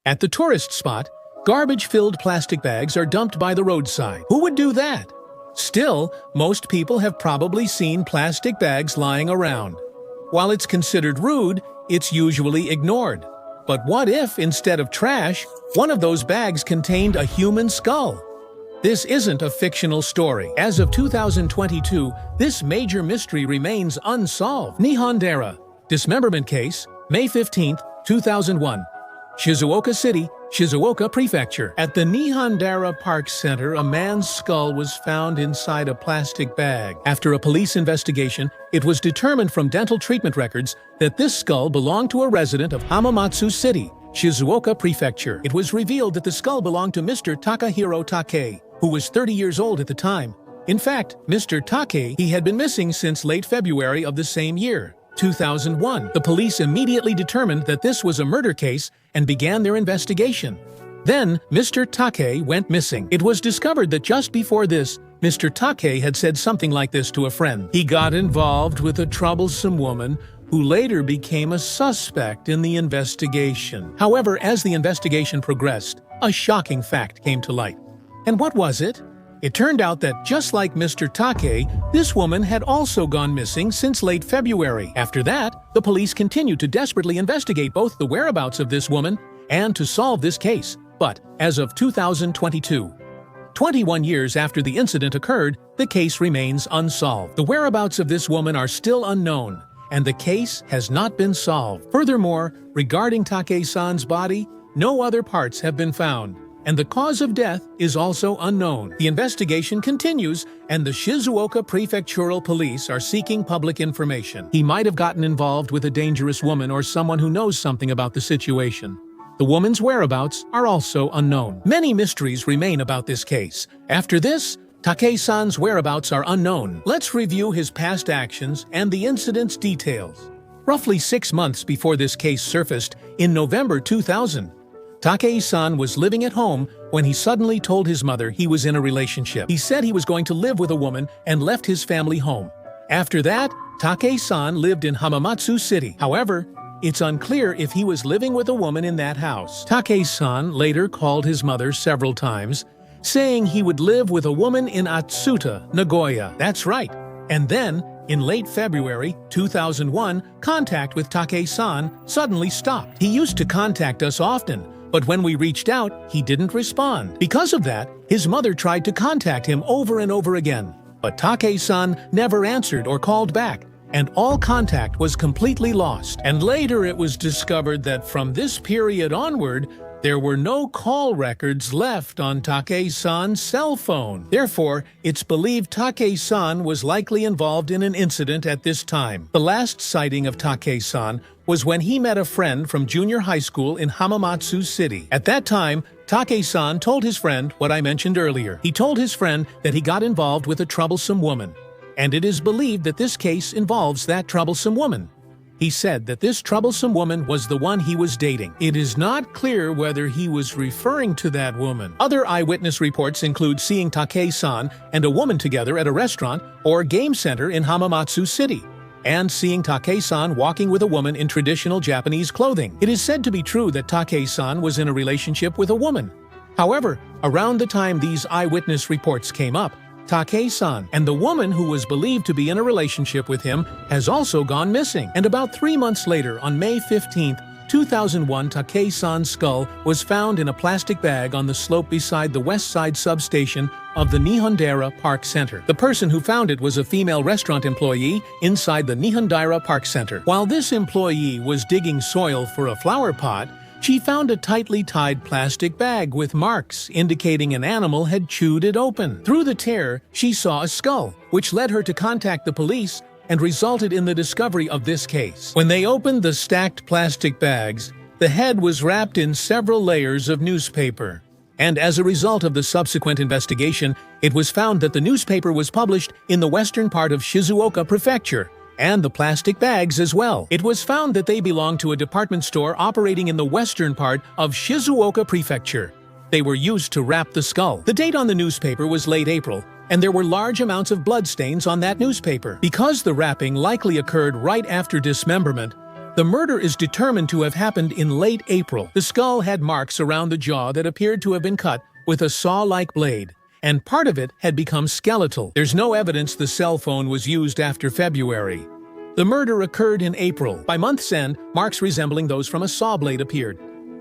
At the tourist spot, garbage-filled plastic bags are dumped by the roadside. Who would do that? Still, most people have probably seen plastic bags lying around. While it's considered rude, it's usually ignored. But what if, instead of trash, one of those bags contained a human skull? This isn't a fictional story. As of 2022, this major mystery remains unsolved. Nihondaira, Dismemberment Case, May 15, 2001. Shizuoka City, Shizuoka Prefecture. At the Nihondaira Park Center, a man's skull was found inside a plastic bag. After a police investigation, it was determined from dental treatment records that this skull belonged to a resident of Hamamatsu City, Shizuoka Prefecture. It was revealed that the skull belonged to Mr. Takahiro Takei, who was 30 years old at the time. In fact, Mr. Takei, he had been missing since late February of the same year, 2001. The police immediately determined that this was a murder case and began their investigation. Then, Mr. Takei went missing. It was discovered that just before this, Mr. Takei had said something like this to a friend. He got involved with a troublesome woman who later became a suspect in the investigation. However, as the investigation progressed, a shocking fact came to light. And what was it? It turned out that just like Mr. Takei, this woman had also gone missing since late February. After that, the police continued to desperately investigate both the whereabouts of this woman and to solve this case. But as of 2022, 21 years after the incident occurred, the case remains unsolved. The whereabouts of this woman are still unknown, and the case has not been solved. Furthermore, regarding Takei-san's body, no other parts have been found, and the cause of death is also unknown. The investigation continues, and the Shizuoka Prefectural Police are seeking public information. He might have gotten involved with a dangerous woman or someone who knows something about the situation. The woman's whereabouts are also unknown. Many mysteries remain about this case. After this, Takei-san's whereabouts are unknown. Let's review his past actions and the incident's details. Roughly 6 months before this case surfaced, in November 2000, Takei-san was living at home when he suddenly told his mother he was in a relationship. He said he was going to live with a woman and left his family home. After that, Takei-san lived in Hamamatsu City. However, it's unclear if he was living with a woman in that house. Takei-san later called his mother several times, saying he would live with a woman in Atsuta, Nagoya. That's right. And then, in late February 2001, contact with Takei-san suddenly stopped. He used to contact us often, but when we reached out, he didn't respond. Because of that, his mother tried to contact him over and over again. But Takei-san never answered or called back, and all contact was completely lost. And later it was discovered that from this period onward, there were no call records left on Takei-san's cell phone. Therefore, it's believed Takei-san was likely involved in an incident at this time. The last sighting of Takei-san was when he met a friend from junior high school in Hamamatsu City. At that time, Takei-san told his friend what I mentioned earlier. He told his friend that he got involved with a troublesome woman, and it is believed that this case involves that troublesome woman. He said that this troublesome woman was the one he was dating. It is not clear whether he was referring to that woman. Other eyewitness reports include seeing Takei-san and a woman together at a restaurant or game center in Hamamatsu City, and seeing Takei-san walking with a woman in traditional Japanese clothing. It is said to be true that Takei-san was in a relationship with a woman. However, around the time these eyewitness reports came up, Takei-san and the woman who was believed to be in a relationship with him has also gone missing. And about 3 months later, on May 15, 2001, Takei-san's skull was found in a plastic bag on the slope beside the west side substation of the Nihondaira Park Center. The person who found it was a female restaurant employee inside the Nihondaira Park Center. While this employee was digging soil for a flower pot, she found a tightly tied plastic bag with marks indicating an animal had chewed it open. Through the tear, she saw a skull, which led her to contact the police and resulted in the discovery of this case. When they opened the stacked plastic bags, the head was wrapped in several layers of newspaper. And as a result of the subsequent investigation, it was found that the newspaper was published in the western part of Shizuoka Prefecture, and the plastic bags as well. It was found that they belonged to a department store operating in the western part of Shizuoka Prefecture. They were used to wrap the skull. The date on the newspaper was late April, and there were large amounts of bloodstains on that newspaper. Because the wrapping likely occurred right after dismemberment, The murder is determined to have happened in late April. The skull had marks around the jaw that appeared to have been cut with a saw-like blade, and part of it had become skeletal. There's no evidence the cell phone was used after February. The murder occurred in April. By month's end, marks resembling those from a saw blade appeared.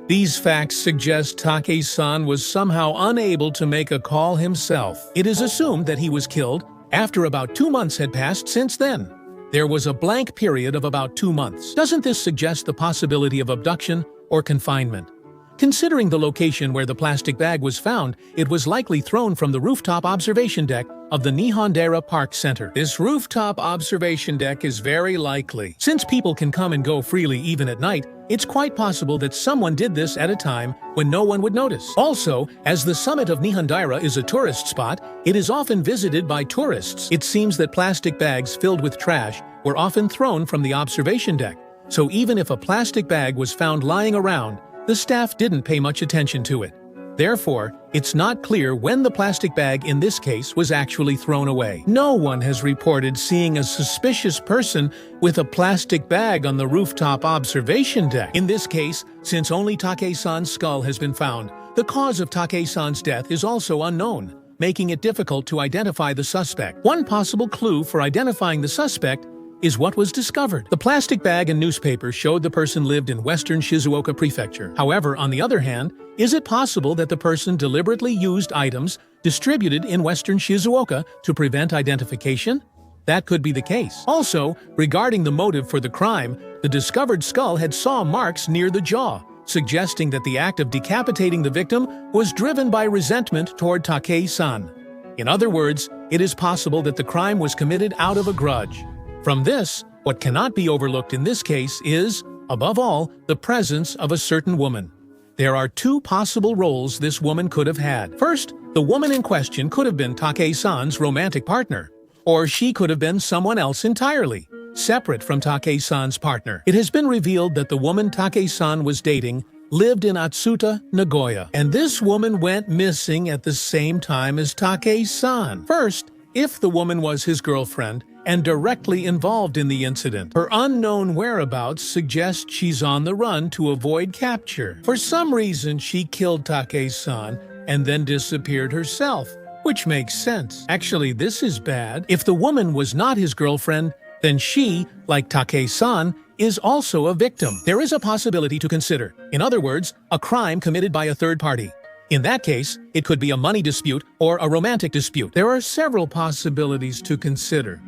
These facts suggest Take-san was somehow unable to make a call himself. It is assumed that he was killed after about 2 months had passed since then. There was a blank period of about 2 months. Doesn't this suggest the possibility of abduction or confinement? Considering the location where the plastic bag was found, it was likely thrown from the rooftop observation deck of the Nihondaira Park Center. This rooftop observation deck is very likely. Since people can come and go freely even at night, it's quite possible that someone did this at a time when no one would notice. Also, as the summit of Nihondaira is a tourist spot, it is often visited by tourists. It seems that plastic bags filled with trash were often thrown from the observation deck. So even if a plastic bag was found lying around, the staff didn't pay much attention to it. Therefore, it's not clear when the plastic bag in this case was actually thrown away. No one has reported seeing a suspicious person with a plastic bag on the rooftop observation deck. In this case, since only Take-san's skull has been found, the cause of Take-san's death is also unknown, making it difficult to identify the suspect. One possible clue for identifying the suspect is what was discovered. The plastic bag and newspaper showed the person lived in western Shizuoka Prefecture. However, on the other hand, is it possible that the person deliberately used items distributed in western Shizuoka to prevent identification? That could be the case. Also, regarding the motive for the crime, the discovered skull had saw marks near the jaw, suggesting that the act of decapitating the victim was driven by resentment toward Take-san. In other words, it is possible that the crime was committed out of a grudge. From this, what cannot be overlooked in this case is, above all, the presence of a certain woman. There are 2 possible roles this woman could have had. First, the woman in question could have been Take-san's romantic partner, or she could have been someone else entirely, separate from Take-san's partner. It has been revealed that the woman Take-san was dating lived in Atsuta, Nagoya, and this woman went missing at the same time as Take-san. First, if the woman was his girlfriend and directly involved in the incident, her unknown whereabouts suggest she's on the run to avoid capture. For some reason, she killed Take-san and then disappeared herself, which makes sense. Actually, this is bad. If the woman was not his girlfriend, then she, like Take-san, is also a victim. There is a possibility to consider. In other words, a crime committed by a third party. In that case, it could be a money dispute or a romantic dispute. There are several possibilities to consider.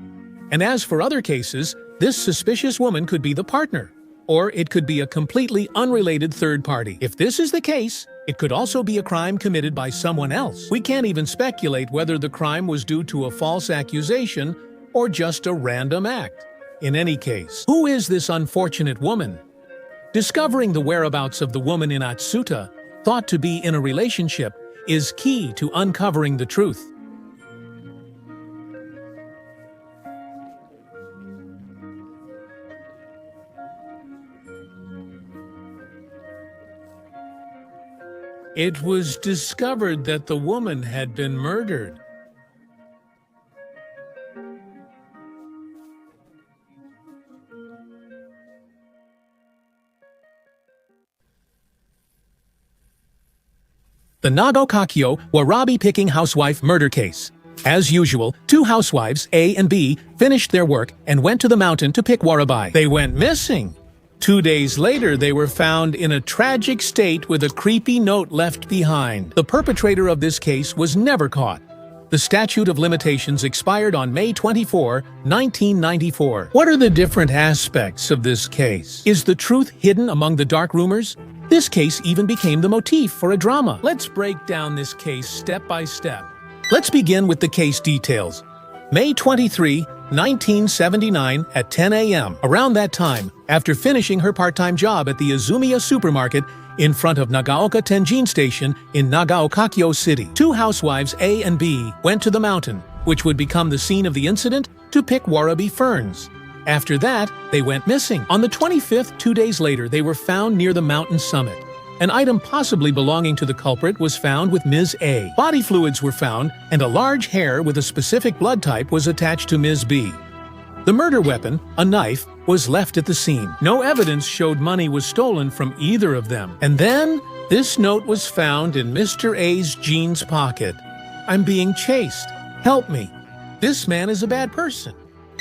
And as for other cases, this suspicious woman could be the partner, or it could be a completely unrelated third party. If this is the case, it could also be a crime committed by someone else. We can't even speculate whether the crime was due to a false accusation or just a random act. In any case, who is this unfortunate woman? Discovering the whereabouts of the woman in Atsuta, thought to be in a relationship, is key to uncovering the truth. It was discovered that the woman had been murdered. The Nagaokakyo Warabi-picking housewife murder case. As usual, 2 housewives, A and B, finished their work and went to the mountain to pick warabi. They went missing. 2 days later, they were found in a tragic state with a creepy note left behind. The perpetrator of this case was never caught. The statute of limitations expired on May 24, 1994. What are the different aspects of this case? Is the truth hidden among the dark rumors? This case even became the motif for a drama. Let's break down this case step by step. Let's begin with the case details. May 23, 1979 at 10 a.m. Around that time, after finishing her part-time job at the Izumiya supermarket in front of Nagaoka Tenjin Station in Nagaokakyo City, 2 housewives A and B went to the mountain, which would become the scene of the incident, to pick warabi ferns. After that, they went missing. On the 25th, 2 days later, they were found near the mountain summit. An item possibly belonging to the culprit was found with Ms. A. Body fluids were found, and a large hair with a specific blood type was attached to Ms. B. The murder weapon, a knife, was left at the scene. No evidence showed money was stolen from either of them. And then, this note was found in Mr. A's jeans pocket. "I'm being chased. Help me. This man is a bad person."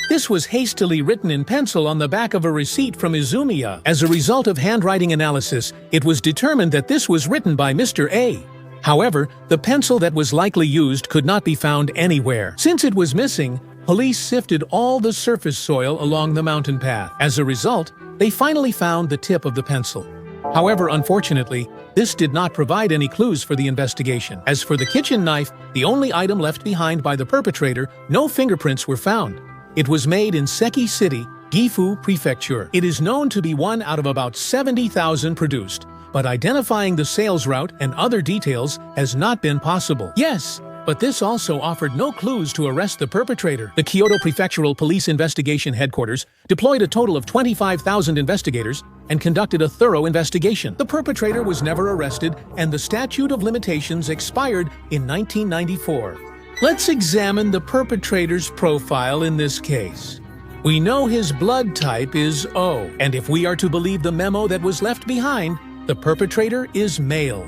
This was hastily written in pencil on the back of a receipt from Izumiya. As a result of handwriting analysis, it was determined that this was written by Mr. A. However, the pencil that was likely used could not be found anywhere. Since it was missing, police sifted all the surface soil along the mountain path. As a result, they finally found the tip of the pencil. However, unfortunately, this did not provide any clues for the investigation. As for the kitchen knife, the only item left behind by the perpetrator, no fingerprints were found. It was made in Seki City, Gifu Prefecture. It is known to be one out of about 70,000 produced, but identifying the sales route and other details has not been possible. Yes, but this also offered no clues to arrest the perpetrator. The Kyoto Prefectural Police Investigation Headquarters deployed a total of 25,000 investigators and conducted a thorough investigation. The perpetrator was never arrested, and the statute of limitations expired in 1994. Let's examine the perpetrator's profile in this case. We know his blood type is O, and if we are to believe the memo that was left behind, the perpetrator is male.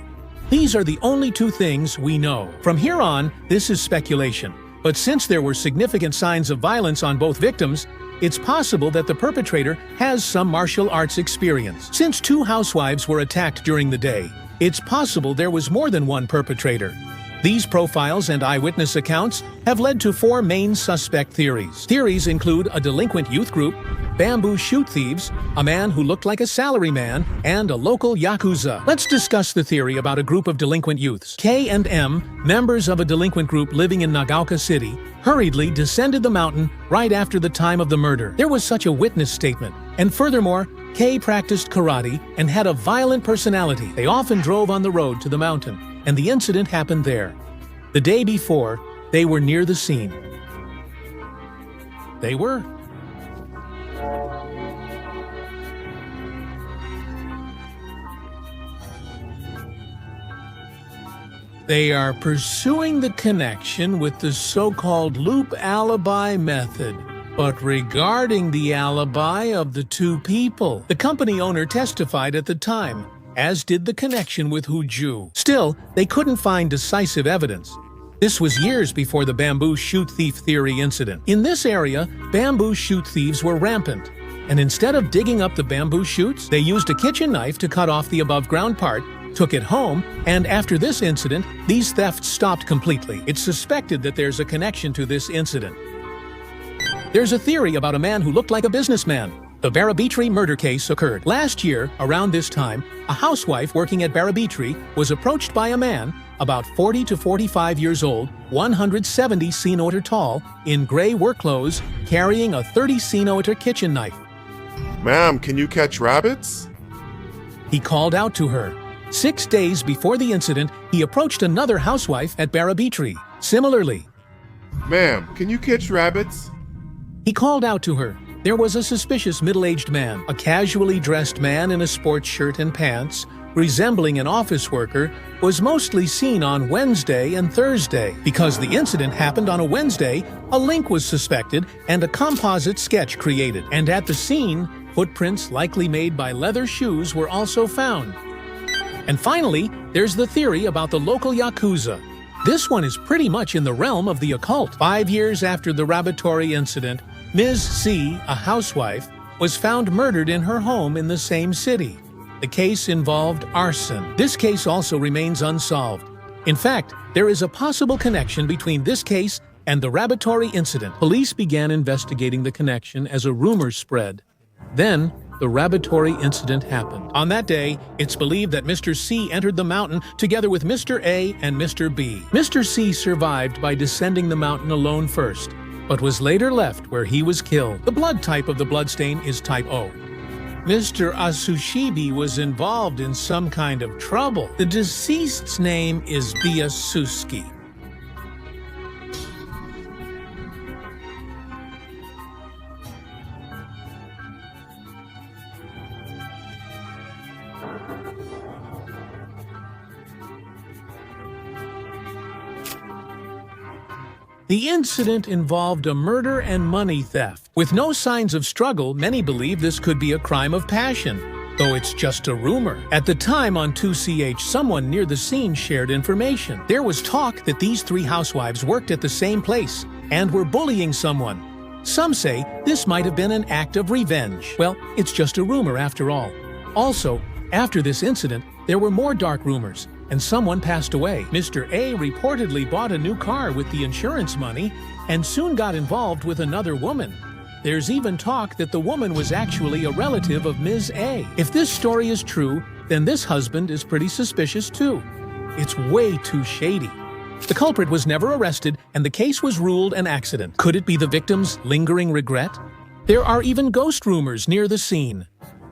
These are the only two things we know. From here on, this is speculation. But since there were significant signs of violence on both victims, it's possible that the perpetrator has some martial arts experience. Since 2 housewives were attacked during the day, it's possible there was more than one perpetrator. These profiles and eyewitness accounts have led to 4 main suspect theories. Theories include a delinquent youth group, bamboo shoot thieves, a man who looked like a salaryman, and a local yakuza. Let's discuss the theory about a group of delinquent youths. K and M, members of a delinquent group living in Nagaoka City, hurriedly descended the mountain right after the time of the murder. There was such a witness statement. And furthermore, K practiced karate and had a violent personality. They often drove on the road to the mountain, and the incident happened there. The day before, they were near the scene. They were. They are pursuing the connection with the so-called loop alibi method. But regarding the alibi of the 2 people, the company owner testified at the time, as did the connection with Huju. Still, they couldn't find decisive evidence. This was years before the bamboo shoot thief theory incident. In this area, bamboo shoot thieves were rampant, and instead of digging up the bamboo shoots, they used a kitchen knife to cut off the above-ground part, took it home, and after this incident, these thefts stopped completely. It's suspected that there's a connection to this incident. There's a theory about a man who looked like a businessman. The Barabitri murder case occurred. Last year, around this time, a housewife working at Barabitri was approached by a man about 40 to 45 years old, 170 cm tall, in gray work clothes, carrying a 30 cm kitchen knife. "Ma'am, can you catch rabbits?" He called out to her. 6 days before the incident, he approached another housewife at Barabitri. Similarly, "Ma'am, can you catch rabbits?" He called out to her. There was a suspicious middle-aged man, a casually dressed man in a sports shirt and pants, resembling an office worker, was mostly seen on Wednesday and Thursday. Because the incident happened on a Wednesday, a link was suspected and a composite sketch created. And at the scene, footprints likely made by leather shoes were also found. And finally, there's the theory about the local yakuza. This one is pretty much in the realm of the occult. 5 years after the Rabatori incident, Ms. C, a housewife, was found murdered in her home in the same city. The case involved arson. This case also remains unsolved. In fact, there is a possible connection between this case and the Rabatori incident. Police began investigating the connection as a rumor spread. Then, the Rabatori incident happened. On that day, it's believed that Mr. C entered the mountain together with Mr. A and Mr. B. Mr. C survived by descending the mountain alone first, but was later left where he was killed. The blood type of the bloodstain is type O. Mr. Asushibi was involved in some kind of trouble. The deceased's name is Biyasusuke. The incident involved a murder and money theft. With no signs of struggle, many believe this could be a crime of passion, though it's just a rumor. At the time on 2CH, someone near the scene shared information. There was talk that these three housewives worked at the same place and were bullying someone. Some say this might have been an act of revenge. Well, it's just a rumor after all. Also, after this incident, there were more dark rumors, and someone passed away. Mr. A reportedly bought a new car with the insurance money and soon got involved with another woman. There's even talk that the woman was actually a relative of Ms. A. If this story is true, then this husband is pretty suspicious too. It's way too shady. The culprit was never arrested, and the case was ruled an accident. Could it be the victim's lingering regret? There are even ghost rumors near the scene.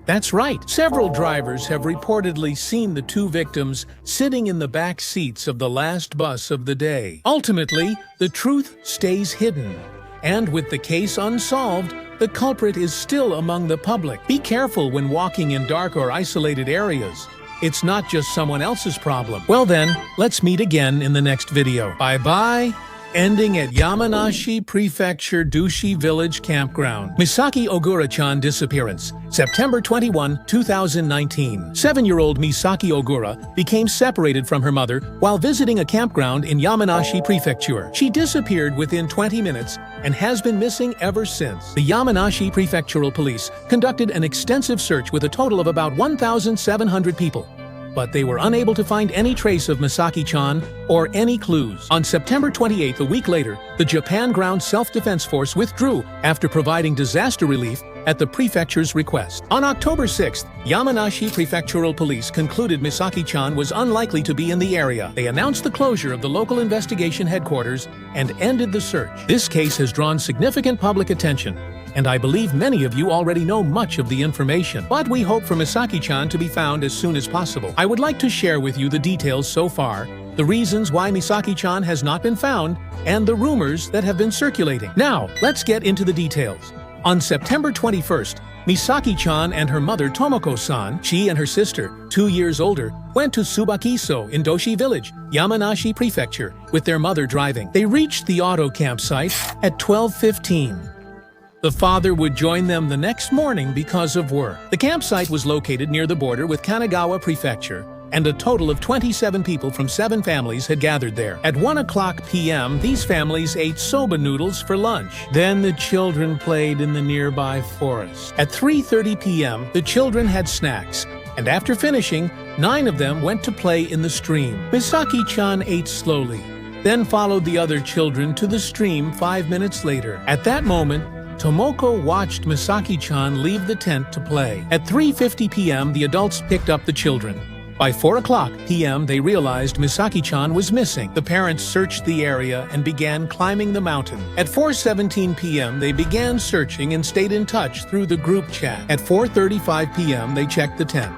That's right, several drivers have reportedly seen the two victims sitting in the back seats of the last bus of the day. Ultimately, the truth stays hidden. And with the case unsolved, the culprit is still among the public. Be careful when walking in dark or isolated areas. It's not just someone else's problem. Well then, let's meet again in the next video. Bye-bye. Ending at Yamanashi Prefecture Dushi Village Campground. Misaki Ogura-chan disappearance. September 21, 2019. 7-year-old Misaki Ogura became separated from her mother while visiting a campground in Yamanashi Prefecture. She disappeared within 20 minutes and has been missing ever since. The Yamanashi Prefectural Police conducted an extensive search with a total of about 1,700 people, but they were unable to find any trace of Misaki-chan or any clues. On September 28th, a week later, the Japan Ground Self-Defense Force withdrew after providing disaster relief at the prefecture's request. On October 6th, Yamanashi Prefectural Police concluded Misaki-chan was unlikely to be in the area. They announced the closure of the local investigation headquarters and ended the search. This case has drawn significant public attention, and I believe many of you already know much of the information, but we hope for Misaki-chan to be found as soon as possible. I would like to share with you the details so far, the reasons why Misaki-chan has not been found, and the rumors that have been circulating. Now, let's get into the details. On September 21st, Misaki-chan and her mother Tomoko-san, she and her sister, 2 years older, went to Subakiso in Doshi Village, Yamanashi Prefecture, with their mother driving. They reached the auto campsite at 12:15. The father would join them the next morning because of work. The campsite was located near the border with Kanagawa Prefecture, and a total of 27 people from 7 families had gathered there. At 1:00 p.m., these families ate soba noodles for lunch. Then the children played in the nearby forest. At 3:30 p.m., the children had snacks, and after finishing, 9 of them went to play in the stream. Misaki-chan ate slowly, then followed the other children to the stream 5 minutes later. At that moment, Tomoko watched Misaki-chan leave the tent to play. At 3:50 p.m., the adults picked up the children. By 4:00 p.m., they realized Misaki-chan was missing. The parents searched the area and began climbing the mountain. At 4:17 p.m., they began searching and stayed in touch through the group chat. At 4:35 p.m., they checked the tent.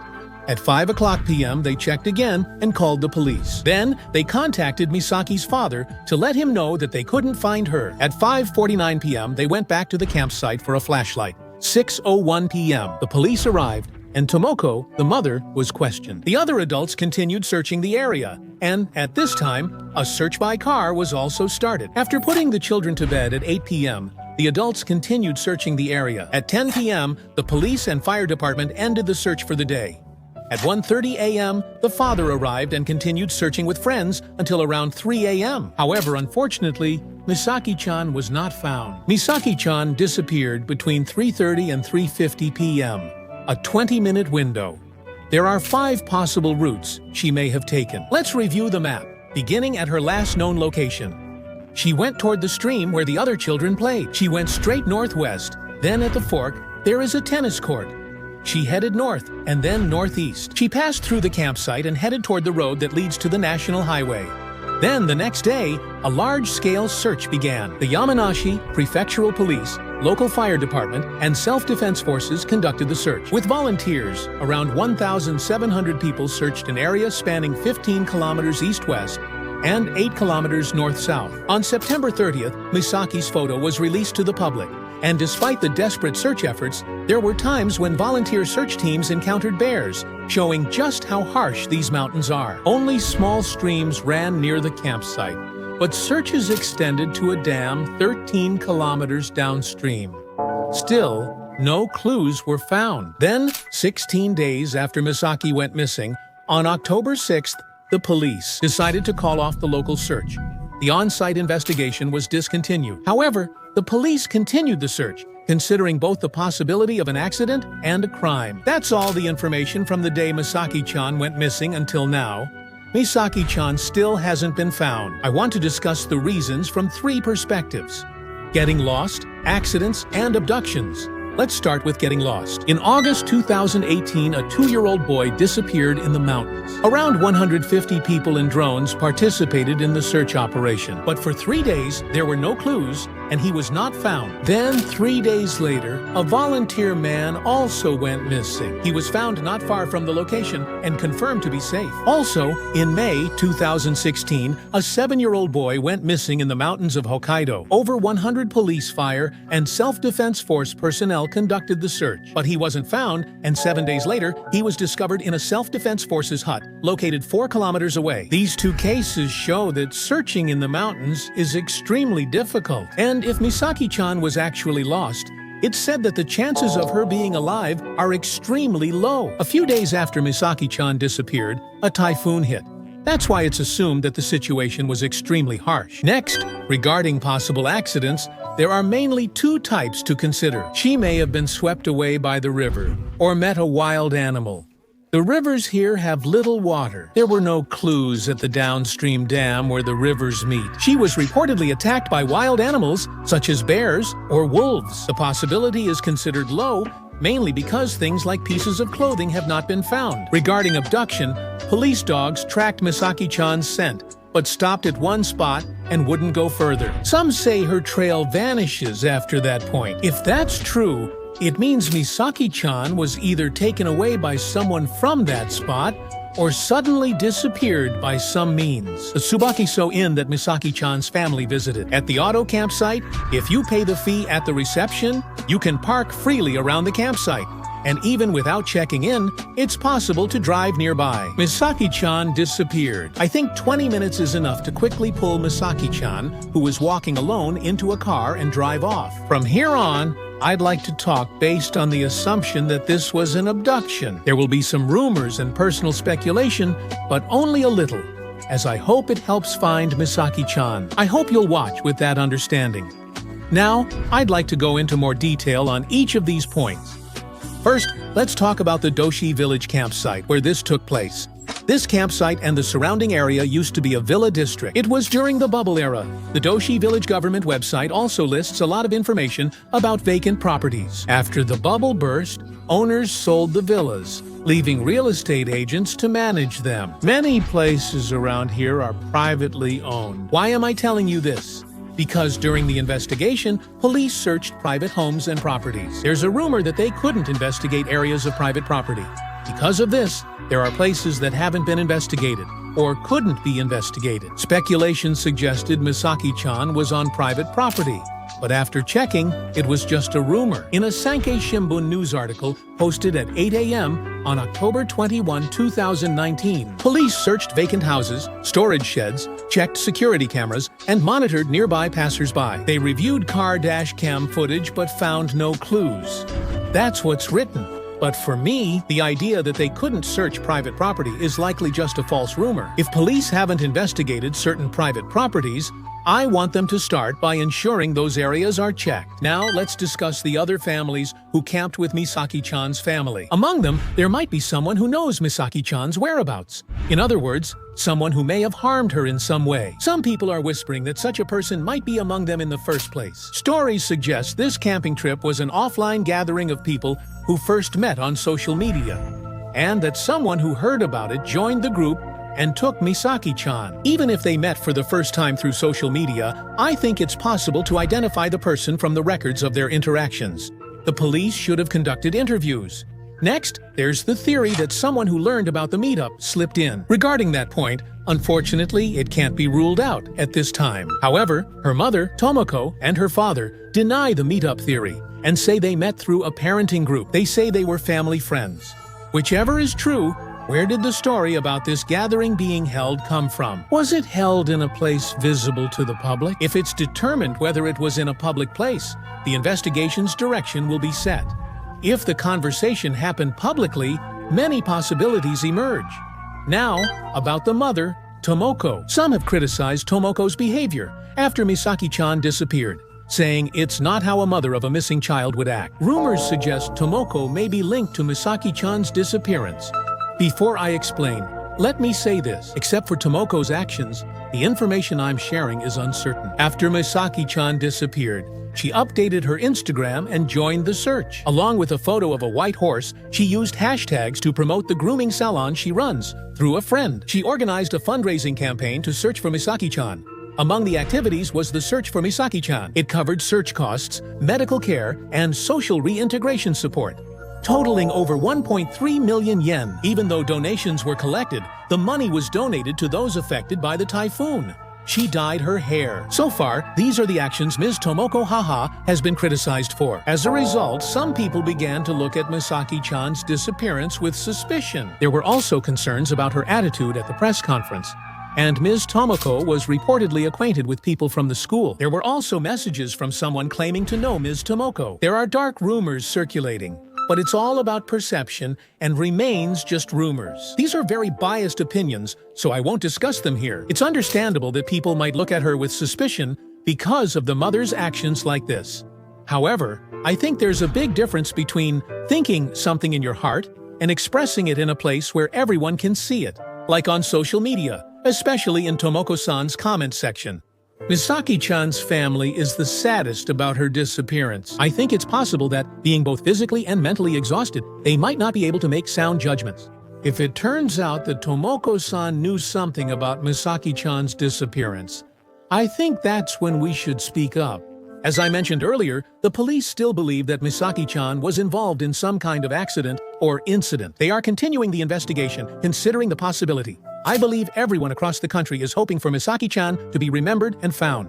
At 5:00 p.m., they checked again and called the police. Then, they contacted Misaki's father to let him know that they couldn't find her. At 5:49 p.m., they went back to the campsite for a flashlight. 6:01 p.m., the police arrived, and Tomoko, the mother, was questioned. The other adults continued searching the area, and at this time, a search by car was also started. After putting the children to bed at 8 p.m., the adults continued searching the area. At 10 p.m., the police and fire department ended the search for the day. At 1:30 a.m., the father arrived and continued searching with friends until around 3 a.m. However, unfortunately, Misaki-chan was not found. Misaki-chan disappeared between 3:30 and 3:50 p.m., a 20-minute window. There are 5 possible routes she may have taken. Let's review the map, beginning at her last known location. She went toward the stream where the other children played. She went straight northwest. Then at the fork, there is a tennis court. She headed north and then northeast. She passed through the campsite and headed toward the road that leads to the national highway. Then the next day, a large-scale search began. The Yamanashi Prefectural Police, local fire department, and self-defense forces conducted the search. With volunteers, around 1,700 people searched an area spanning 15 kilometers east-west and 8 kilometers north-south. On September 30th, Misaki's photo was released to the public. And despite the desperate search efforts, there were times when volunteer search teams encountered bears, showing just how harsh these mountains are. Only small streams ran near the campsite, but searches extended to a dam 13 kilometers downstream. Still, no clues were found. Then, 16 days after Misaki went missing, on October 6th, the police decided to call off the local search. The on-site investigation was discontinued. However, the police continued the search, considering both the possibility of an accident and a crime. That's all the information from the day Misaki-chan went missing until now. Misaki-chan still hasn't been found. I want to discuss the reasons from 3 perspectives: getting lost, accidents, and abductions. Let's start with getting lost. In August 2018, a 2-year-old boy disappeared in the mountains. Around 150 people and drones participated in the search operation, but for 3 days, there were no clues, and he was not found. Then, 3 days later, a volunteer man also went missing. He was found not far from the location and confirmed to be safe. Also, in May 2016, a 7-year-old boy went missing in the mountains of Hokkaido. Over 100 police, fire, and self-defense force personnel conducted the search, but he wasn't found, and 7 days later, he was discovered in a self-defense force's hut, located 4 kilometers away. These 2 cases show that searching in the mountains is extremely difficult, and if Misaki-chan was actually lost, it's said that the chances of her being alive are extremely low. A few days after Misaki-chan disappeared, a typhoon hit. That's why it's assumed that the situation was extremely harsh. Next, regarding possible accidents, there are mainly 2 types to consider. She may have been swept away by the river, or met a wild animal. The rivers here have little water. There were no clues at the downstream dam where the rivers meet. She was reportedly attacked by wild animals, such as bears or wolves. The possibility is considered low, mainly because things like pieces of clothing have not been found. Regarding abduction, police dogs tracked Misaki-chan's scent, but stopped at one spot and wouldn't go further. Some say her trail vanishes after that point. If that's true, it means Misaki-chan was either taken away by someone from that spot or suddenly disappeared by some means. The Tsubakiso Inn that Misaki-chan's family visited. At the auto campsite, if you pay the fee at the reception, you can park freely around the campsite. And even without checking in, it's possible to drive nearby. Misaki-chan disappeared. I think 20 minutes is enough to quickly pull Misaki-chan, who was walking alone, into a car and drive off. From here on, I'd like to talk based on the assumption that this was an abduction. There will be some rumors and personal speculation, but only a little, as I hope it helps find Misaki-chan. I hope you'll watch with that understanding. Now, I'd like to go into more detail on each of these points. First, let's talk about the Doshi Village campsite, where this took place. This campsite and the surrounding area used to be a villa district. It was during the bubble era. The Doshi Village government website also lists a lot of information about vacant properties. After the bubble burst, owners sold the villas, leaving real estate agents to manage them. Many places around here are privately owned. Why am I telling you this? Because during the investigation, police searched private homes and properties. There's a rumor that they couldn't investigate areas of private property. Because of this, there are places that haven't been investigated or couldn't be investigated. Speculation suggested Misaki-chan was on private property, but after checking, it was just a rumor. In a Sankei Shimbun news article posted at 8 a.m. on October 21, 2019, police searched vacant houses, storage sheds, checked security cameras, and monitored nearby passers-by. They reviewed car dash cam footage but found no clues. That's what's written. But for me, the idea that they couldn't search private property is likely just a false rumor. If police haven't investigated certain private properties, I want them to start by ensuring those areas are checked. Now, let's discuss the other families who camped with Misaki-chan's family. Among them, there might be someone who knows Misaki-chan's whereabouts. In other words, someone who may have harmed her in some way. Some people are whispering that such a person might be among them in the first place. Stories suggest this camping trip was an offline gathering of people who first met on social media, and that someone who heard about it joined the group and took Misaki-chan. Even if they met for the first time through social media, I think it's possible to identify the person from the records of their interactions. The police should have conducted interviews. Next, there's the theory that someone who learned about the meetup slipped in. Regarding that point, unfortunately, it can't be ruled out at this time. However, her mother, Tomoko, and her father deny the meetup theory and say they met through a parenting group. They say they were family friends. Whichever is true, Where did the story about this gathering being held come from? Was it held in a place visible to the public? If it's determined whether it was in a public place, the investigation's direction will be set. If the conversation happened publicly, many possibilities emerge. Now, about the mother, Tomoko. Some have criticized Tomoko's behavior after Misaki-chan disappeared, saying it's not how a mother of a missing child would act. Rumors suggest Tomoko may be linked to Misaki-chan's disappearance. Before I explain, let me say this. Except for Tomoko's actions, the information I'm sharing is uncertain. After Misaki-chan disappeared, she updated her Instagram and joined the search. Along with a photo of a white horse, she used hashtags to promote the grooming salon she runs through a friend. She organized a fundraising campaign to search for Misaki-chan. Among the activities was the search for Misaki-chan. It covered search costs, medical care, and social reintegration support, totaling over 1.3 million yen. Even though donations were collected, the money was donated to those affected by the typhoon. She dyed her hair. So far, these are the actions Ms. Tomoko Haha has been criticized for. As a result, some people began to look at Misaki-chan's disappearance with suspicion. There were also concerns about her attitude at the press conference, and Ms. Tomoko was reportedly acquainted with people from the school. There were also messages from someone claiming to know Ms. Tomoko. There are dark rumors circulating, but it's all about perception and remains just rumors. These are very biased opinions, so I won't discuss them here. It's understandable that people might look at her with suspicion because of the mother's actions like this. However, I think there's a big difference between thinking something in your heart and expressing it in a place where everyone can see it, like on social media, especially in Tomoko-san's comment section. Misaki-chan's family is the saddest about her disappearance. I think it's possible that, being both physically and mentally exhausted, they might not be able to make sound judgments. If it turns out that Tomoko-san knew something about Misaki-chan's disappearance, I think that's when we should speak up. As I mentioned earlier, the police still believe that Misaki-chan was involved in some kind of accident or incident. They are continuing the investigation, considering the possibility. I believe everyone across the country is hoping for Misaki-chan to be remembered and found.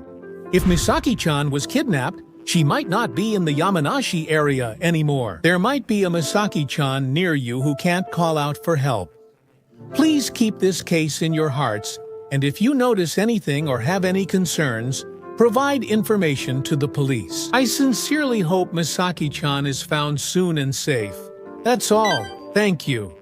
If Misaki-chan was kidnapped, she might not be in the Yamanashi area anymore. There might be a Misaki-chan near you who can't call out for help. Please keep this case in your hearts, and if you notice anything or have any concerns, provide information to the police. I sincerely hope Misaki-chan is found soon and safe. That's all. Thank you.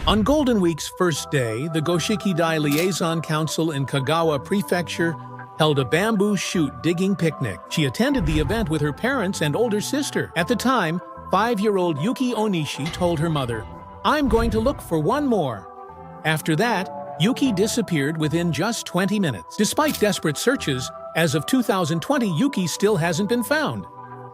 On Golden Week's first day, the Goshiki-dai Liaison Council in Kagawa Prefecture held a bamboo shoot digging picnic. She attended the event with her parents and older sister. At the time, 5-year-old Yuki Onishi told her mother, "I'm going to look for one more." After that, Yuki disappeared within just 20 minutes. Despite desperate searches, as of 2020, Yuki still hasn't been found.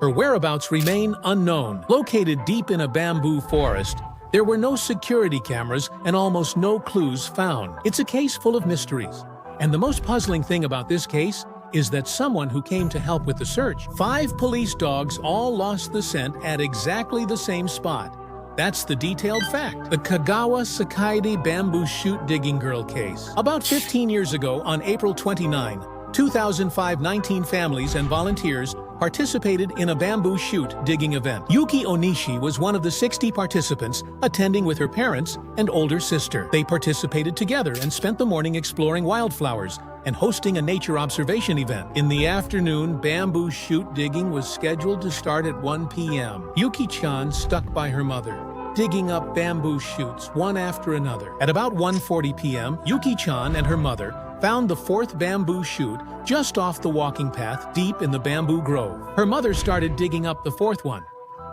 Her whereabouts remain unknown. Located deep in a bamboo forest, there were no security cameras and almost no clues found. It's a case full of mysteries. And the most puzzling thing about this case is that someone who came to help with the search, 5 police dogs all lost the scent at exactly the same spot. That's the detailed fact. The Kagawa Sakaide bamboo shoot digging girl case. About 15 years ago, on April 29, 2005, 19 families and volunteers participated in a bamboo shoot digging event. Yuki Onishi was one of the 60 participants attending with her parents and older sister. They participated together and spent the morning exploring wildflowers and hosting a nature observation event. In the afternoon, bamboo shoot digging was scheduled to start at 1 p.m. Yuki-chan stuck by her mother, digging up bamboo shoots one after another. At about 1:40 p.m., Yuki-chan and her mother found the 4th bamboo shoot just off the walking path deep in the bamboo grove. Her mother started digging up the 4th one,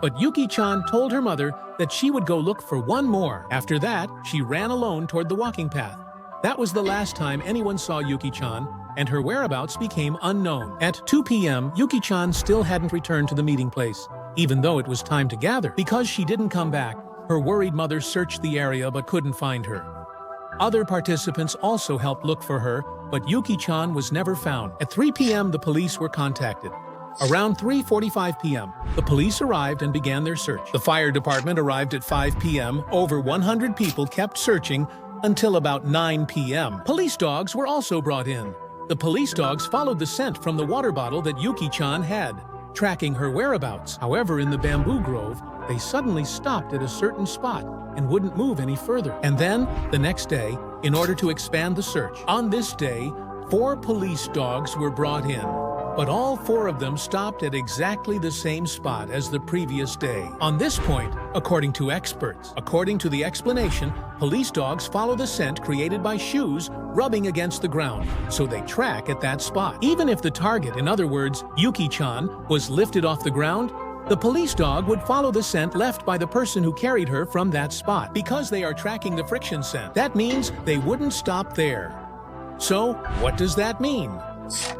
but Yuki-chan told her mother that she would go look for one more. After that, she ran alone toward the walking path. That was the last time anyone saw Yuki-chan, and her whereabouts became unknown. At 2 p.m., Yuki-chan still hadn't returned to the meeting place, even though it was time to gather. Because she didn't come back, her worried mother searched the area but couldn't find her. Other participants also helped look for her, but Yuki-chan was never found. At 3 p.m., the police were contacted. Around 3:45 p.m., the police arrived and began their search. The fire department arrived at 5 p.m. Over 100 people kept searching until about 9 p.m. Police dogs were also brought in. The police dogs followed the scent from the water bottle that Yuki-chan had. tracking her whereabouts. However, in the bamboo grove, they suddenly stopped at a certain spot and wouldn't move any further. And then, the next day, in order to expand the search, on this day, 4 police dogs were brought in. But all 4 of them stopped at exactly the same spot as the previous day. On this point, according to experts, according to the explanation, police dogs follow the scent created by shoes rubbing against the ground, so they track at that spot. Even if the target, in other words, Yuki-chan, was lifted off the ground, the police dog would follow the scent left by the person who carried her from that spot. Because they are tracking the friction scent, that means they wouldn't stop there. So, what does that mean?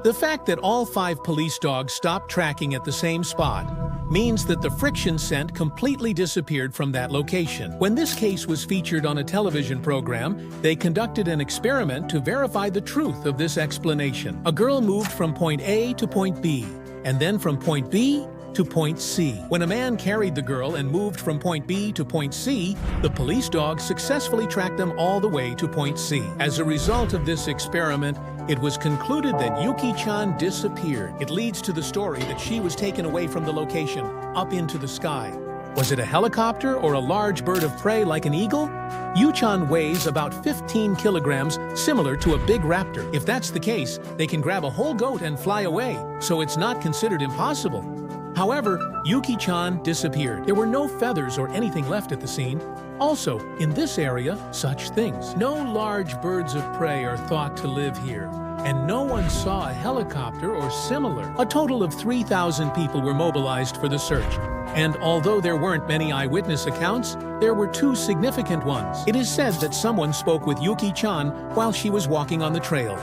The fact that all 5 police dogs stopped tracking at the same spot means that the friction scent completely disappeared from that location. When this case was featured on a television program, they conducted an experiment to verify the truth of this explanation. A girl moved from point A to point B, and then from point B to point C. When a man carried the girl and moved from point B to point C, the police dog successfully tracked them all the way to point C. As a result of this experiment, it was concluded that Yuki-chan disappeared. It leads to the story that she was taken away from the location, up into the sky. Was it a helicopter or a large bird of prey like an eagle? Yu-chan weighs about 15 kilograms, similar to a big raptor. If that's the case, they can grab a whole goat and fly away, so it's not considered impossible. However, Yuki-chan disappeared. There were no feathers or anything left at the scene. Also, in this area, such things. No large birds of prey are thought to live here, and no one saw a helicopter or similar. A total of 3,000 people were mobilized for the search, and although there weren't many eyewitness accounts, there were 2 significant ones. It is said that someone spoke with Yuki-chan while she was walking on the trail.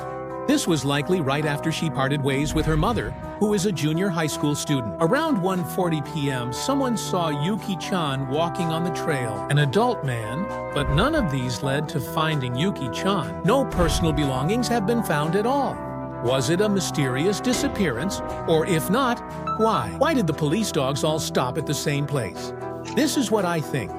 This was likely right after she parted ways with her mother, who is a junior high school student. Around 1:40 p.m., someone saw Yuki-chan walking on the trail, an adult man, but none of these led to finding Yuki-chan. No personal belongings have been found at all. Was it a mysterious disappearance? Or if not, why? Why did the police dogs all stop at the same place? This is what I think.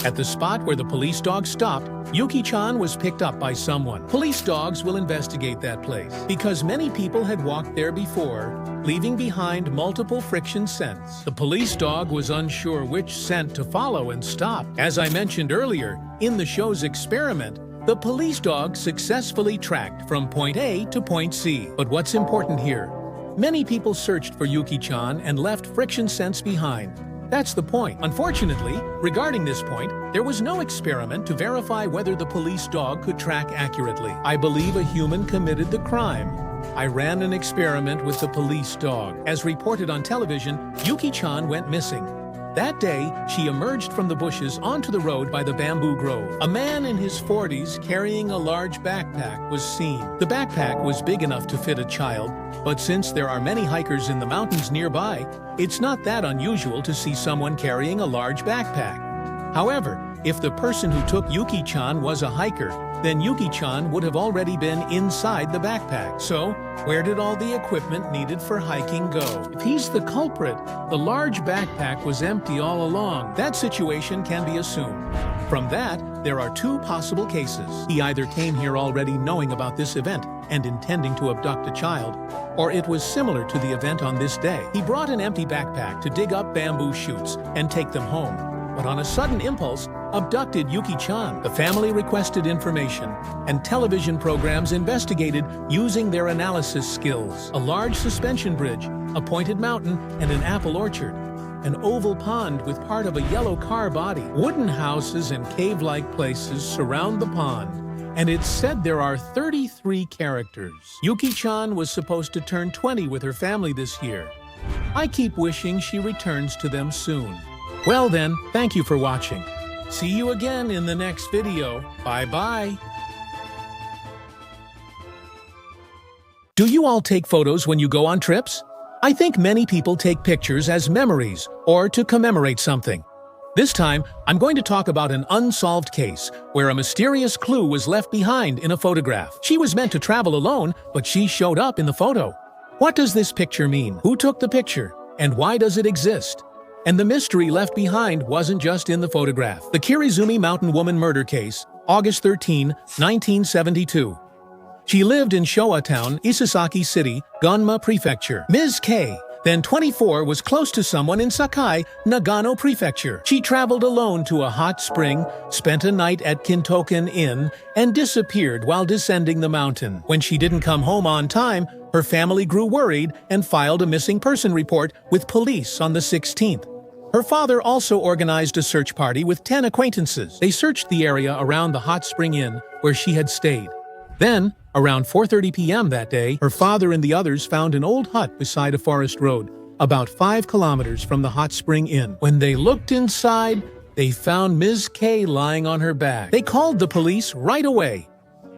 At the spot where the police dogs stopped, Yuki-chan was picked up by someone. Police dogs will investigate that place, because many people had walked there before, leaving behind multiple friction scents. The police dog was unsure which scent to follow and stop. As I mentioned earlier, in the show's experiment, the police dog successfully tracked from point A to point C. But what's important here? Many people searched for Yuki-chan and left friction scents behind. That's the point. Unfortunately, regarding this point, there was no experiment to verify whether the police dog could track accurately. I believe a human committed the crime. I ran an experiment with the police dog. As reported on television, Yuki-chan went missing. That day, she emerged from the bushes onto the road by the bamboo grove. A man in his 40s carrying a large backpack was seen. The backpack was big enough to fit a child, but since there are many hikers in the mountains nearby, it's not that unusual to see someone carrying a large backpack. However, if the person who took Yuki-chan was a hiker, then Yuki-chan would have already been inside the backpack. So, where did all the equipment needed for hiking go? If he's the culprit, the large backpack was empty all along. That situation can be assumed. From that, there are 2 possible cases. He either came here already knowing about this event and intending to abduct a child, or it was similar to the event on this day. He brought an empty backpack to dig up bamboo shoots and take them home, but on a sudden impulse, abducted Yuki-chan. The family requested information, and television programs investigated using their analysis skills. A large suspension bridge, a pointed mountain, and an apple orchard. An oval pond with part of a yellow car body. Wooden houses and cave-like places surround the pond, and it's said there are 33 characters. Yuki-chan was supposed to turn 20 with her family this year. I keep wishing she returns to them soon. Well then, thank you for watching. See you again in the next video. Bye-bye. Do you all take photos when you go on trips? I think many people take pictures as memories or to commemorate something. This time, I'm going to talk about an unsolved case where a mysterious clue was left behind in a photograph. She was meant to travel alone, but she showed up in the photo. What does this picture mean? Who took the picture? And why does it exist? And the mystery left behind wasn't just in the photograph. The Kirizumi mountain woman murder case, August 13, 1972. She lived in Showa Town, Isesaki City, Gunma Prefecture. Ms. K, Then 24 was close to someone in Sakai, Nagano Prefecture. She traveled alone to a hot spring, spent a night at Kintoken Inn, and disappeared while descending the mountain. When she didn't come home on time, her family grew worried and filed a missing person report with police on the 16th. Her father also organized a search party with 10 acquaintances. They searched the area around the hot spring inn where she had stayed. Then, around 4:30 p.m. that day, her father and the others found an old hut beside a forest road, about 5 kilometers from the hot spring inn. When they looked inside, they found Ms. K lying on her back. They called the police right away.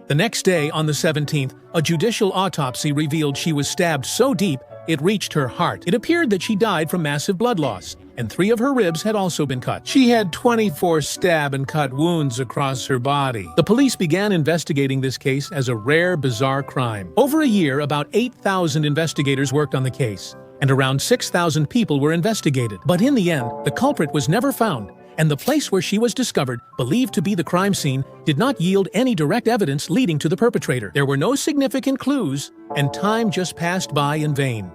The next day, on the 17th, a judicial autopsy revealed she was stabbed so deep it reached her heart. It appeared that she died from massive blood loss, and 3 of her ribs had also been cut. She had 24 stab and cut wounds across her body. The police began investigating this case as a rare, bizarre crime. Over a year, about 8,000 investigators worked on the case, and around 6,000 people were investigated. But in the end, the culprit was never found, and the place where she was discovered, believed to be the crime scene, did not yield any direct evidence leading to the perpetrator. There were no significant clues, and time just passed by in vain.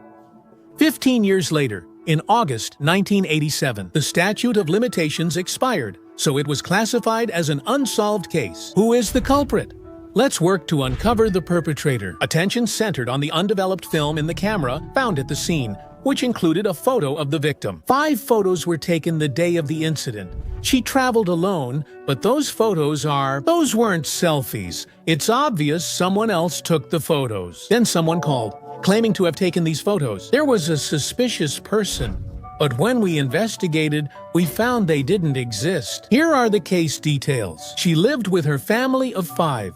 15 years later, in August 1987, the statute of limitations expired, so it was classified as an unsolved case. Who is the culprit? Let's work to uncover the perpetrator. Attention centered on the undeveloped film in the camera found at the scene, which included a photo of the victim. 5 photos were taken the day of the incident. She traveled alone, but those weren't selfies. It's obvious someone else took the photos. Then someone called, claiming to have taken these photos. There was a suspicious person, but when we investigated, we found they didn't exist. Here are the case details. She lived with her family of 5.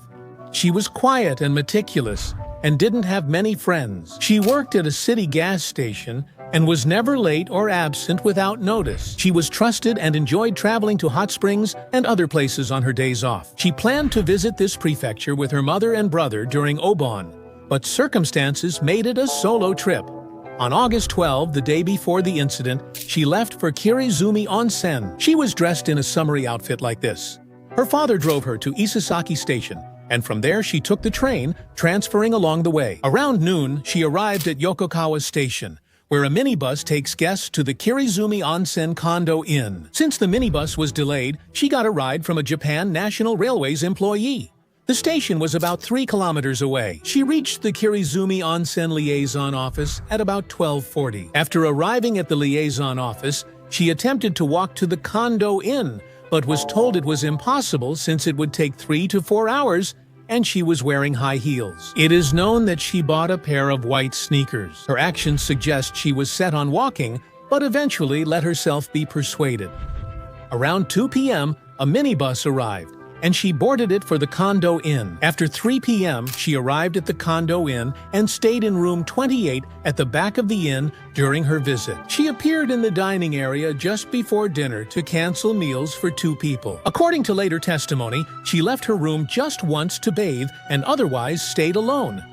She was quiet and meticulous, and didn't have many friends. She worked at a city gas station and was never late or absent without notice. She was trusted and enjoyed traveling to hot springs and other places on her days off. She planned to visit this prefecture with her mother and brother during Obon, but circumstances made it a solo trip. On August 12, the day before the incident, she left for Kirizumi Onsen. She was dressed in a summery outfit like this. Her father drove her to Isesaki Station, and from there she took the train, transferring along the way. Around noon, she arrived at Yokokawa Station, where a minibus takes guests to the Kirizumi Onsen Kondo Inn. Since the minibus was delayed, she got a ride from a Japan National Railways employee. The station was about 3 kilometers away. She reached the Kirizumi Onsen liaison office at about 12:40. After arriving at the liaison office, she attempted to walk to the Kondo Inn, but was told it was impossible since it would take 3 to 4 hours and she was wearing high heels. It is known that she bought a pair of white sneakers. Her actions suggest she was set on walking, but eventually let herself be persuaded. Around 2 p.m., a minibus arrived, and she boarded it for the Kondo Inn. After 3 p.m., she arrived at the Kondo Inn and stayed in room 28 at the back of the inn during her visit. She appeared in the dining area just before dinner to cancel meals for 2 people. According to later testimony, she left her room just once to bathe and otherwise stayed alone.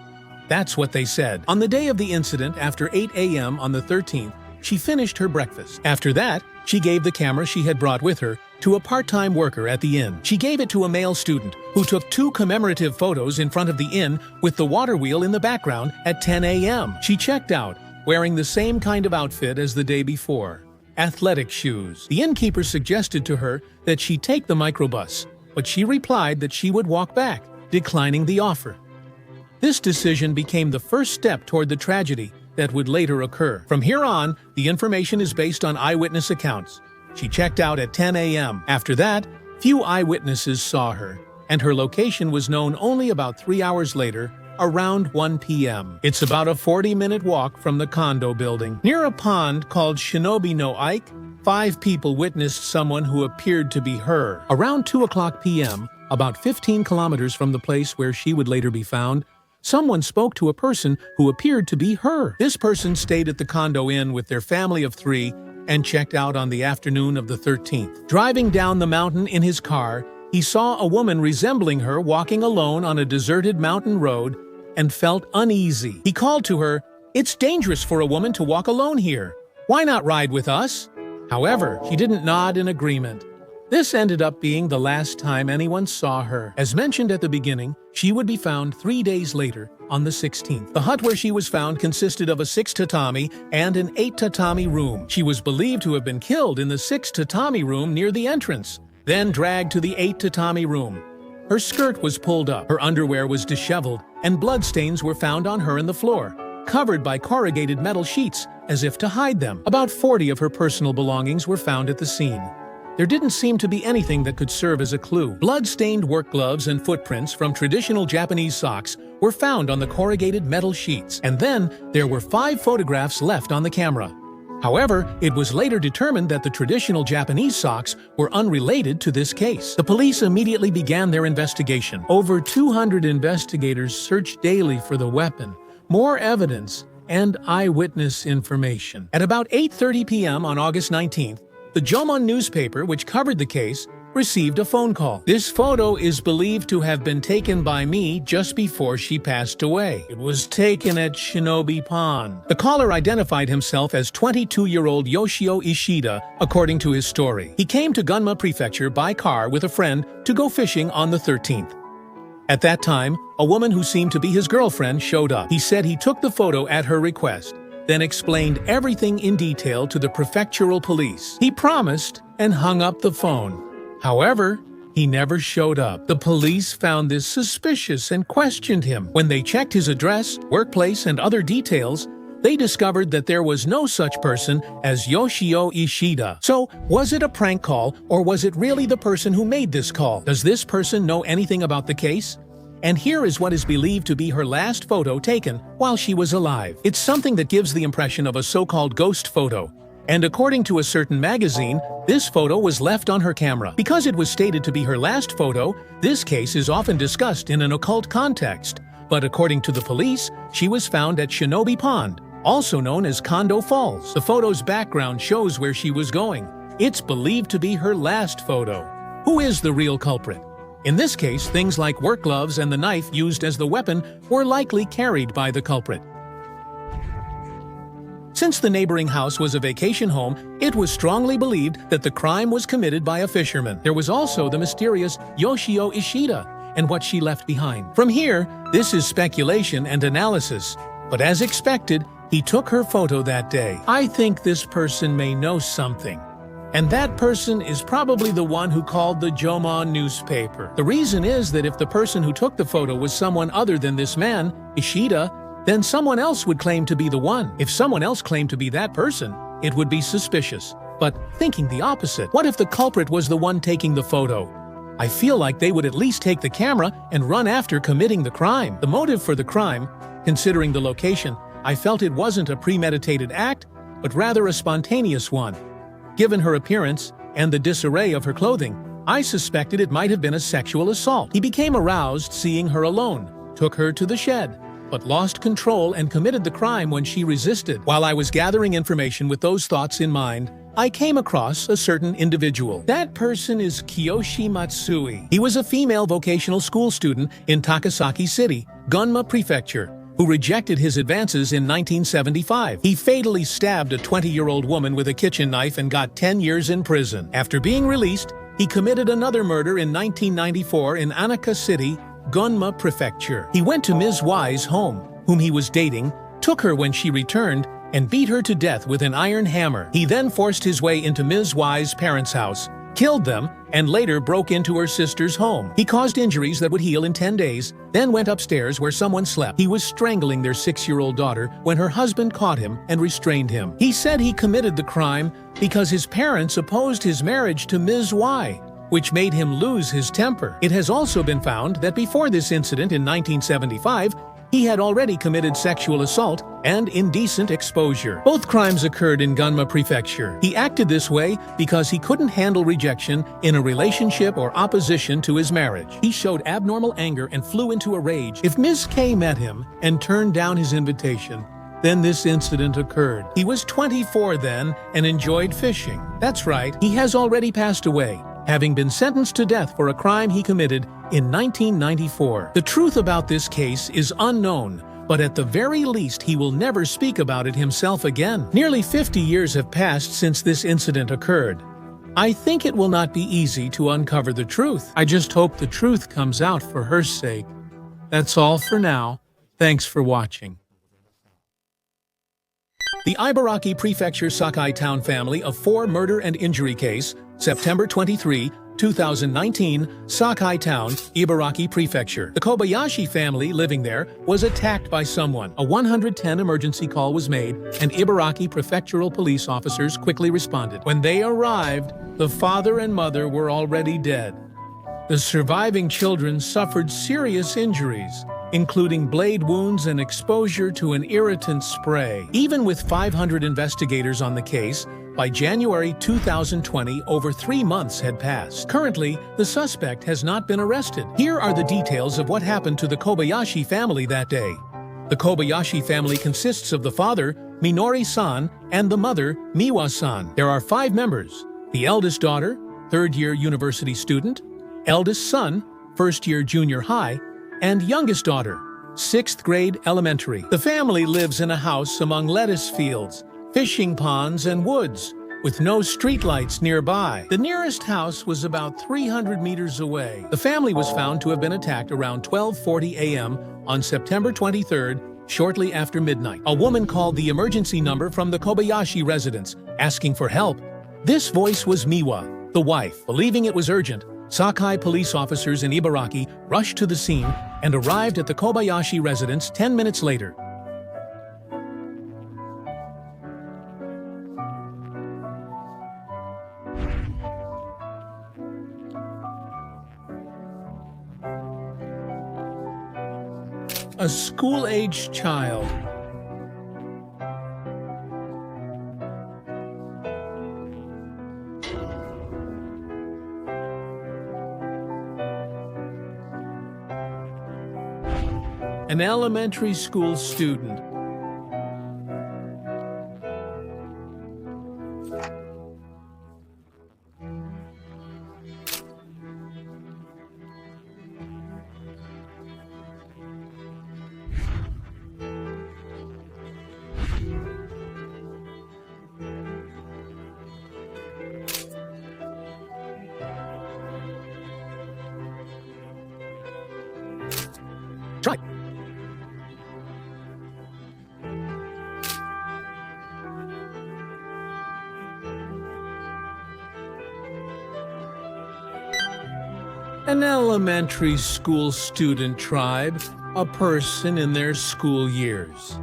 That's what they said. On the day of the incident, after 8 a.m. on the 13th, she finished her breakfast. After that, she gave the camera she had brought with her to a part-time worker at the inn. She gave it to a male student who took 2 commemorative photos in front of the inn with the water wheel in the background at 10 a.m. She checked out, wearing the same kind of outfit as the day before, athletic shoes. The innkeeper suggested to her that she take the microbus, but she replied that she would walk back, declining the offer. This decision became the first step toward the tragedy that would later occur. From here on, the information is based on eyewitness accounts. She checked out at 10 a.m. After that, few eyewitnesses saw her, and her location was known only about 3 hours later, around 1 p.m. It's about a 40-minute walk from the condo building. Near a pond called Shinobi no Ike, 5 people witnessed someone who appeared to be her. Around 2 o'clock p.m., about 15 kilometers from the place where she would later be found, someone spoke to a person who appeared to be her. This person stayed at the Kondo Inn with their family of 3 and checked out on the afternoon of the 13th. Driving down the mountain in his car, he saw a woman resembling her walking alone on a deserted mountain road and felt uneasy. He called to her, "It's dangerous for a woman to walk alone here. Why not ride with us?" However, she didn't nod in agreement. This ended up being the last time anyone saw her. As mentioned at the beginning, she would be found 3 days later, on the 16th. The hut where she was found consisted of a 6-tatami and an 8-tatami room. She was believed to have been killed in the 6-tatami room near the entrance, then dragged to the 8-tatami room. Her skirt was pulled up, her underwear was disheveled, and bloodstains were found on her and the floor, covered by corrugated metal sheets, as if to hide them. About 40 of her personal belongings were found at the scene. There didn't seem to be anything that could serve as a clue. Blood-stained work gloves and footprints from traditional Japanese socks were found on the corrugated metal sheets, and then there were 5 photographs left on the camera. However, it was later determined that the traditional Japanese socks were unrelated to this case. The police immediately began their investigation. Over 200 investigators searched daily for the weapon, more evidence, and eyewitness information. At about 8:30 p.m. on August 19th, the Jomon newspaper, which covered the case, received a phone call. This photo is believed to have been taken by me just before she passed away. It was taken at Shinobi Pond. The caller identified himself as 22-year-old Yoshio Ishida, according to his story. He came to Gunma Prefecture by car with a friend to go fishing on the 13th. At that time, a woman who seemed to be his girlfriend showed up. He said he took the photo at her request, then explained everything in detail to the prefectural police. He promised and hung up the phone. However, he never showed up. The police found this suspicious and questioned him. When they checked his address, workplace, and other details, they discovered that there was no such person as Yoshio Ishida. So, was it a prank call, or was it really the person who made this call? Does this person know anything about the case? And here is what is believed to be her last photo taken while she was alive. It's something that gives the impression of a so-called ghost photo. And according to a certain magazine, this photo was left on her camera. Because it was stated to be her last photo, this case is often discussed in an occult context. But according to the police, she was found at Shinobi Pond, also known as Kondo Falls. The photo's background shows where she was going. It's believed to be her last photo. Who is the real culprit? In this case, things like work gloves and the knife used as the weapon were likely carried by the culprit. Since the neighboring house was a vacation home, it was strongly believed that the crime was committed by a fisherman. There was also the mysterious Yoshio Ishida and what she left behind. From here, this is speculation and analysis, but as expected, he took her photo that day. I think this person may know something. And that person is probably the one who called the Jomon newspaper. The reason is that if the person who took the photo was someone other than this man, Ishida, then someone else would claim to be the one. If someone else claimed to be that person, it would be suspicious. But thinking the opposite, what if the culprit was the one taking the photo? I feel like they would at least take the camera and run after committing the crime. The motive for the crime, considering the location, I felt it wasn't a premeditated act, but rather a spontaneous one. Given her appearance and the disarray of her clothing, I suspected it might have been a sexual assault. He became aroused seeing her alone, took her to the shed, but lost control and committed the crime when she resisted. While I was gathering information with those thoughts in mind, I came across a certain individual. That person is Kiyoshi Matsui. He was a female vocational school student in Takasaki City, Gunma Prefecture, who rejected his advances in 1975. He fatally stabbed a 20-year-old woman with a kitchen knife and got 10 years in prison. After being released, he committed another murder in 1994 in Anaka City, Gunma Prefecture. He went to Ms. Y's home, whom he was dating, took her when she returned, and beat her to death with an iron hammer. He then forced his way into Ms. Y's parents' house, killed them, and later broke into her sister's home. He caused injuries that would heal in 10 days, then went upstairs where someone slept. He was strangling their 6-year-old daughter when her husband caught him and restrained him. He said he committed the crime because his parents opposed his marriage to Ms. Y, which made him lose his temper. It has also been found that before this incident in 1975, he had already committed sexual assault and indecent exposure. Both crimes occurred in Gunma Prefecture. He acted this way because he couldn't handle rejection in a relationship or opposition to his marriage. He showed abnormal anger and flew into a rage. If Ms. K met him and turned down his invitation, then this incident occurred. He was 24 then and enjoyed fishing. That's right, he has already passed away, having been sentenced to death for a crime he committed in 1994. The truth about this case is unknown, but at the very least he will never speak about it himself again. Nearly 50 years have passed since this incident occurred. I think it will not be easy to uncover the truth. I just hope the truth comes out for her sake. That's all for now. Thanks for watching. The Ibaraki Prefecture Sakai Town family of 4 murder and injury case, September 23, 2019, Sakai Town, Ibaraki Prefecture. The Kobayashi family living there was attacked by someone. A 110 emergency call was made, and Ibaraki prefectural police officers quickly responded. When they arrived, the father and mother were already dead. The surviving children suffered serious injuries, including blade wounds and exposure to an irritant spray. Even with 500 investigators on the case, by January 2020, over 3 months had passed. Currently, the suspect has not been arrested. Here are the details of what happened to the Kobayashi family that day. The Kobayashi family consists of the father, Minori-san, and the mother, Miwa-san. There are 5 members: the eldest daughter, 3rd-year university student; eldest son, 1st-year junior high; and youngest daughter, 6th grade elementary. The family lives in a house among lettuce fields, fishing ponds, and woods, with no streetlights nearby. The nearest house was about 300 meters away. The family was found to have been attacked around 12:40 a.m. on September 23rd, shortly after midnight. A woman called the emergency number from the Kobayashi residence, asking for help. This voice was Miwa, the wife. Believing it was urgent, Sakai police officers in Ibaraki rushed to the scene and arrived at the Kobayashi residence 10 minutes later. A school-aged child. An elementary school student. Try. An elementary school student tribe, a person in their school years.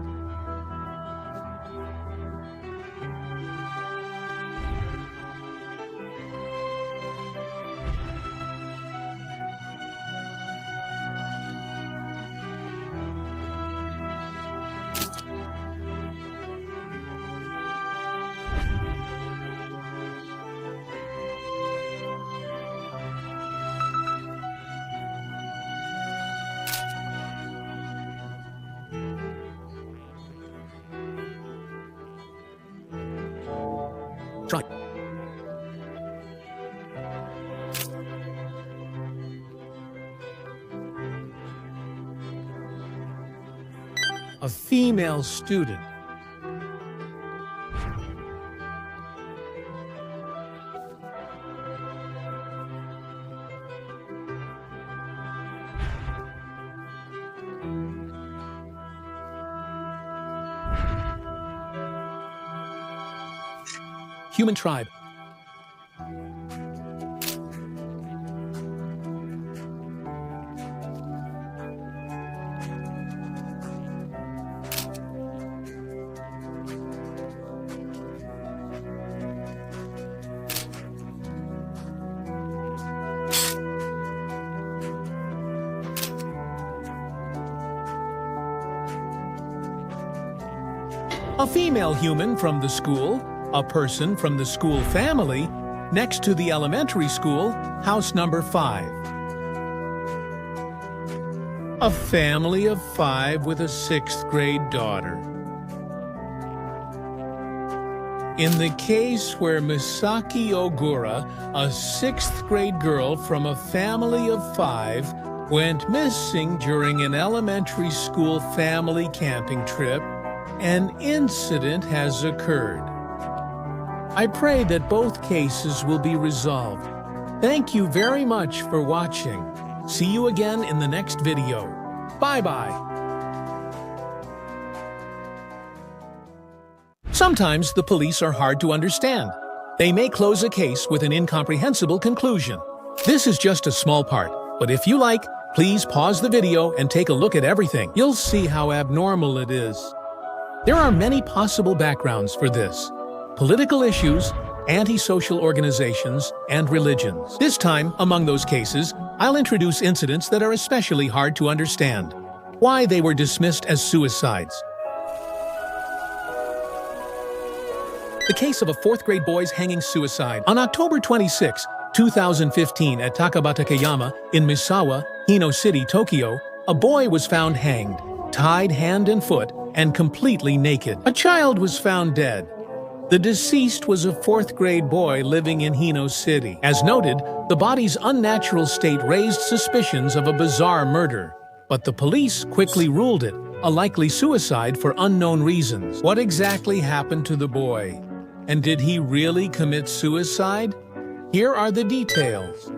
Try. A female student. Human tribe. A female human from the school. A person from the school family, next to the elementary school, house number 5. A family of 5 with a 6th grade daughter. In the case where Misaki Ogura, a 6th grade girl from a family of 5, went missing during an elementary school family camping trip, an incident has occurred. I pray that both cases will be resolved. Thank you very much for watching. See you again in the next video. Bye-bye. Sometimes the police are hard to understand. They may close a case with an incomprehensible conclusion. This is just a small part, but if you like, please pause the video and take a look at everything. You'll see how abnormal it is. There are many possible backgrounds for this: political issues, anti-social organizations, and religions. This time, among those cases, I'll introduce incidents that are especially hard to understand. Why they were dismissed as suicides. The case of a fourth-grade boy's hanging suicide. On October 26, 2015 at Takabatakeyama in Misawa, Hino City, Tokyo, a boy was found hanged, tied hand and foot, and completely naked. A child was found dead. The deceased was a fourth-grade boy living in Hino City. As noted, the body's unnatural state raised suspicions of a bizarre murder, but the police quickly ruled it a likely suicide for unknown reasons. What exactly happened to the boy? And did he really commit suicide? Here are the details.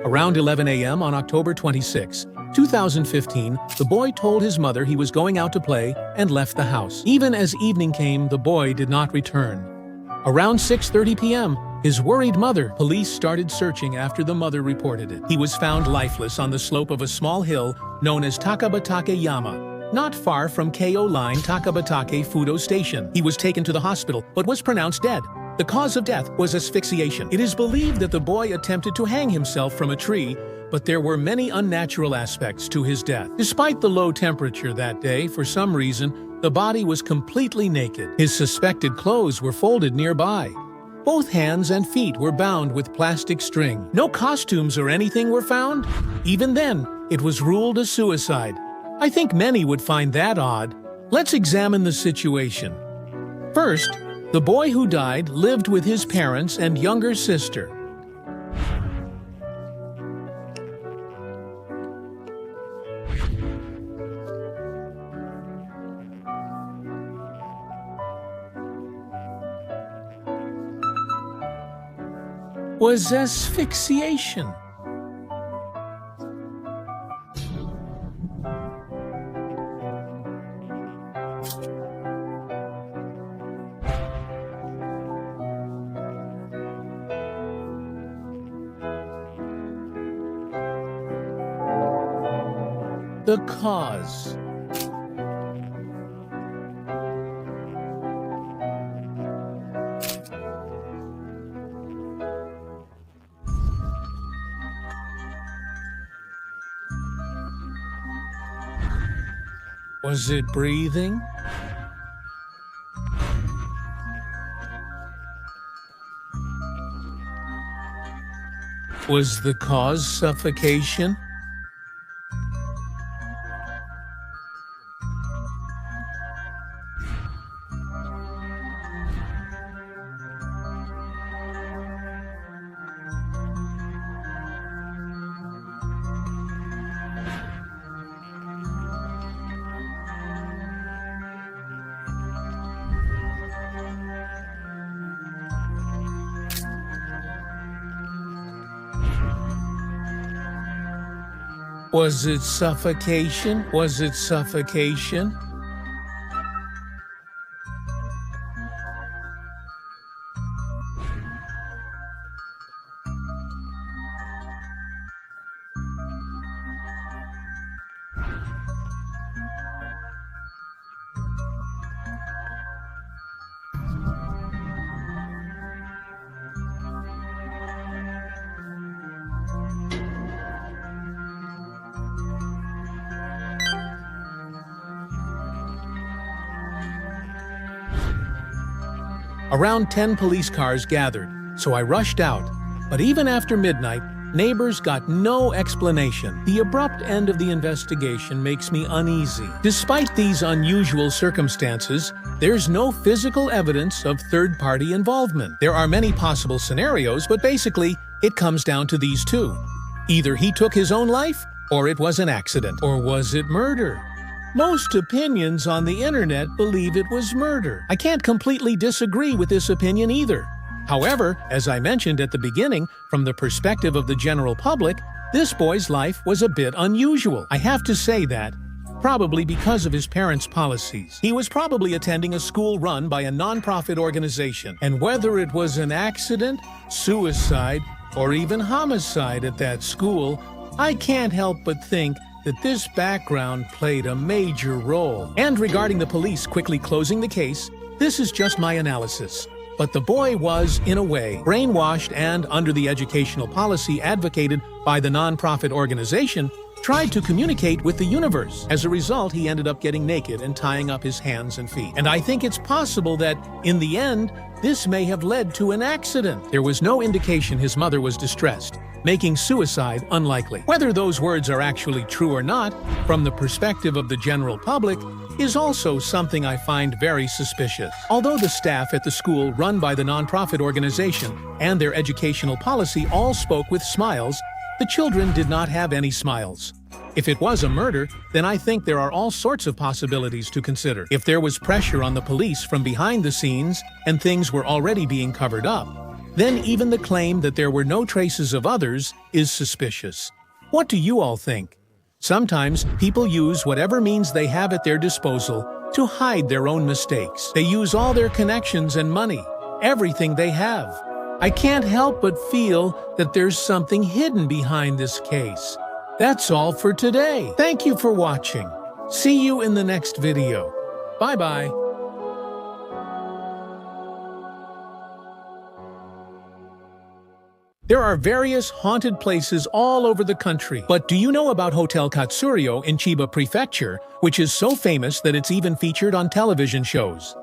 Around 11 a.m. on October 26, 2015, the boy told his mother he was going out to play and left the house. Even as evening came, the boy did not return. Around 6:30 p.m., his worried mother, police started searching after the mother reported it. He was found lifeless on the slope of a small hill known as Takabatake-yama, not far from Keio Line Takabatake Fudo Station. He was taken to the hospital, but was pronounced dead. The cause of death was asphyxiation. It is believed that the boy attempted to hang himself from a tree, but there were many unnatural aspects to his death. Despite the low temperature that day, for some reason, the body was completely naked. His suspected clothes were folded nearby. Both hands and feet were bound with plastic string. No costumes or anything were found. Even then, it was ruled a suicide. I think many would find that odd. Let's examine the situation. First, the boy who died lived with his parents and younger sister. Was asphyxiation. The cause. Was it breathing? Was the cause suffocation? Was it suffocation? Was it suffocation? Around 10 police cars gathered, so I rushed out. But even after midnight, neighbors got no explanation. The abrupt end of the investigation makes me uneasy. Despite these unusual circumstances, there's no physical evidence of third-party involvement. There are many possible scenarios, but basically, it comes down to these two. Either he took his own life, or it was an accident. Or was it murder? Most opinions on the internet believe it was murder. I can't completely disagree with this opinion either. However, as I mentioned at the beginning, from the perspective of the general public, this boy's life was a bit unusual. I have to say that, probably because of his parents' policies. He was probably attending a school run by a non-profit organization, and whether it was an accident, suicide, or even homicide at that school, I can't help but think that this background played a major role. And regarding the police quickly closing the case, this is just my analysis. But the boy was, in a way, brainwashed and, under the educational policy advocated by the non-profit organization, tried to communicate with the universe. As a result, he ended up getting naked and tying up his hands and feet. And I think it's possible that, in the end, this may have led to an accident. There was no indication his mother was distressed, making suicide unlikely. Whether those words are actually true or not, from the perspective of the general public, is also something I find very suspicious. Although the staff at the school run by the non-profit organization and their educational policy all spoke with smiles, the children did not have any smiles. If it was a murder, then I think there are all sorts of possibilities to consider. If there was pressure on the police from behind the scenes and things were already being covered up, then even the claim that there were no traces of others is suspicious. What do you all think? Sometimes people use whatever means they have at their disposal to hide their own mistakes. They use all their connections and money, everything they have. I can't help but feel that there's something hidden behind this case. That's all for today. Thank you for watching. See you in the next video. Bye-bye. There are various haunted places all over the country, but do you know about Hotel Katsuryo in Chiba Prefecture, which is so famous that it's even featured on television shows?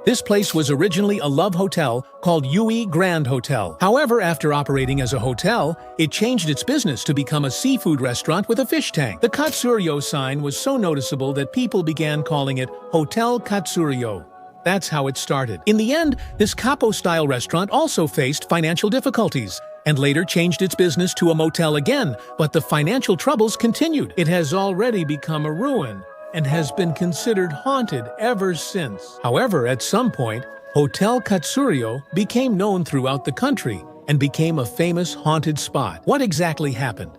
This place was originally a love hotel called Yui Grand Hotel. However, after operating as a hotel, it changed its business to become a seafood restaurant with a fish tank. The Katsuryo sign was so noticeable that people began calling it Hotel Katsuryo. That's how it started. In the end, this capo-style restaurant also faced financial difficulties and later changed its business to a motel again, but the financial troubles continued. It has already become a ruin and has been considered haunted ever since. However, at some point, Hotel Katsuryo became known throughout the country and became a famous haunted spot. What exactly happened?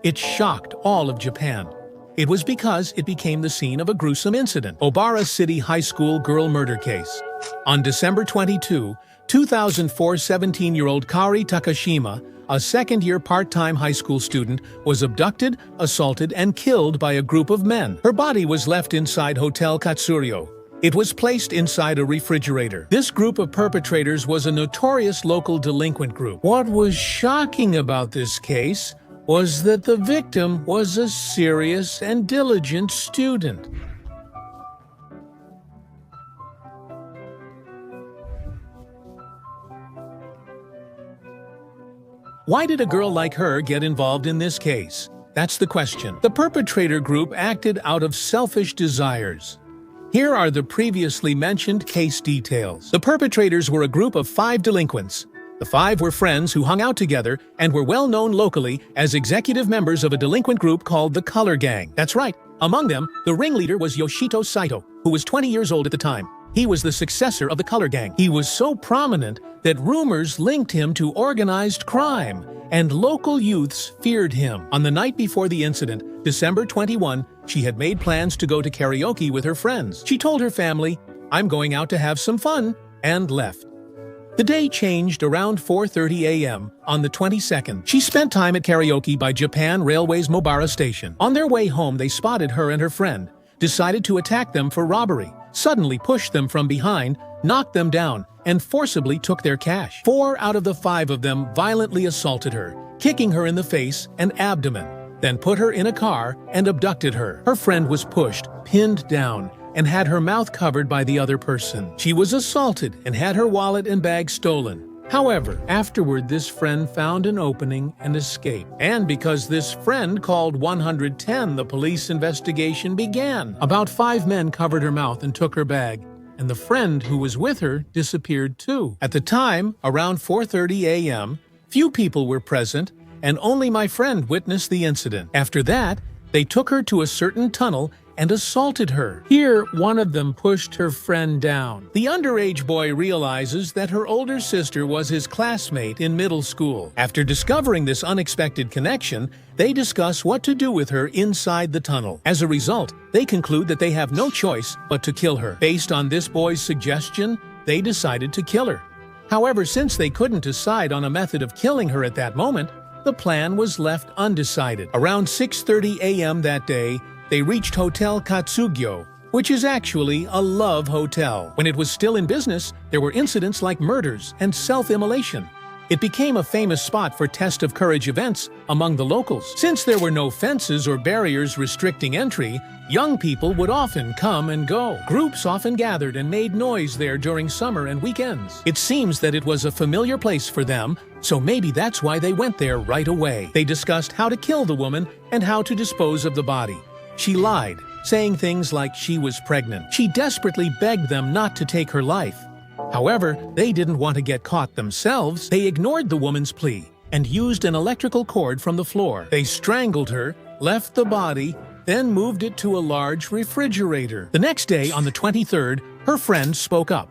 It shocked all of Japan. It was because it became the scene of a gruesome incident, Obara City High School girl murder case. On December 22, 2004, 17-year-old Kari Takashima, a second-year part-time high school student, was abducted, assaulted, and killed by a group of men. Her body was left inside Hotel Katsuryo. It was placed inside a refrigerator. This group of perpetrators was a notorious local delinquent group. What was shocking about this case was that the victim was a serious and diligent student. Why did a girl like her get involved in this case? That's the question. The perpetrator group acted out of selfish desires. Here are the previously mentioned case details. The perpetrators were a group of 5 delinquents. The 5 were friends who hung out together and were well known locally as executive members of a delinquent group called the Color Gang. That's right. Among them, the ringleader was Yoshito Saito, who was 20 years old at the time. He was the successor of the Color Gang. He was so prominent that rumors linked him to organized crime, and local youths feared him. On the night before the incident, December 21, she had made plans to go to karaoke with her friends. She told her family, "I'm going out to have some fun," and left. The day changed around 4:30 a.m. on the 22nd. She spent time at karaoke by Japan Railway's Mobara station. On their way home, they spotted her and her friend, decided to attack them for robbery, suddenly pushed them from behind, knocked them down, and forcibly took their cash. 4 out of the 5 of them violently assaulted her, kicking her in the face and abdomen, then put her in a car and abducted her. Her friend was pushed, pinned down, and had her mouth covered by the other person. She was assaulted and had her wallet and bag stolen. However, afterward this friend found an opening and escaped. And because this friend called 110, the police investigation began. About 5 men covered her mouth and took her bag, and the friend who was with her disappeared too. At the time, around 4:30 a.m., few people were present, and only my friend witnessed the incident. After that, they took her to a certain tunnel and assaulted her. Here, one of them pushed her friend down. The underage boy realizes that her older sister was his classmate in middle school. After discovering this unexpected connection, they discuss what to do with her inside the tunnel. As a result, they conclude that they have no choice but to kill her. Based on this boy's suggestion, they decided to kill her. However, since they couldn't decide on a method of killing her at that moment, the plan was left undecided. Around 6:30 a.m. that day, they reached Hotel Katsuryo, which is actually a love hotel. When it was still in business, there were incidents like murders and self-immolation. It became a famous spot for test of courage events among the locals. Since there were no fences or barriers restricting entry, young people would often come and go. Groups often gathered and made noise there during summer and weekends. It seems that it was a familiar place for them, so maybe that's why they went there right away. They discussed how to kill the woman and how to dispose of the body. She lied, saying things like she was pregnant. She desperately begged them not to take her life. However, they didn't want to get caught themselves. They ignored the woman's plea and used an electrical cord from the floor. They strangled her, left the body, then moved it to a large refrigerator. The next day, on the 23rd, her friend spoke up.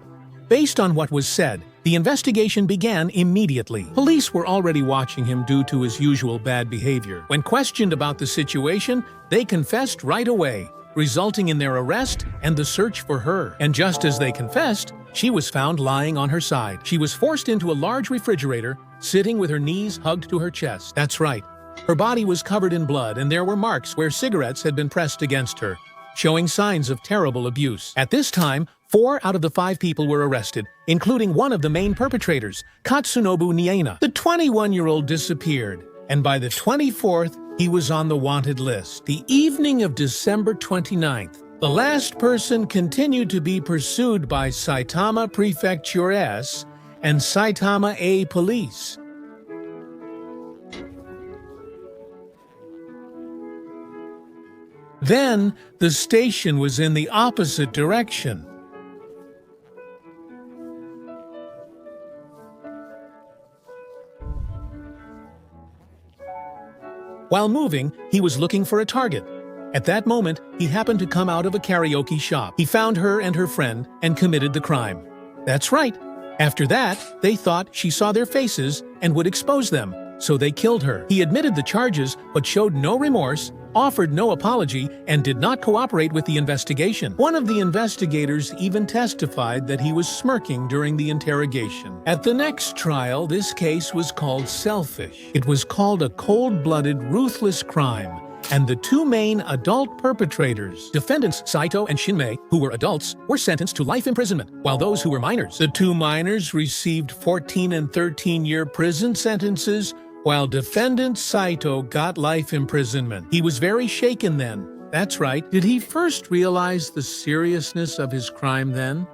Based on what was said, the investigation began immediately. Police were already watching him due to his usual bad behavior. When questioned about the situation, they confessed right away, resulting in their arrest and the search for her. And just as they confessed, she was found lying on her side. She was forced into a large refrigerator, sitting with her knees hugged to her chest. That's right. Her body was covered in blood, and there were marks where cigarettes had been pressed against her, showing signs of terrible abuse. At this time, 4 out of the 5 people were arrested, including one of the main perpetrators, Katsunobu Niena. The 21-year-old disappeared, and by the 24th, he was on the wanted list. The evening of December 29th, the last person continued to be pursued by Saitama Prefecture S and Saitama A Police. Then, the station was in the opposite direction. While moving, he was looking for a target. At that moment, he happened to come out of a karaoke shop. He found her and her friend and committed the crime. That's right. After that, they thought she saw their faces and would expose them, so they killed her. He admitted the charges but showed no remorse, offered no apology, and did not cooperate with the investigation. One of the investigators even testified that he was smirking during the interrogation. At the next trial, this case was called selfish. It was called a cold-blooded, ruthless crime, and the 2 main adult perpetrators, defendants Saito and Shinmei, who were adults, were sentenced to life imprisonment, while those who were minors. The 2 minors received 14 and 13-year prison sentences, while defendant Saito got life imprisonment. He was very shaken then. That's right. Did he first realize the seriousness of his crime then?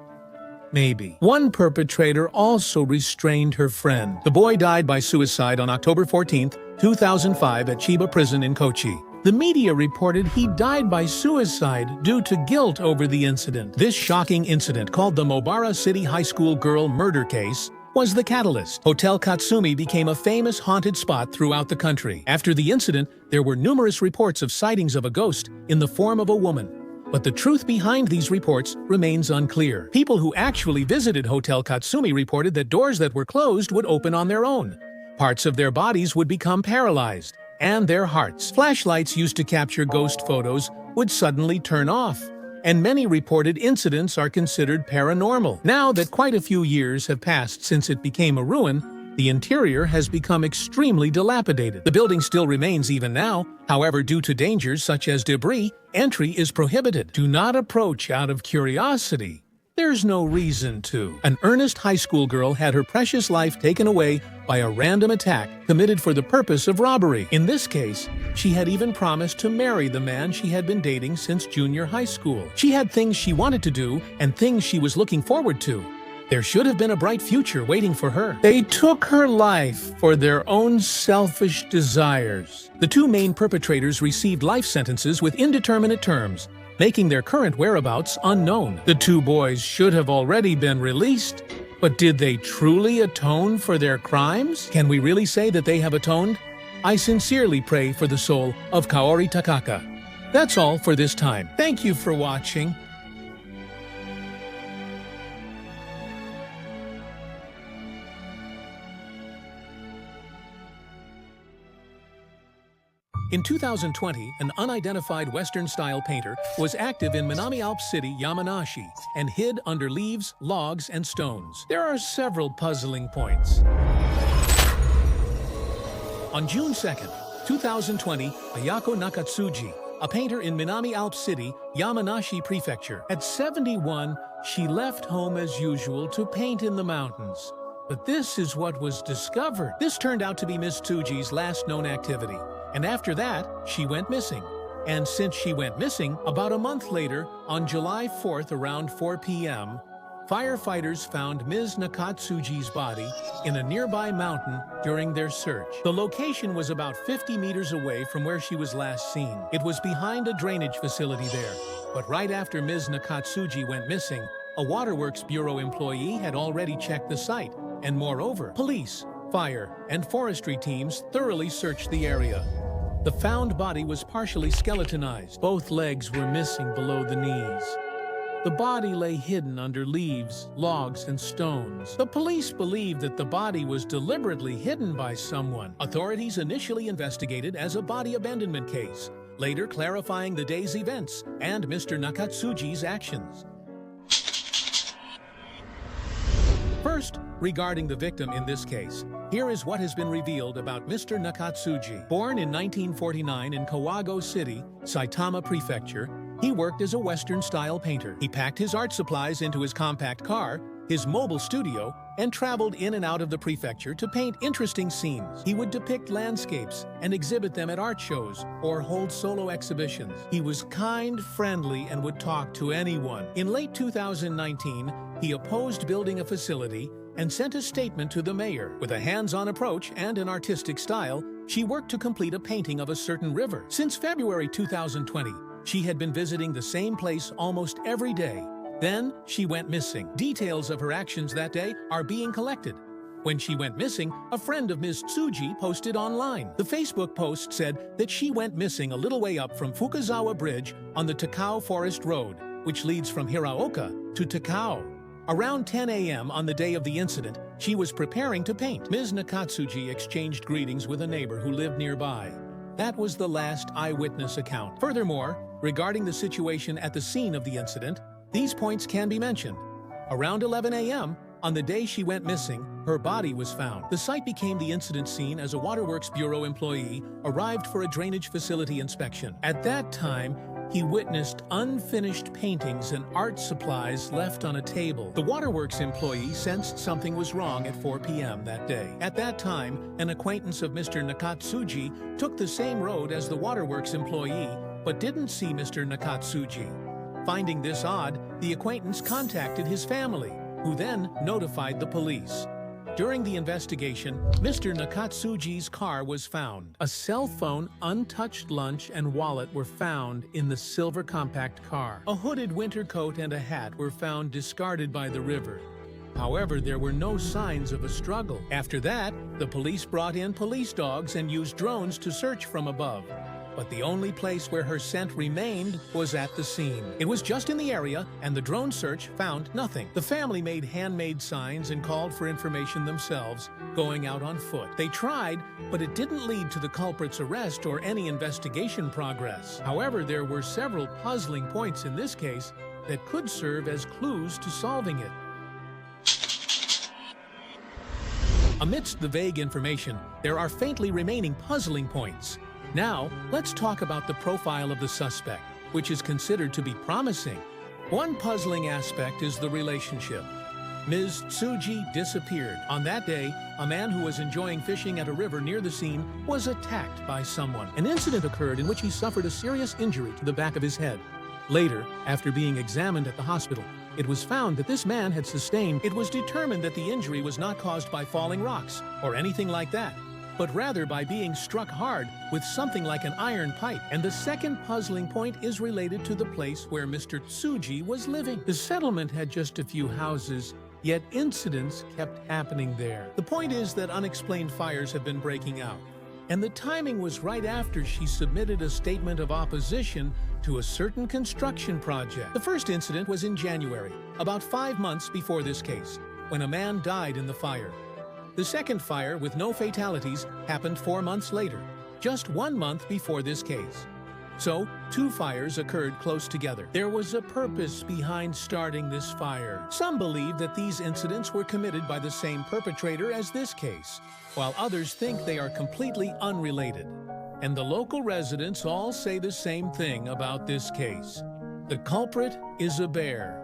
Maybe. One perpetrator also restrained her friend. The boy died by suicide on October 14, 2005 at Chiba Prison in Kochi. The media reported he died by suicide due to guilt over the incident. This shocking incident, called the Mobara City High School girl murder case, was the catalyst. Hotel Katsumi became a famous haunted spot throughout the country. After the incident, there were numerous reports of sightings of a ghost in the form of a woman. But the truth behind these reports remains unclear. People who actually visited Hotel Katsumi reported that doors that were closed would open on their own. Parts of their bodies would become paralyzed, and their hearts. Flashlights used to capture ghost photos would suddenly turn off, and many reported incidents are considered paranormal. Now that quite a few years have passed since it became a ruin, the interior has become extremely dilapidated. The building still remains even now. However, due to dangers such as debris, entry is prohibited. Do not approach out of curiosity. There's no reason to. An earnest high school girl had her precious life taken away by a random attack committed for the purpose of robbery. In this case, she had even promised to marry the man she had been dating since junior high school. She had things she wanted to do and things she was looking forward to. There should have been a bright future waiting for her. They took her life for their own selfish desires. The 2 main perpetrators received life sentences with indeterminate terms, making their current whereabouts unknown. The 2 boys should have already been released, but did they truly atone for their crimes? Can we really say that they have atoned? I sincerely pray for the soul of Kaori Takaka. That's all for this time. Thank you for watching. In 2020, an unidentified Western-style painter was active in Minami Alps City, Yamanashi, and hid under leaves, logs, and stones. There are several puzzling points. On June 2nd, 2020, Ayako Nakatsuji, a painter in Minami Alps City, Yamanashi Prefecture. At 71, she left home as usual to paint in the mountains. But this is what was discovered. This turned out to be Ms. Tsuji's last known activity. And after that, she went missing. And since she went missing, about a month later, on July 4th around 4 p.m., firefighters found Ms. Nakatsuji's body in a nearby mountain during their search. The location was about 50 meters away from where she was last seen. It was behind a drainage facility there. But right after Ms. Nakatsuji went missing, a Waterworks Bureau employee had already checked the site. And moreover, police, fire, and forestry teams thoroughly searched the area. The found body was partially skeletonized. Both legs were missing below the knees. The body lay hidden under leaves, logs, and stones. The police believed that the body was deliberately hidden by someone. Authorities initially investigated as a body abandonment case, later clarifying the day's events and Mr. Nakatsuji's actions. First, regarding the victim in this case, here is what has been revealed about Mr. Nakatsuji. Born in 1949 in Kawago City, Saitama Prefecture, he worked as a Western-style painter. He packed his art supplies into his compact car, his mobile studio, and traveled in and out of the prefecture to paint interesting scenes. He would depict landscapes and exhibit them at art shows or hold solo exhibitions. He was kind, friendly, and would talk to anyone. In late 2019, he opposed building a facility and sent a statement to the mayor. With a hands-on approach and an artistic style, she worked to complete a painting of a certain river. Since February 2020, she had been visiting the same place almost every day. Then, she went missing. Details of her actions that day are being collected. When she went missing, a friend of Ms. Tsuji posted online. The Facebook post said that she went missing a little way up from Fukazawa Bridge on the Takao Forest Road, which leads from Hiraoka to Takao. Around 10 a.m. on the day of the incident, she was preparing to paint. Ms. Nakatsuji exchanged greetings with a neighbor who lived nearby. That was the last eyewitness account. Furthermore, regarding the situation at the scene of the incident, these points can be mentioned. Around 11 a.m., on the day she went missing, her body was found. The site became the incident scene as a Waterworks Bureau employee arrived for a drainage facility inspection. At that time, he witnessed unfinished paintings and art supplies left on a table. The Waterworks employee sensed something was wrong at 4 p.m. that day. At that time, an acquaintance of Mr. Nakatsuji took the same road as the Waterworks employee, but didn't see Mr. Nakatsuji. Finding this odd, the acquaintance contacted his family, who then notified the police. During the investigation, Mr. Nakatsuji's car was found. A cell phone, untouched lunch, and wallet were found in the silver compact car. A hooded winter coat and a hat were found discarded by the river. However, there were no signs of a struggle. After that, the police brought in police dogs and used drones to search from above. But the only place where her scent remained was at the scene. It was just in the area, and the drone search found nothing. The family made handmade signs and called for information themselves, going out on foot. They tried, but it didn't lead to the culprit's arrest or any investigation progress. However, there were several puzzling points in this case that could serve as clues to solving it. Amidst the vague information, there are faintly remaining puzzling points. Now, let's talk about the profile of the suspect, which is considered to be promising. One puzzling aspect is the relationship. Ms. Tsuji disappeared. On that day, a man who was enjoying fishing at a river near the scene was attacked by someone. An incident occurred in which he suffered a serious injury to the back of his head. Later, after being examined at the hospital, it was found that this man had sustained. It was determined that the injury was not caused by falling rocks or anything like that, but rather by being struck hard with something like an iron pipe. And the second puzzling point is related to the place where Mr. Tsuji was living. The settlement had just a few houses, yet incidents kept happening there. The point is that unexplained fires have been breaking out. And the timing was right after she submitted a statement of opposition to a certain construction project. The first incident was in January, about 5 months before this case, when a man died in the fire. The second fire, with no fatalities, happened 4 months later, just 1 month before this case. So, 2 fires occurred close together. There was a purpose behind starting this fire. Some believe that these incidents were committed by the same perpetrator as this case, while others think they are completely unrelated. And the local residents all say the same thing about this case. The culprit is a bear.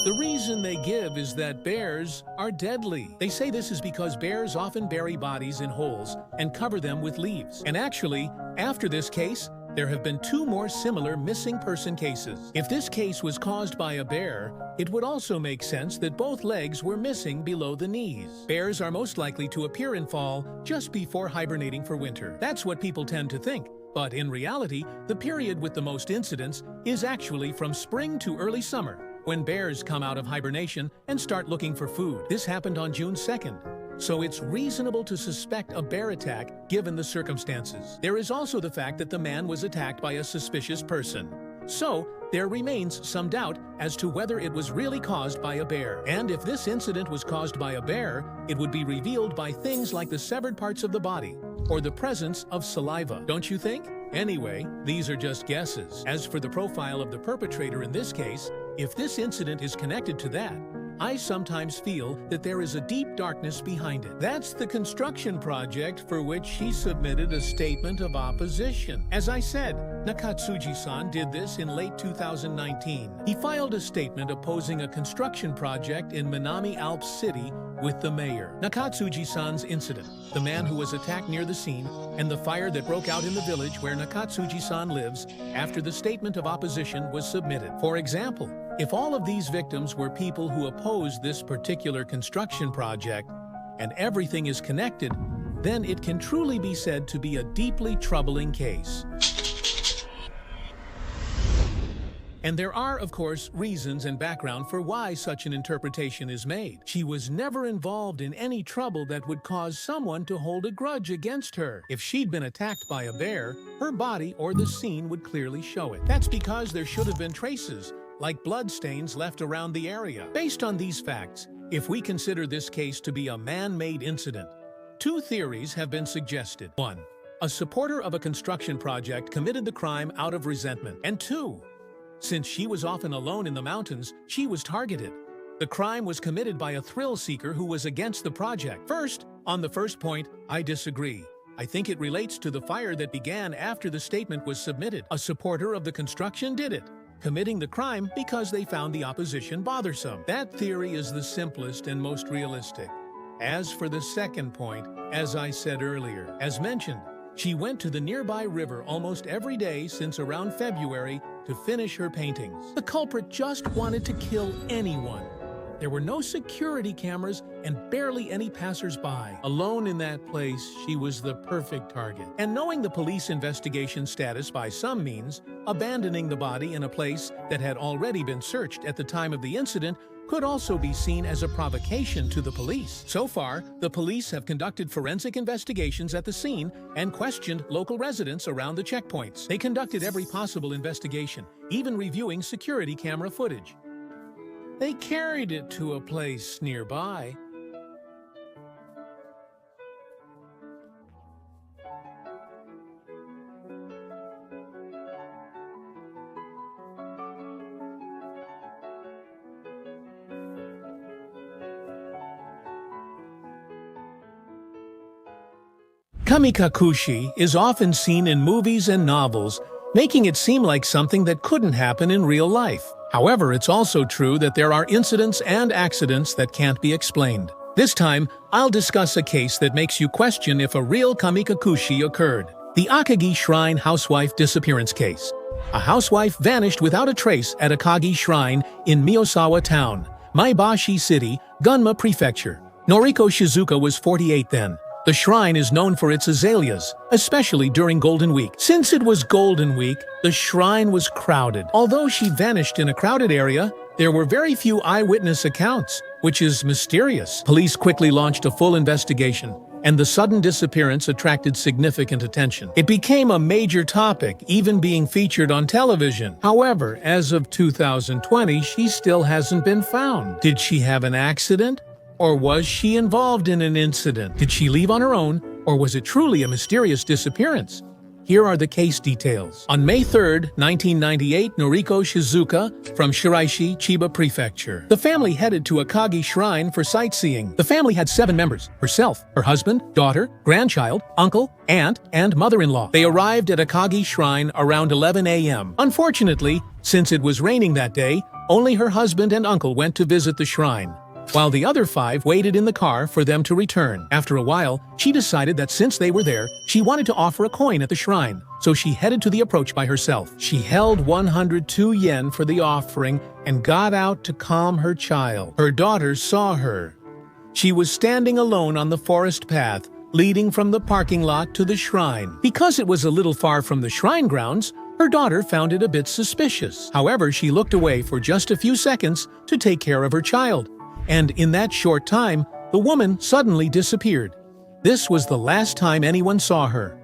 The reason they give is that bears are deadly. They say this is because bears often bury bodies in holes and cover them with leaves. And actually, after this case, there have been 2 more similar missing person cases. If this case was caused by a bear, it would also make sense that both legs were missing below the knees. Bears are most likely to appear in fall just before hibernating for winter. That's what people tend to think. But in reality, the period with the most incidents is actually from spring to early summer, when bears come out of hibernation and start looking for food. This happened on June 2nd. So it's reasonable to suspect a bear attack given the circumstances. There is also the fact that the man was attacked by a suspicious person. So there remains some doubt as to whether it was really caused by a bear. And if this incident was caused by a bear, it would be revealed by things like the severed parts of the body or the presence of saliva. Don't you think? Anyway, these are just guesses. As for the profile of the perpetrator in this case, if this incident is connected to that, I sometimes feel that there is a deep darkness behind it. That's the construction project for which she submitted a statement of opposition. As I said, Nakatsuji-san did this in late 2019. He filed a statement opposing a construction project in Minami Alps City with the mayor. Nakatsuji-san's incident, the man who was attacked near the scene, and the fire that broke out in the village where Nakatsuji-san lives after the statement of opposition was submitted. For example, if all of these victims were people who opposed this particular construction project, and everything is connected, then it can truly be said to be a deeply troubling case. And there are, of course, reasons and background for why such an interpretation is made. She was never involved in any trouble that would cause someone to hold a grudge against her. If she'd been attacked by a bear, her body or the scene would clearly show it. That's because there should have been traces, like bloodstains left around the area. Based on these facts, if we consider this case to be a man-made incident, 2 theories have been suggested. 1. A supporter of a construction project committed the crime out of resentment. And 2. Since she was often alone in the mountains, she was targeted. The crime was committed by a thrill-seeker who was against the project. First, on the first point, I disagree. I think it relates to the fire that began after the statement was submitted. A supporter of the construction did it, committing the crime because they found the opposition bothersome. That theory is the simplest and most realistic. As for the second point, as I said earlier, as mentioned, she went to the nearby river almost every day since around February to finish her paintings. The culprit just wanted to kill anyone. There were no security cameras and barely any passers-by. Alone in that place, she was the perfect target. And knowing the police investigation status by some means, abandoning the body in a place that had already been searched at the time of the incident could also be seen as a provocation to the police. So far, the police have conducted forensic investigations at the scene and questioned local residents around the checkpoints. They conducted every possible investigation, even reviewing security camera footage. They carried it to a place nearby. Kamikakushi is often seen in movies and novels, making it seem like something that couldn't happen in real life. However, it's also true that there are incidents and accidents that can't be explained. This time, I'll discuss a case that makes you question if a real kamikakushi occurred. The Akagi Shrine housewife disappearance case. A housewife vanished without a trace at Akagi Shrine in Miyosawa Town, Maebashi City, Gunma Prefecture. Noriko Shizuka was 48 then. The shrine is known for its azaleas, especially during Golden Week. Since it was Golden Week, the shrine was crowded. Although she vanished in a crowded area, there were very few eyewitness accounts, which is mysterious. Police quickly launched a full investigation, and the sudden disappearance attracted significant attention. It became a major topic, even being featured on television. However, as of 2020, she still hasn't been found. Did she have an accident? Or was she involved in an incident? Did she leave on her own? Or was it truly a mysterious disappearance? Here are the case details. On May 3, 1998, Noriko Shizuka from Shiraishi, Chiba Prefecture. The family headed to Akagi Shrine for sightseeing. The family had 7 members: herself, her husband, daughter, grandchild, uncle, aunt, and mother-in-law. They arrived at Akagi Shrine around 11 a.m. Unfortunately, since it was raining that day, only her husband and uncle went to visit the shrine, while the other 5 waited in the car for them to return. After a while, she decided that since they were there, she wanted to offer a coin at the shrine, so she headed to the approach by herself. She held 102 yen for the offering and got out to calm her child. Her daughter saw her. She was standing alone on the forest path, leading from the parking lot to the shrine. Because it was a little far from the shrine grounds, her daughter found it a bit suspicious. However, she looked away for just a few seconds to take care of her child. And in that short time, the woman suddenly disappeared. This was the last time anyone saw her.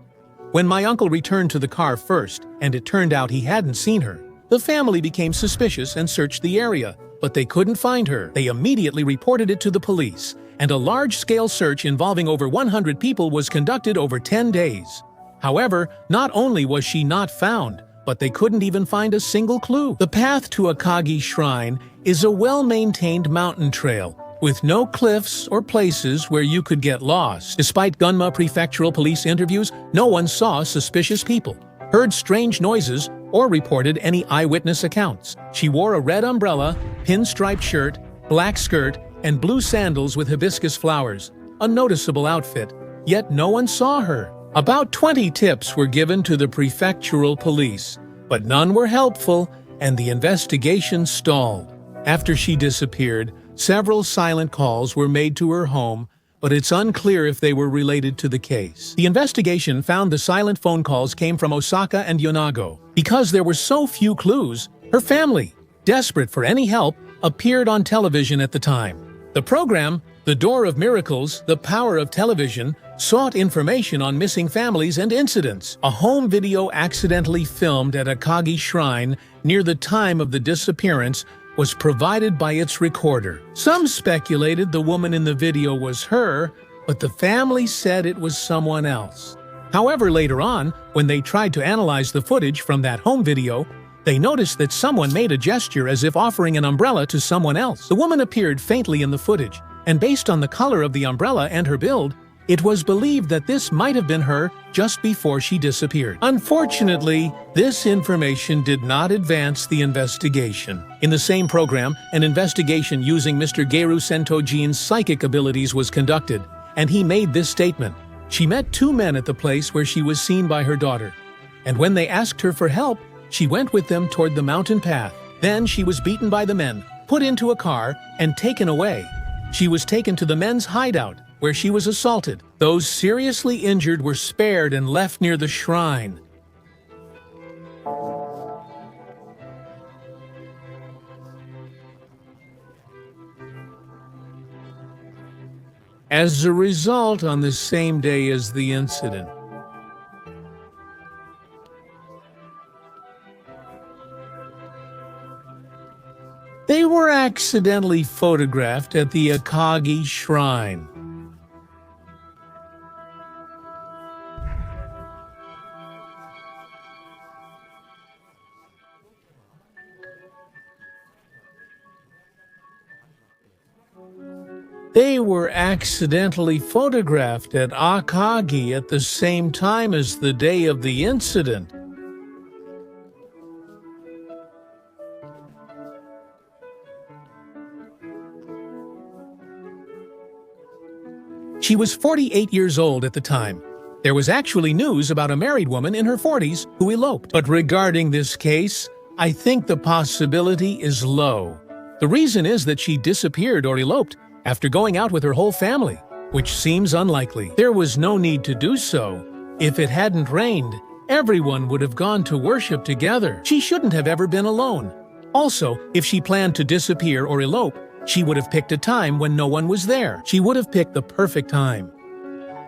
When my uncle returned to the car first, and it turned out he hadn't seen her, the family became suspicious and searched the area, but they couldn't find her. They immediately reported it to the police, and a large-scale search involving over 100 people was conducted over 10 days. However, not only was she not found, but they couldn't even find a single clue. The path to Akagi Shrine is a well-maintained mountain trail, with no cliffs or places where you could get lost. Despite Gunma Prefectural Police interviews, no one saw suspicious people, heard strange noises, or reported any eyewitness accounts. She wore a red umbrella, pinstriped shirt, black skirt, and blue sandals with hibiscus flowers, a noticeable outfit, yet no one saw her. About 20 tips were given to the prefectural police, but none were helpful, and the investigation stalled. After she disappeared, several silent calls were made to her home, but it's unclear if they were related to the case. The investigation found the silent phone calls came from Osaka and Yonago. Because there were so few clues, her family, desperate for any help, appeared on television at the time. The program, The Door of Miracles, The Power of Television, sought information on missing families and incidents. A home video accidentally filmed at Akagi Shrine near the time of the disappearance was provided by its recorder. Some speculated the woman in the video was her, but the family said it was someone else. However, later on, when they tried to analyze the footage from that home video, they noticed that someone made a gesture as if offering an umbrella to someone else. The woman appeared faintly in the footage, and based on the color of the umbrella and her build, it was believed that this might have been her just before she disappeared. Unfortunately, this information did not advance the investigation. In the same program, an investigation using Mr. Geiru Sentojin's psychic abilities was conducted, and he made this statement. She met 2 men at the place where she was seen by her daughter, and when they asked her for help, she went with them toward the mountain path. Then she was beaten by the men, put into a car, and taken away. She was taken to the men's hideout, where she was assaulted. Those seriously injured were spared and left near the shrine. As a result, on the same day as the incident, they were accidentally photographed at the Akagi Shrine. They were accidentally photographed at Akagi at the same time as the day of the incident. She was 48 years old at the time. There was actually news about a married woman in her 40s who eloped. But regarding this case, I think the possibility is low. The reason is that she disappeared or eloped after going out with her whole family, which seems unlikely. There was no need to do so. If it hadn't rained, everyone would have gone to worship together. She shouldn't have ever been alone. Also, if she planned to disappear or elope, she would have picked a time when no one was there. She would have picked the perfect time.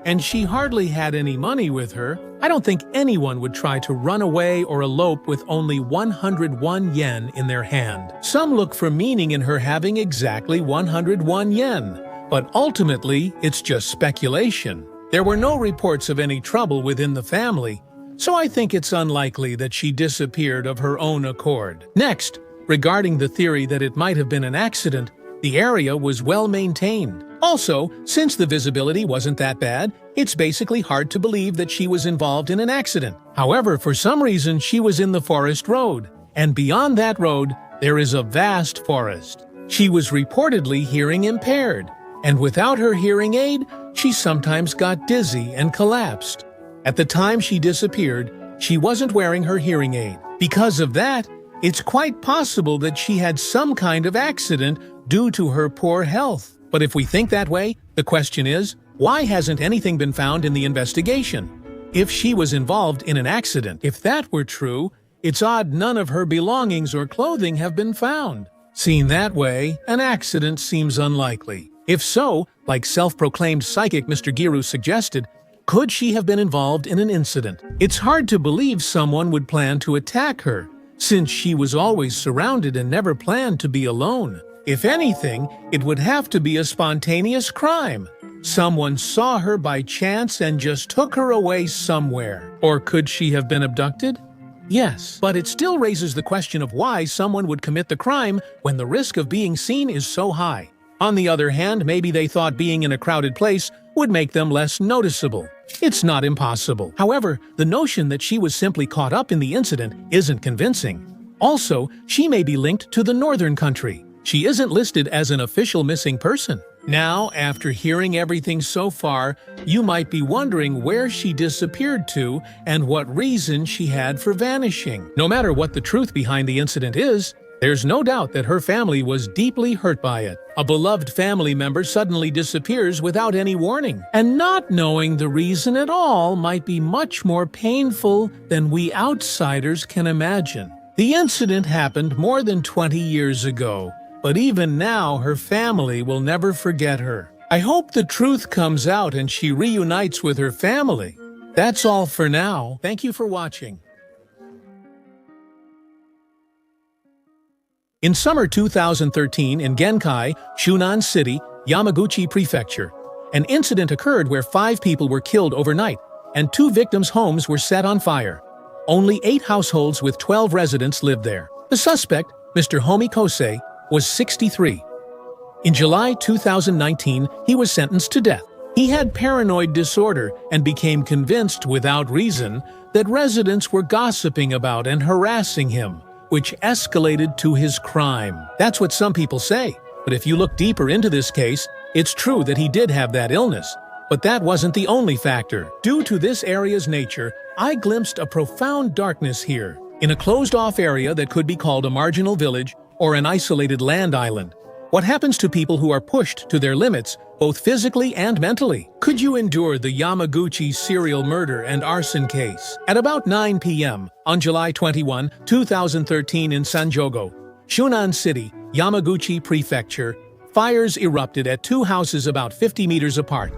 and she hardly had any money with her. I don't think anyone would try to run away or elope with only 101 yen in their hand. Some look for meaning in her having exactly 101 yen, but ultimately it's just speculation. There were no reports of any trouble within the family, so I think it's unlikely that she disappeared of her own accord. Next, regarding the theory that it might have been an accident, the area was well maintained. Also, since the visibility wasn't that bad, it's basically hard to believe that she was involved in an accident. However, for some reason, she was in the forest road, and beyond that road, there is a vast forest. She was reportedly hearing impaired, and without her hearing aid, she sometimes got dizzy and collapsed. At the time she disappeared, she wasn't wearing her hearing aid. Because of that, it's quite possible that she had some kind of accident due to her poor health. But if we think that way, the question is, why hasn't anything been found in the investigation? If she was involved in an accident, if that were true, it's odd none of her belongings or clothing have been found. Seen that way, an accident seems unlikely. If so, like self-proclaimed psychic Mr. Giru suggested, could she have been involved in an incident? It's hard to believe someone would plan to attack her, since she was always surrounded and never planned to be alone. If anything, it would have to be a spontaneous crime. Someone saw her by chance and just took her away somewhere. Or could she have been abducted? Yes, but it still raises the question of why someone would commit the crime when the risk of being seen is so high. On the other hand, maybe they thought being in a crowded place would make them less noticeable. It's not impossible. However, the notion that she was simply caught up in the incident isn't convincing. Also, she may be linked to the northern country. She isn't listed as an official missing person. Now, after hearing everything so far, you might be wondering where she disappeared to and what reason she had for vanishing. No matter what the truth behind the incident is, there's no doubt that her family was deeply hurt by it. A beloved family member suddenly disappears without any warning, and not knowing the reason at all might be much more painful than we outsiders can imagine. The incident happened more than 20 years ago, but even now her family will never forget her. I hope the truth comes out and she reunites with her family. That's all for now. Thank you for watching. In summer 2013 in Genkai, Shunan City, Yamaguchi Prefecture, an incident occurred where 5 people were killed overnight and 2 victims' homes were set on fire. Only 8 households with 12 residents lived there. The suspect, Mr. Homi Kosei, was 63. In July 2019, he was sentenced to death. He had paranoid disorder and became convinced without reason that residents were gossiping about and harassing him, which escalated to his crime. That's what some people say, but if you look deeper into this case, it's true that he did have that illness. But that wasn't the only factor. Due to this area's nature, I glimpsed a profound darkness here, in a closed-off area that could be called a marginal village or an isolated land island. What happens to people who are pushed to their limits, both physically and mentally? Could you endure the Yamaguchi serial murder and arson case? At about 9 p.m. on July 21, 2013 in Sanjogo, Shunan City, Yamaguchi Prefecture, fires erupted at 2 houses about 50 meters apart.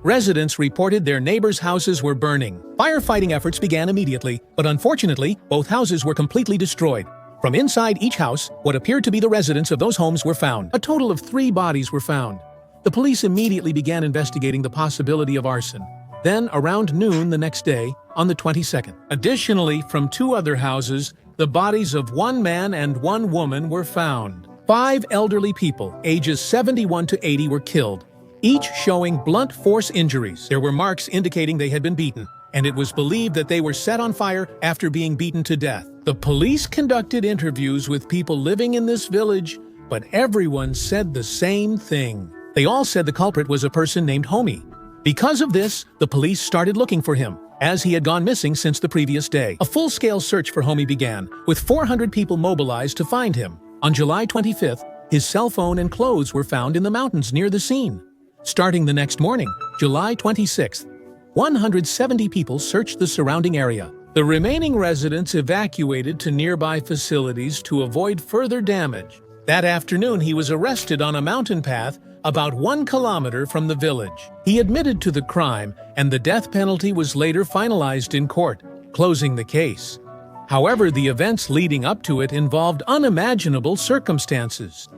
Residents reported their neighbors' houses were burning. Firefighting efforts began immediately, but unfortunately, both houses were completely destroyed. From inside each house, what appeared to be the residents of those homes were found. A total of 3 bodies were found. The police immediately began investigating the possibility of arson. Then, around noon the next day, on the 22nd. Additionally, from 2 other houses, the bodies of 1 man and 1 woman were found. 5 elderly people, ages 71 to 80, were killed, each showing blunt force injuries. There were marks indicating they had been beaten, and it was believed that they were set on fire after being beaten to death. The police conducted interviews with people living in this village, but everyone said the same thing. They all said the culprit was a person named Homi. Because of this, the police started looking for him, as he had gone missing since the previous day. A full-scale search for Homi began, with 400 people mobilized to find him. On July 25th, his cell phone and clothes were found in the mountains near the scene. Starting the next morning, July 26th, 170 people searched the surrounding area. The remaining residents evacuated to nearby facilities to avoid further damage. That afternoon, he was arrested on a mountain path about 1 kilometer from the village. He admitted to the crime, and the death penalty was later finalized in court, closing the case. However, the events leading up to it involved unimaginable circumstances.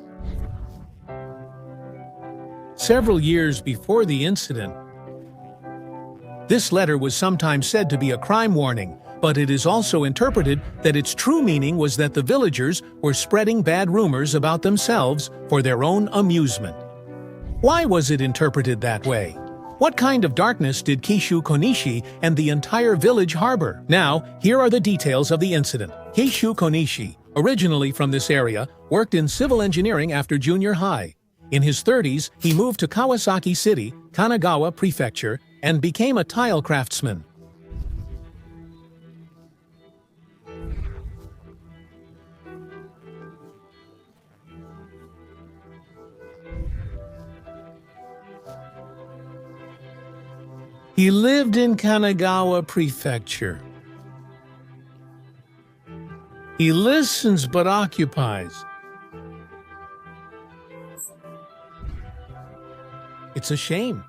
Several years before the incident, this letter was sometimes said to be a crime warning, but it is also interpreted that its true meaning was that the villagers were spreading bad rumors about themselves for their own amusement. Why was it interpreted that way? What kind of darkness did Keishu Konishi and the entire village harbor? Now, here are the details of the incident. Keishu Konishi, originally from this area, worked in civil engineering after junior high. In his 30s, he moved to Kawasaki City, Kanagawa Prefecture, and became a tile craftsman. He lived in Kanagawa Prefecture. He listens but occupies. It's a shame.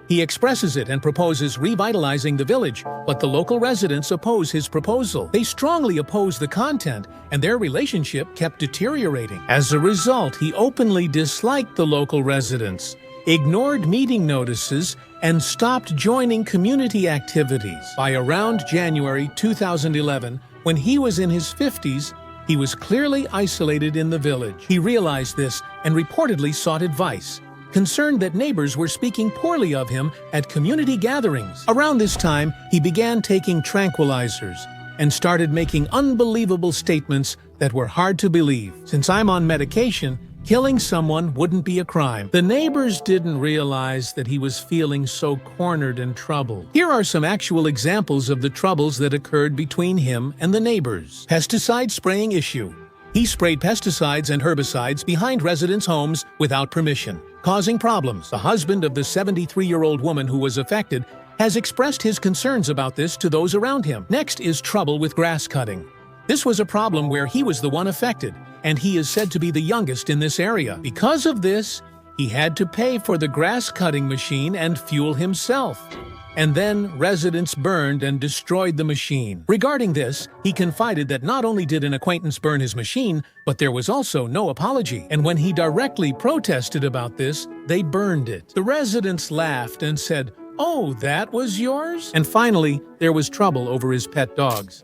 He expresses it and proposes revitalizing the village, but the local residents oppose his proposal. They strongly oppose the content, and their relationship kept deteriorating. As a result, he openly disliked the local residents, ignored meeting notices, and stopped joining community activities. By around January 2011, when he was in his 50s, he was clearly isolated in the village. He realized this and reportedly sought advice, concerned that neighbors were speaking poorly of him at community gatherings. Around this time, he began taking tranquilizers and started making unbelievable statements that were hard to believe. Since I'm on medication, killing someone wouldn't be a crime. The neighbors didn't realize that he was feeling so cornered and troubled. Here are some actual examples of the troubles that occurred between him and the neighbors. Pesticide spraying issue. He sprayed pesticides and herbicides behind residents' homes without permission, causing problems. The husband of the 73-year-old woman who was affected has expressed his concerns about this to those around him. Next is trouble with grass cutting. This was a problem where he was the one affected, and he is said to be the youngest in this area. Because of this, he had to pay for the grass cutting machine and fuel himself. And then residents burned and destroyed the machine. Regarding this, he confided that not only did an acquaintance burn his machine, but there was also no apology. And when he directly protested about this, they burned it. The residents laughed and said, "Oh, that was yours?" And finally, there was trouble over his pet dogs.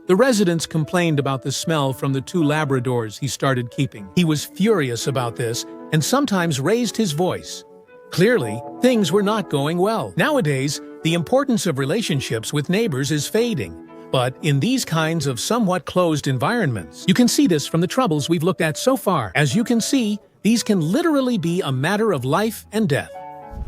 The residents complained about the smell from the 2 Labradors he started keeping. He was furious about this and sometimes raised his voice. Clearly, things were not going well. Nowadays, the importance of relationships with neighbors is fading. But in these kinds of somewhat closed environments, you can see this from the troubles we've looked at so far. As you can see, these can literally be a matter of life and death.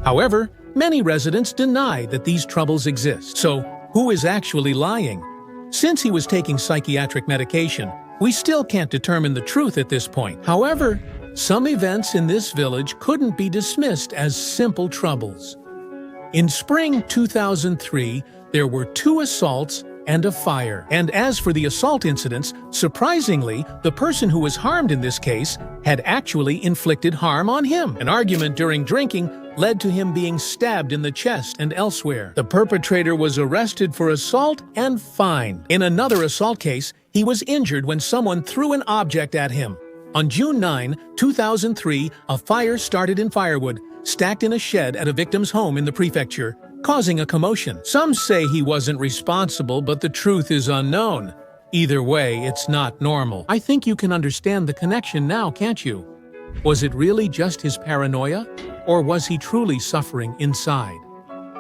However, many residents deny that these troubles exist. So, who is actually lying? Since he was taking psychiatric medication, we still can't determine the truth at this point. However, some events in this village couldn't be dismissed as simple troubles. In spring 2003, there were 2 assaults and a fire. And as for the assault incidents, surprisingly, the person who was harmed in this case had actually inflicted harm on him. An argument during drinking led to him being stabbed in the chest and elsewhere. The perpetrator was arrested for assault and fined. In another assault case, he was injured when someone threw an object at him. On June 9, 2003, a fire started in firewood, stacked in a shed at a victim's home in the prefecture, causing a commotion. Some say he wasn't responsible, but the truth is unknown. Either way, it's not normal. I think you can understand the connection now, can't you? Was it really just his paranoia? Or was he truly suffering inside?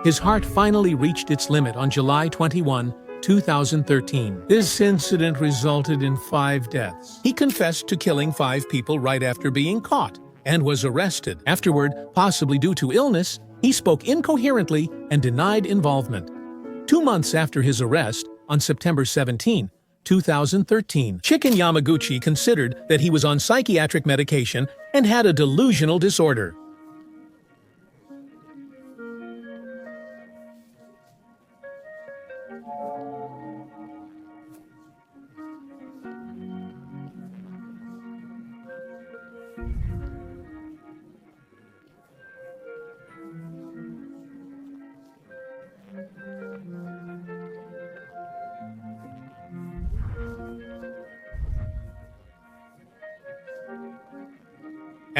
His heart finally reached its limit on July 21, 2013. This incident resulted in 5 deaths. He confessed to killing 5 people right after being caught and was arrested. Afterward, possibly due to illness, he spoke incoherently and denied involvement. 2 months after his arrest, on September 17, 2013, Chicken Yamaguchi considered that he was on psychiatric medication and had a delusional disorder.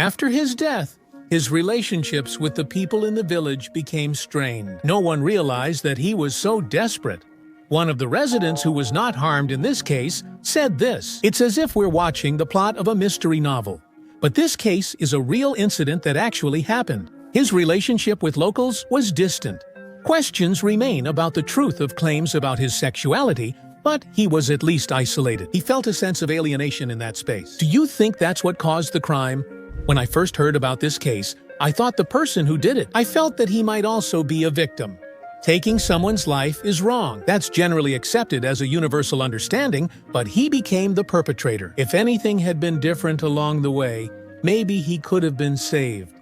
After his death, his relationships with the people in the village became strained. No one realized that he was so desperate. One of the residents who was not harmed in this case said this: "It's as if we're watching the plot of a mystery novel. But this case is a real incident that actually happened. His relationship with locals was distant. Questions remain about the truth of claims about his sexuality, but he was at least isolated. He felt a sense of alienation in that space." Do you think that's what caused the crime? When I first heard about this case, I thought the person who did it. I felt that he might also be a victim. Taking someone's life is wrong. That's generally accepted as a universal understanding, but he became the perpetrator. If anything had been different along the way, maybe he could have been saved.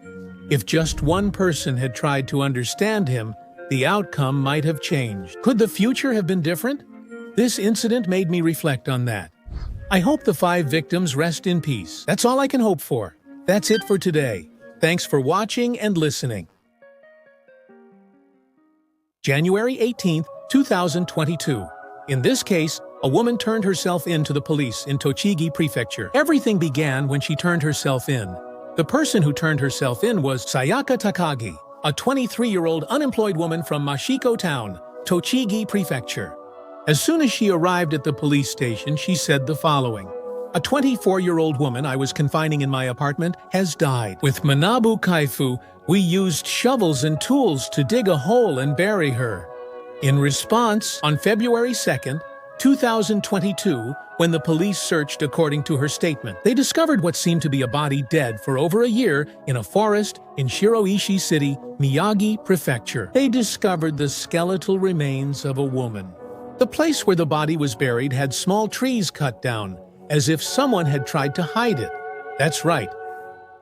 If just one person had tried to understand him, the outcome might have changed. Could the future have been different? This incident made me reflect on that. I hope the 5 victims rest in peace. That's all I can hope for. That's it for today. Thanks for watching and listening. January 18, 2022. In this case, a woman turned herself in to the police in Tochigi Prefecture. Everything began when she turned herself in. The person who turned herself in was Sayaka Takagi, a 23-year-old unemployed woman from Mashiko Town, Tochigi Prefecture. As soon as she arrived at the police station, she said the following: "A 24-year-old woman I was confining in my apartment has died. With Manabu Kaifu, we used shovels and tools to dig a hole and bury her." In response, on February 2, 2022, when the police searched according to her statement, they discovered what seemed to be a body dead for over a year in a forest in Shiroishi City, Miyagi Prefecture. They discovered the skeletal remains of a woman. The place where the body was buried had small trees cut down, as if someone had tried to hide it. That's right.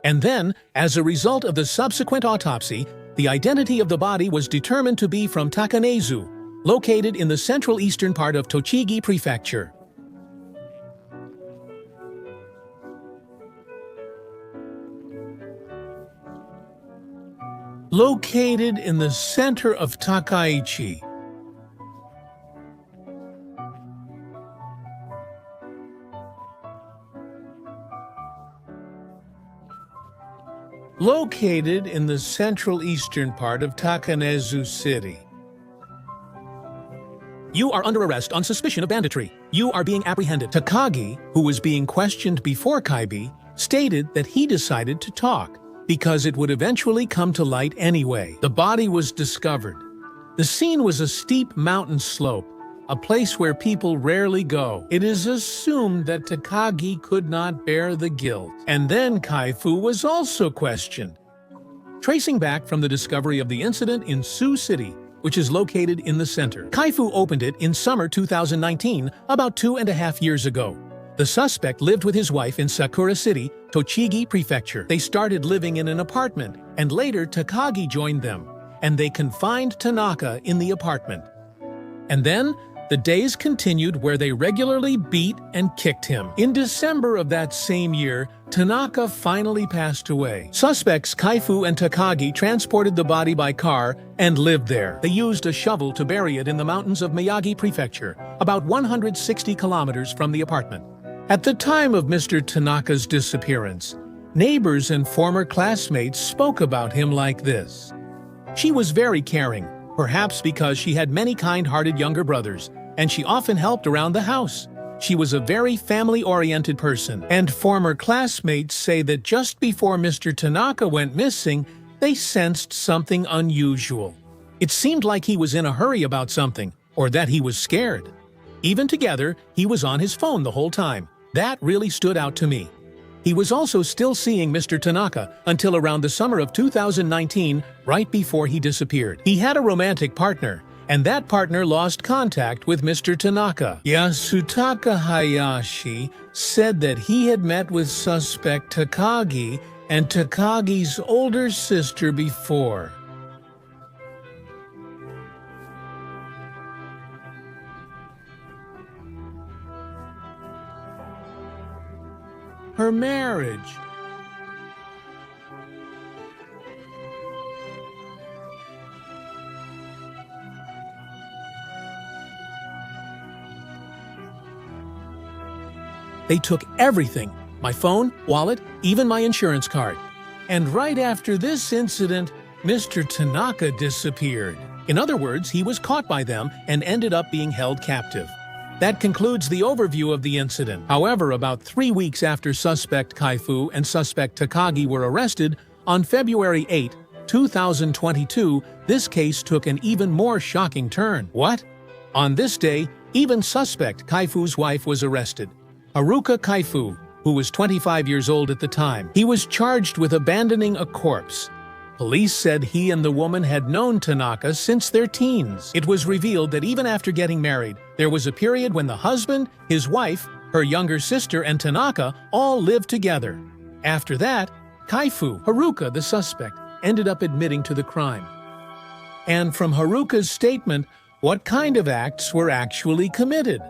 And then, as a result of the subsequent autopsy, the identity of the body was determined to be from Takanezu, located in the central eastern part of Tochigi Prefecture. Located in the center of Takaichi. Located in the central eastern part of Takanezu City. You are under arrest on suspicion of banditry. You are being apprehended. Takagi, who was being questioned before Kaibi, stated that he decided to talk because it would eventually come to light anyway. The body was discovered. The scene was a steep mountain slope, a place where people rarely go. It is assumed that Takagi could not bear the guilt. And then Kaifu was also questioned. Tracing back from the discovery of the incident in Sioux City, which is located in the center, Kaifu opened it in summer 2019, about 2.5 years ago. The suspect lived with his wife in Sakura City, Tochigi Prefecture. They started living in an apartment, and later Takagi joined them, and they confined Tanaka in the apartment. And then, the days continued where they regularly beat and kicked him. In December of that same year, Tanaka finally passed away. Suspects Kaifu and Takagi transported the body by car and lived there. They used a shovel to bury it in the mountains of Miyagi Prefecture, about 160 kilometers from the apartment. At the time of Mr. Tanaka's disappearance, neighbors and former classmates spoke about him like this: "She was very caring, perhaps because she had many kind-hearted younger brothers, and she often helped around the house. She was a very family-oriented person." And former classmates say that just before Mr. Tanaka went missing, they sensed something unusual. It seemed like he was in a hurry about something, or that he was scared. Even together, he was on his phone the whole time. That really stood out to me. He was also still seeing Mr. Tanaka until around the summer of 2019, right before he disappeared. He had a romantic partner, and that partner lost contact with Mr. Tanaka. Yasutaka Hayashi said that he had met with suspect Takagi and Takagi's older sister before. Her marriage. They took everything: my phone, wallet, even my insurance card. And right after this incident, Mr. Tanaka disappeared. In other words, he was caught by them and ended up being held captive. That concludes the overview of the incident. However, about 3 weeks after suspect Kaifu and suspect Takagi were arrested, on February 8, 2022, this case took an even more shocking turn. What? On this day, even suspect Kaifu's wife was arrested. Haruka Kaifu, who was 25 years old at the time. He was charged with abandoning a corpse. Police said he and the woman had known Tanaka since their teens. It was revealed that even after getting married, there was a period when the husband, his wife, her younger sister, and Tanaka all lived together. After that, Kaifu, Haruka, the suspect, ended up admitting to the crime. And from Haruka's statement, what kind of acts were actually committed?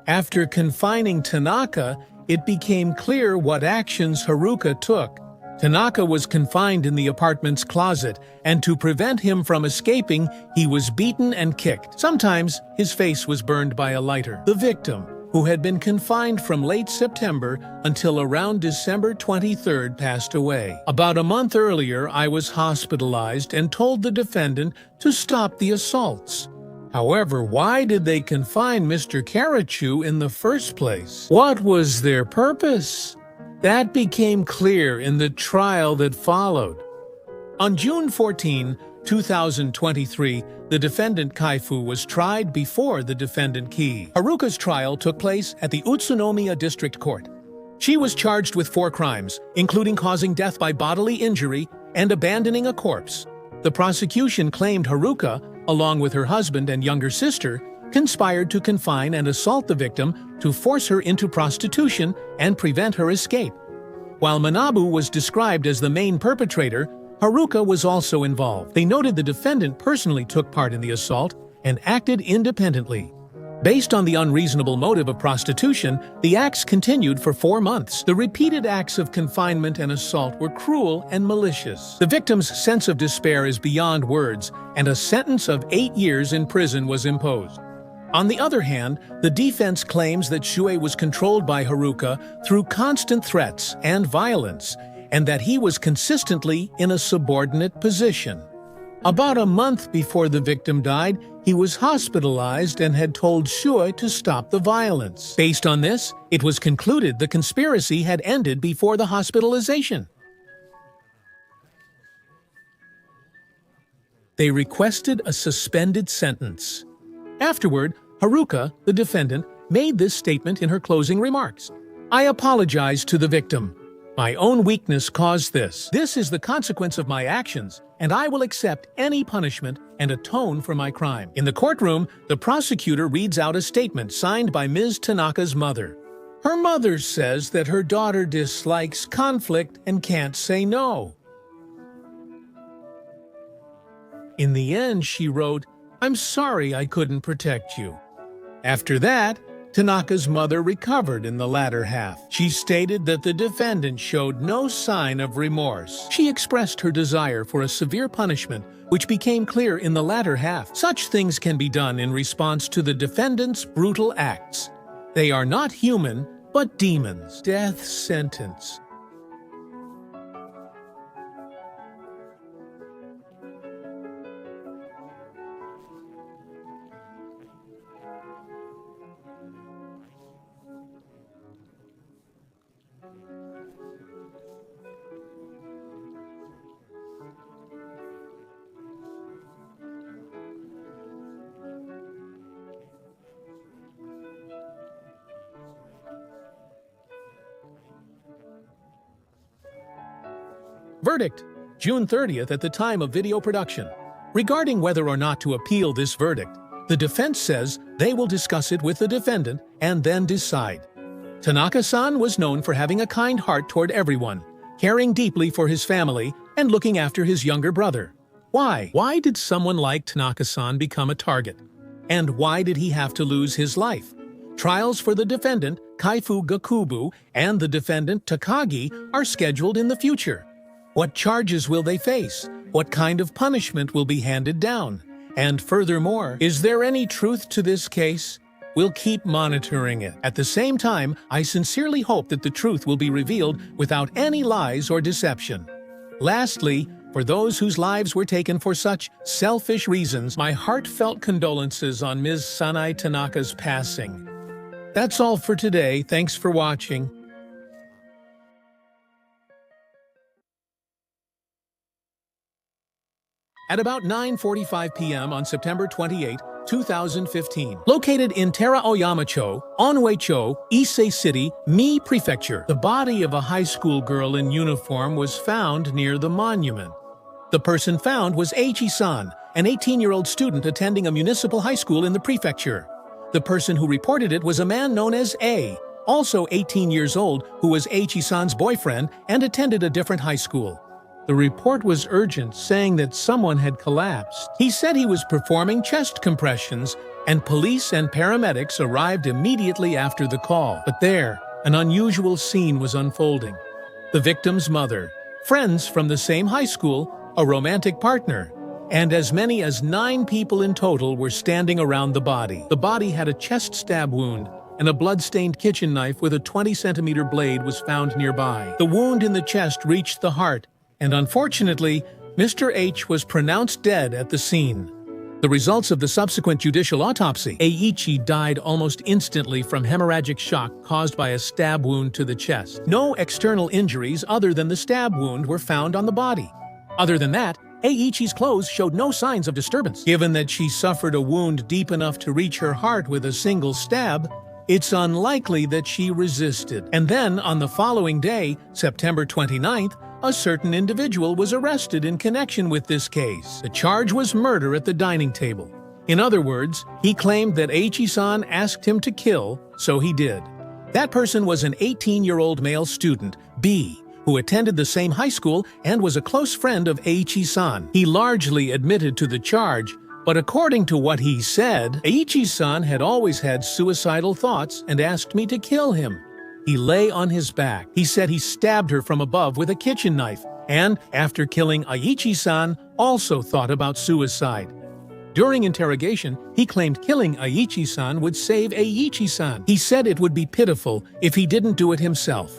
After confining Tanaka, it became clear what actions Haruka took. Tanaka was confined in the apartment's closet, and to prevent him from escaping, he was beaten and kicked. Sometimes, his face was burned by a lighter. The victim, who had been confined from late September until around December 23rd, passed away. About a month earlier, I was hospitalized and told the defendant to stop the assaults. However, why did they confine Mr. Karachu in the first place? What was their purpose? That became clear in the trial that followed. On June 14, 2023, the defendant Kaifu was tried before the defendant Ki. Haruka's trial took place at the Utsunomiya District Court. She was charged with 4 crimes, including causing death by bodily injury and abandoning a corpse. The prosecution claimed Haruka, along with her husband and younger sister, conspired to confine and assault the victim to force her into prostitution and prevent her escape. While Manabu was described as the main perpetrator, Haruka was also involved. They noted the defendant personally took part in the assault and acted independently. Based on the unreasonable motive of prostitution, the acts continued for 4 months. The repeated acts of confinement and assault were cruel and malicious. The victim's sense of despair is beyond words, and a sentence of 8 years in prison was imposed. On the other hand, the defense claims that Shue was controlled by Haruka through constant threats and violence, and that he was consistently in a subordinate position. About a month before the victim died, he was hospitalized and had told Shue to stop the violence. Based on this, it was concluded the conspiracy had ended before the hospitalization. They requested a suspended sentence. Afterward, Haruka, the defendant, made this statement in her closing remarks. "I apologize to the victim. My own weakness caused this. This is the consequence of my actions, and I will accept any punishment and atone for my crime." In the courtroom, the prosecutor reads out a statement signed by Ms. Tanaka's mother. Her mother says that her daughter dislikes conflict and can't say no. In the end, she wrote, "I'm sorry I couldn't protect you." After that, Tanaka's mother recovered in the latter half. She stated that the defendant showed no sign of remorse. She expressed her desire for a severe punishment, which became clear in the latter half. Such things can be done in response to the defendant's brutal acts. They are not human, but demons. Death sentence. Verdict: June 30th at the time of video production. Regarding whether or not to appeal this verdict, the defense says they will discuss it with the defendant and then decide. Tanaka-san was known for having a kind heart toward everyone, caring deeply for his family, and looking after his younger brother. Why? Why did someone like Tanaka-san become a target? And why did he have to lose his life? Trials for the defendant, Kaifu Gakubu, and the defendant, Takagi, are scheduled in the future. What charges will they face? What kind of punishment will be handed down? And furthermore, is there any truth to this case? We'll keep monitoring it. At the same time, I sincerely hope that the truth will be revealed without any lies or deception. Lastly, for those whose lives were taken for such selfish reasons, my heartfelt condolences on Ms. Sanae Tanaka's passing. That's all for today. Thanks for watching. At about 9:45 p.m. on September 28, 2015, located in Teraoyama-cho, Onwei-cho, Ise City, Mie Prefecture, the body of a high school girl in uniform was found near the monument. The person found was Eiichi-san, an 18-year-old student attending a municipal high school in the prefecture. The person who reported it was a man known as A, also 18 years old, who was Eiichi-san's boyfriend and attended a different high school. The report was urgent, saying that someone had collapsed. He said he was performing chest compressions, and police and paramedics arrived immediately after the call. But there, an unusual scene was unfolding. The victim's mother, friends from the same high school, a romantic partner, and as many as 9 people in total were standing around the body. The body had a chest stab wound, and a blood-stained kitchen knife with a 20-centimeter blade was found nearby. The wound in the chest reached the heart, and unfortunately, Mr. H was pronounced dead at the scene. The results of the subsequent judicial autopsy: Eiichi died almost instantly from hemorrhagic shock caused by a stab wound to the chest. No external injuries other than the stab wound were found on the body. Other than that, Eiichi's clothes showed no signs of disturbance. Given that she suffered a wound deep enough to reach her heart with a single stab, it's unlikely that she resisted. And then, on the following day, September 29th, a certain individual was arrested in connection with this case. The charge was murder at the dining table. In other words, he claimed that Eiichi-san asked him to kill, so he did. That person was an 18-year-old male student, B, who attended the same high school and was a close friend of Eiichi-san. He largely admitted to the charge, but according to what he said, Eiichi-san had always had suicidal thoughts and asked me to kill him. He lay on his back. He said he stabbed her from above with a kitchen knife, and after killing Eiichi-san, also thought about suicide. During interrogation, he claimed killing Eiichi-san would save Eiichi-san. He said it would be pitiful if he didn't do it himself.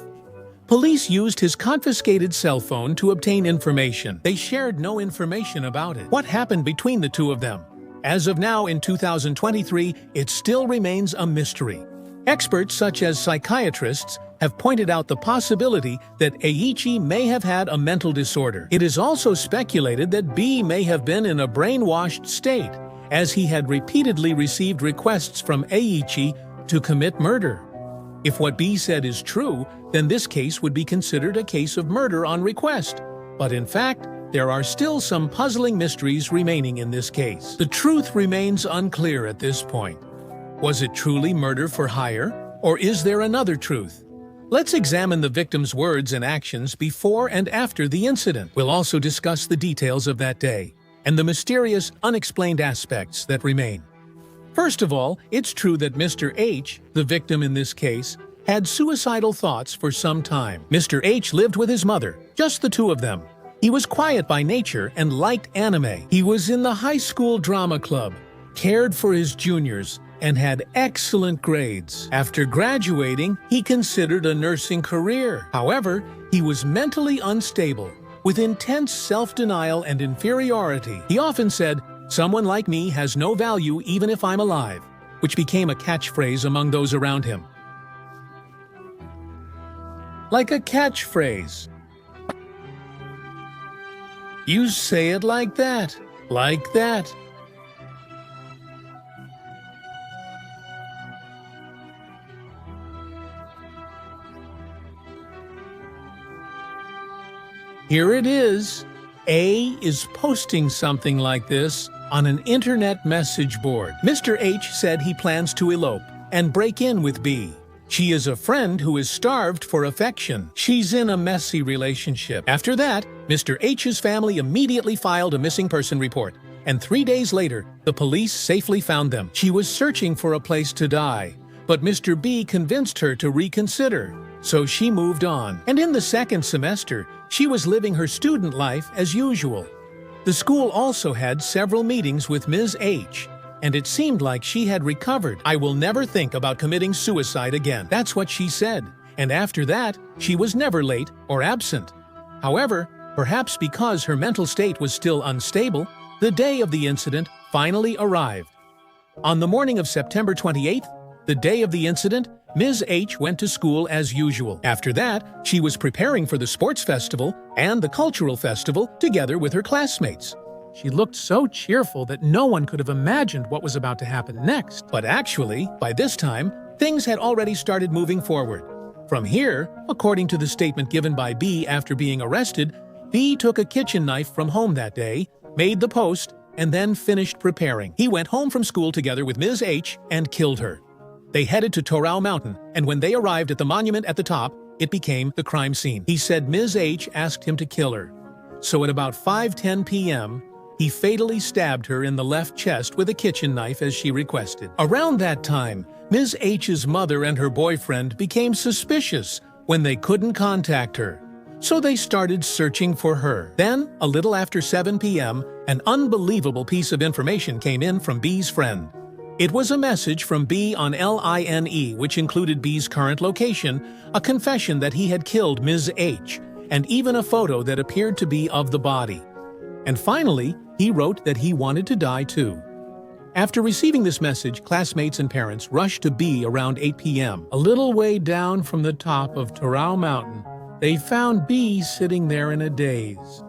Police used his confiscated cell phone to obtain information. They shared no information about it. What happened between the two of them? As of now, in 2023, it still remains a mystery. Experts such as psychiatrists have pointed out the possibility that Eiichi may have had a mental disorder. It is also speculated that B may have been in a brainwashed state, as he had repeatedly received requests from Eiichi to commit murder. If what B said is true, then this case would be considered a case of murder on request. But in fact, there are still some puzzling mysteries remaining in this case. The truth remains unclear at this point. Was it truly murder for hire, or is there another truth? Let's examine the victim's words and actions before and after the incident. We'll also discuss the details of that day and the mysterious, unexplained aspects that remain. First of all, it's true that Mr. H, the victim in this case, had suicidal thoughts for some time. Mr. H lived with his mother, just the two of them. He was quiet by nature and liked anime. He was in the high school drama club, cared for his juniors, and had excellent grades. After graduating, he considered a nursing career. However, he was mentally unstable, with intense self-denial and inferiority. He often said, "Someone like me has no value even if I'm alive," which became a catchphrase among those around him. Like a catchphrase. You say it like that, like that. Here it is. A is posting something like this on an internet message board. Mr. H said he plans to elope and break in with B. She is a friend who is starved for affection. She's in a messy relationship. After that, Mr. H's family immediately filed a missing person report, and 3 days later, the police safely found them. She was searching for a place to die, but Mr. B convinced her to reconsider, so she moved on. And in the second semester, she was living her student life as usual. The school also had several meetings with Ms. H, and it seemed like she had recovered. "I will never think about committing suicide again." That's what she said. And after that, she was never late or absent. However, Perhaps because her mental state was still unstable, the day of the incident finally arrived. On the morning of September 28th, the day of the incident, Ms. H went to school as usual. After that, she was preparing for the sports festival and the cultural festival together with her classmates. She looked so cheerful that no one could have imagined what was about to happen next. But actually, by this time, things had already started moving forward. From here, according to the statement given by B after being arrested, B took a kitchen knife from home that day, made the post, and then finished preparing. He went home from school together with Ms. H and killed her. They headed to Torao Mountain, and when they arrived at the monument at the top, it became the crime scene. He said Ms. H asked him to kill her. So at about 5:10 p.m., he fatally stabbed her in the left chest with a kitchen knife as she requested. Around that time, Ms. H's mother and her boyfriend became suspicious when they couldn't contact her. So they started searching for her. Then, a little after 7 p.m., an unbelievable piece of information came in from B's friend. It was a message from B on LINE, which included B's current location, a confession that he had killed Ms. H, and even a photo that appeared to be of the body. And finally, he wrote that he wanted to die too. After receiving this message, classmates and parents rushed to B around 8 p.m. A little way down from the top of Torao Mountain, they found B sitting there in a daze.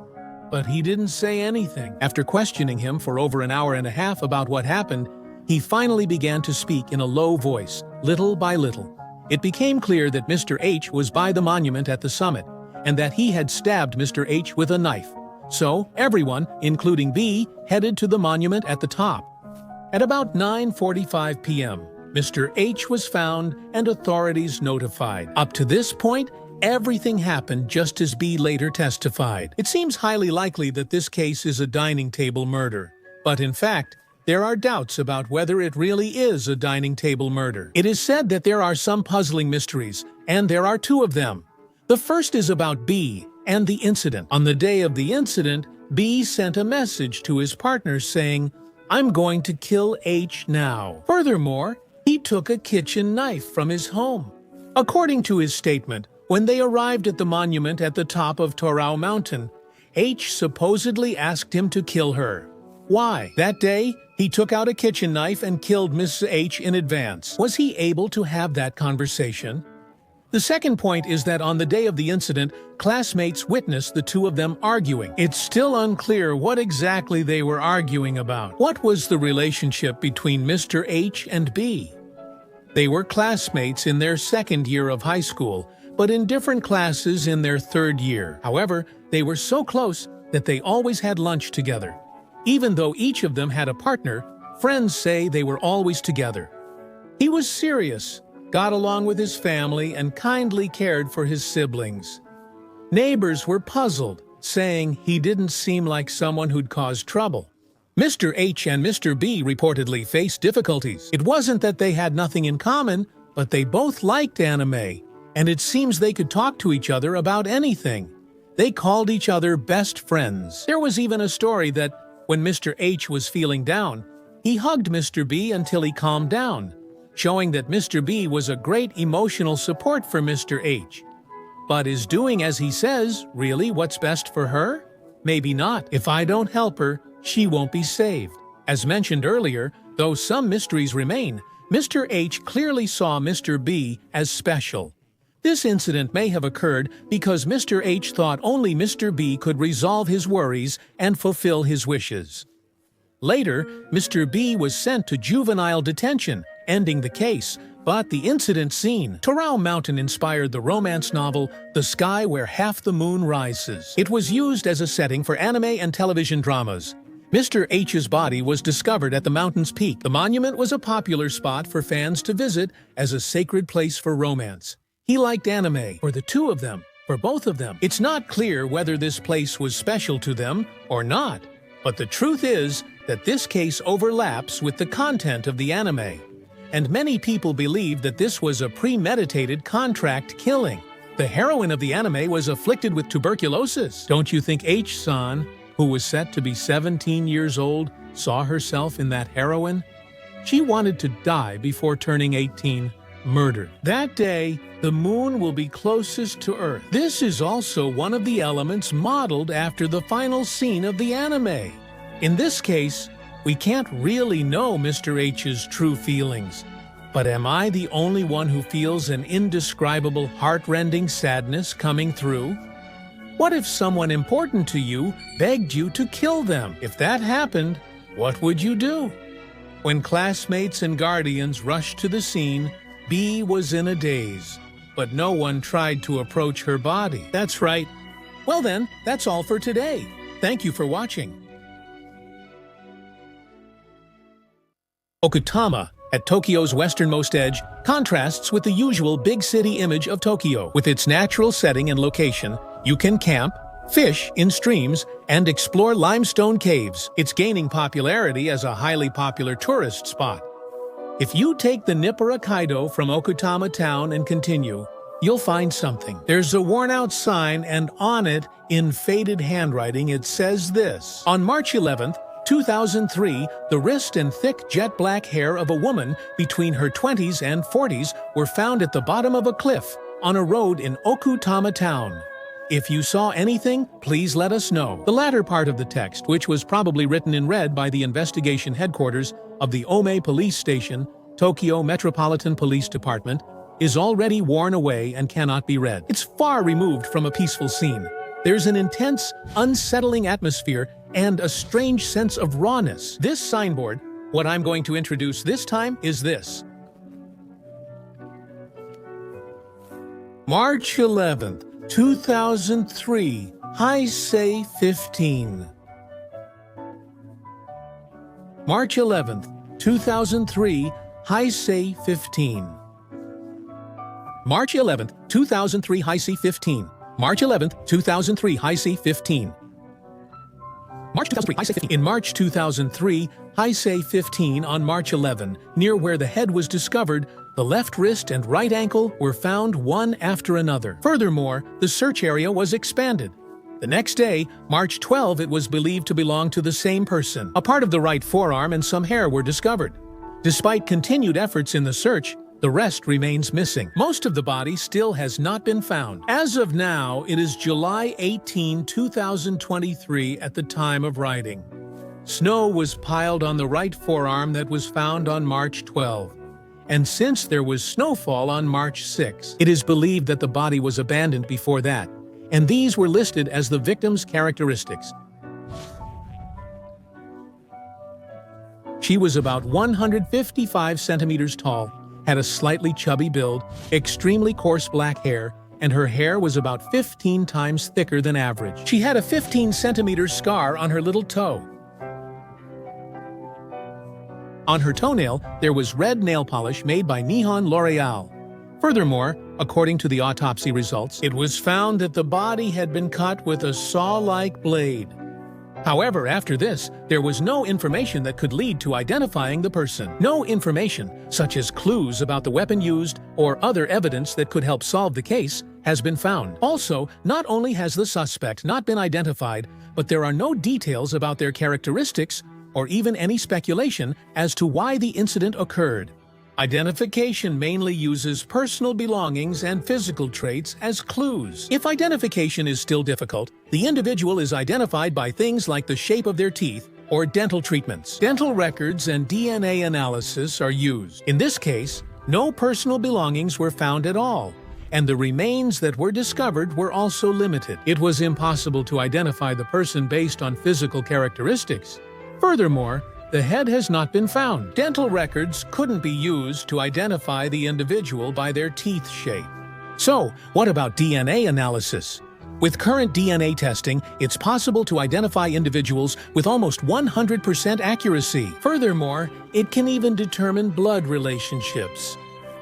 But he didn't say anything. After questioning him for over an hour and a half about what happened, he finally began to speak in a low voice, little by little. It became clear that Mr. H was by the monument at the summit, and that he had stabbed Mr. H with a knife. So everyone, including B, headed to the monument at the top. At about 9:45 p.m., Mr. H was found and authorities notified. Up to this point, everything happened just as B later testified. It seems highly likely that this case is a dining table murder. But in fact, there are doubts about whether it really is a dining table murder. It is said that there are some puzzling mysteries, and there are two of them. The first is about B and the incident. On the day of the incident, B sent a message to his partner saying, "I'm going to kill H now." Furthermore, he took a kitchen knife from his home. According to his statement, when they arrived at the monument at the top of Torao Mountain, H supposedly asked him to kill her. Why? That day, he took out a kitchen knife and killed Miss H in advance. Was he able to have that conversation? The second point is that on the day of the incident, classmates witnessed the two of them arguing. It's still unclear what exactly they were arguing about. What was the relationship between Mr. H and B? They were classmates in their second year of high school, but in different classes in their third year. However, they were so close that they always had lunch together. Even though each of them had a partner, friends say they were always together. He was serious, got along with his family, and kindly cared for his siblings. Neighbors were puzzled, saying he didn't seem like someone who'd cause trouble. Mr. H and Mr. B reportedly faced difficulties. It wasn't that they had nothing in common, but they both liked anime, and it seems they could talk to each other about anything. They called each other best friends. There was even a story that when Mr. H was feeling down, he hugged Mr. B until he calmed down, showing that Mr. B was a great emotional support for Mr. H. But is doing as he says really what's best for her? Maybe not. If I don't help her, she won't be saved. As mentioned earlier, though some mysteries remain, Mr. H clearly saw Mr. B as special. This incident may have occurred because Mr. H thought only Mr. B could resolve his worries and fulfill his wishes. Later, Mr. B was sent to juvenile detention, ending the case, but the incident scene, Torao Mountain, inspired the romance novel The Sky Where Half the Moon Rises. It was used as a setting for anime and television dramas. Mr. H's body was discovered at the mountain's peak. The monument was a popular spot for fans to visit as a sacred place for romance. He liked anime, for the two of them, for both of them. It's not clear whether this place was special to them or not, but the truth is that this case overlaps with the content of the anime. And many people believe that this was a premeditated contract killing. The heroine of the anime was afflicted with tuberculosis. Don't you think H-san, who was set to be 17 years old, saw herself in that heroine? She wanted to die before turning 18. murdered. That day, the moon will be closest to Earth. This is also one of the elements modeled after the final scene of the anime. In this case, we can't really know Mr. H's true feelings. But am I the only one who feels an indescribable, heart-rending sadness coming through? What if someone important to you begged you to kill them? If that happened, what would you do? When classmates and guardians rushed to the scene, B was in a daze, but no one tried to approach her body. That's right. Well then, that's all for today. Thank you for watching. Okutama, at Tokyo's westernmost edge, contrasts with the usual big city image of Tokyo. With its natural setting and location, you can camp, fish in streams, and explore limestone caves. It's gaining popularity as a highly popular tourist spot. If you take the Nippura Kaido from Okutama town and continue, you'll find something. There's a worn-out sign, and on it, in faded handwriting, it says this: On March 11th, 2003, the wrist and thick jet-black hair of a woman between her 20s and 40s were found at the bottom of a cliff on a road in Okutama town. If you saw anything, please let us know. The latter part of the text, which was probably written in red by the investigation headquarters of the Ome Police Station, Tokyo Metropolitan Police Department, is already worn away and cannot be read. It's far removed from a peaceful scene. There's an intense, unsettling atmosphere and a strange sense of rawness. This signboard, what I'm going to introduce this time, is this. March 11th, 2003, Heisei 15. March 11th, 2003, Heisei 15. March 11th, 2003, Heisei 15. March 11th, 2003, Heisei 15. March 2003, Heisei 15. In March 2003, Heisei 15, on March 11, near where the head was discovered, the left wrist and right ankle were found one after another. Furthermore, the search area was expanded. The next day, March 12, it was believed to belong to the same person. A part of the right forearm and some hair were discovered. Despite continued efforts in the search, the rest remains missing. Most of the body still has not been found. As of now, it is July 18, 2023 at the time of writing. Snow was piled on the right forearm that was found on March 12. And since there was snowfall on March 6, it is believed that the body was abandoned before that, and these were listed as the victim's characteristics. She was about 155 centimeters tall, had a slightly chubby build, extremely coarse black hair, and her hair was about 15 times thicker than average. She had a 15-centimeter scar on her little toe. On her toenail, there was red nail polish made by Nihon L'Oreal. Furthermore, according to the autopsy results, it was found that the body had been cut with a saw-like blade. However, after this, there was no information that could lead to identifying the person. No information, such as clues about the weapon used or other evidence that could help solve the case, has been found. Also, not only has the suspect not been identified, but there are no details about their characteristics or even any speculation as to why the incident occurred. Identification mainly uses personal belongings and physical traits as clues. If identification is still difficult, the individual is identified by things like the shape of their teeth or dental treatments. Dental records and DNA analysis are used. In this case, no personal belongings were found at all, and the remains that were discovered were also limited. It was impossible to identify the person based on physical characteristics. Furthermore, the head has not been found. Dental records couldn't be used to identify the individual by their teeth shape. So, what about DNA analysis? With current DNA testing, it's possible to identify individuals with almost 100% accuracy. Furthermore, it can even determine blood relationships.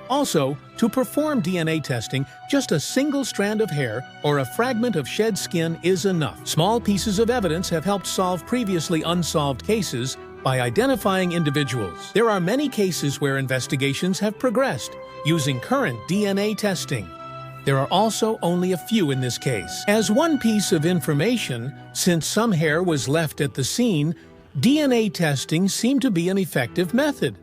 Also, to perform DNA testing, just a single strand of hair or a fragment of shed skin is enough. Small pieces of evidence have helped solve previously unsolved cases by identifying individuals. There are many cases where investigations have progressed using current DNA testing. There are also only a few in this case. As one piece of information, since some hair was left at the scene, DNA testing seemed to be an effective method.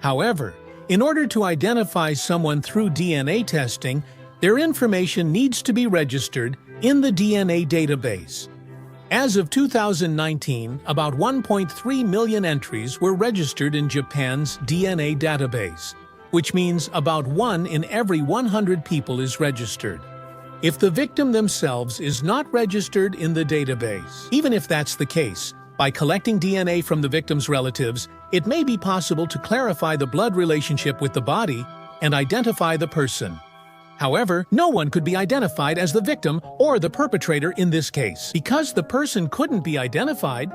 However, In order to identify someone through DNA testing, their information needs to be registered in the DNA database. As of 2019, about 1.3 million entries were registered in Japan's DNA database, which means about 1 in every 100 people is registered. If the victim themselves is not registered in the database, even if that's the case, by collecting DNA from the victim's relatives, it may be possible to clarify the blood relationship with the body and identify the person. However, no one could be identified as the victim or the perpetrator in this case. Because the person couldn't be identified,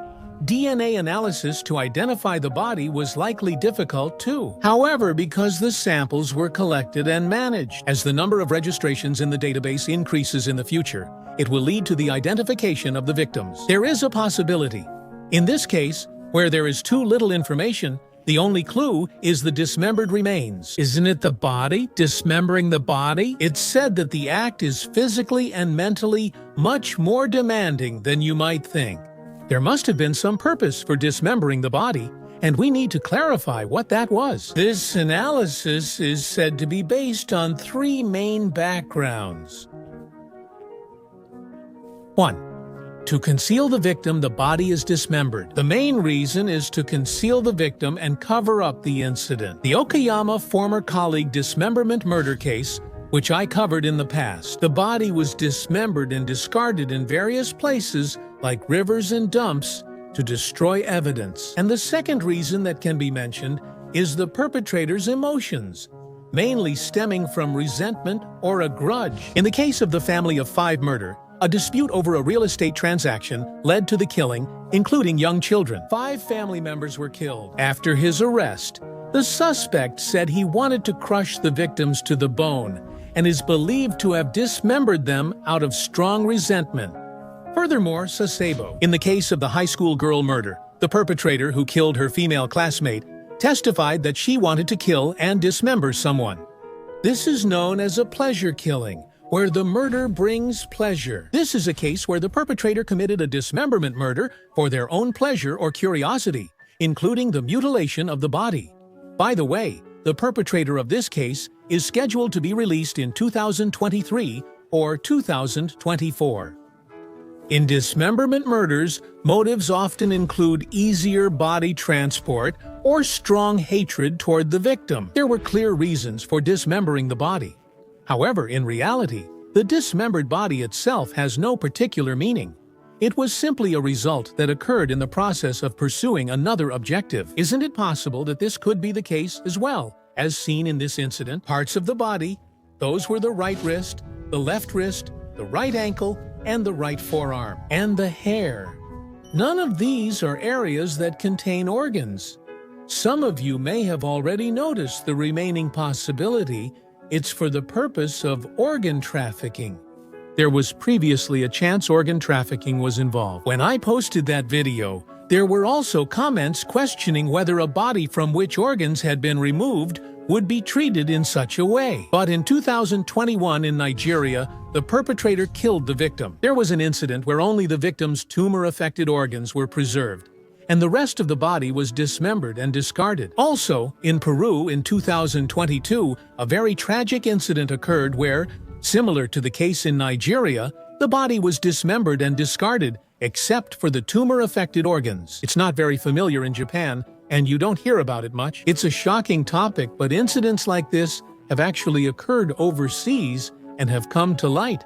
DNA analysis to identify the body was likely difficult too. However, because the samples were collected and managed, as the number of registrations in the database increases in the future, it will lead to the identification of the victims. There is a possibility. In this case, where there is too little information, the only clue is the dismembered remains. Isn't it the body? Dismembering the body? It's said that the act is physically and mentally much more demanding than you might think. There must have been some purpose for dismembering the body, and we need to clarify what that was. This analysis is said to be based on 3 main backgrounds. 1. To conceal the victim, the body is dismembered. The main reason is to conceal the victim and cover up the incident. The Okayama former colleague dismemberment murder case, which I covered in the past. The body was dismembered and discarded in various places, like rivers and dumps, to destroy evidence. And the second reason that can be mentioned is the perpetrator's emotions, mainly stemming from resentment or a grudge. In the case of the family of 5 murder, a dispute over a real estate transaction led to the killing, including young children. 5 family members were killed. After his arrest, the suspect said he wanted to crush the victims to the bone and is believed to have dismembered them out of strong resentment. Furthermore, Sasebo, in the case of the high school girl murder, the perpetrator who killed her female classmate testified that she wanted to kill and dismember someone. This is known as a pleasure killing, where the murder brings pleasure. This is a case where the perpetrator committed a dismemberment murder for their own pleasure or curiosity, including the mutilation of the body. By the way, the perpetrator of this case is scheduled to be released in 2023 or 2024. In dismemberment murders, motives often include easier body transport or strong hatred toward the victim. There were clear reasons for dismembering the body. However, in reality, the dismembered body itself has no particular meaning. It was simply a result that occurred in the process of pursuing another objective. Isn't it possible that this could be the case as well? As seen in this incident, parts of the body, those were the right wrist, the left wrist, the right ankle, and the right forearm, and the hair. None of these are areas that contain organs. Some of you may have already noticed the remaining possibility. It's for the purpose of organ trafficking. There was previously a chance organ trafficking was involved. When I posted that video, there were also comments questioning whether a body from which organs had been removed would be treated in such a way. But in 2021 in Nigeria, the perpetrator killed the victim. There was an incident where only the victim's tumor-affected organs were preserved, and the rest of the body was dismembered and discarded. Also, in Peru in 2022, a very tragic incident occurred where, similar to the case in Nigeria, the body was dismembered and discarded, except for the tumor-affected organs. It's not very familiar in Japan, and you don't hear about it much. It's a shocking topic, but incidents like this have actually occurred overseas and have come to light.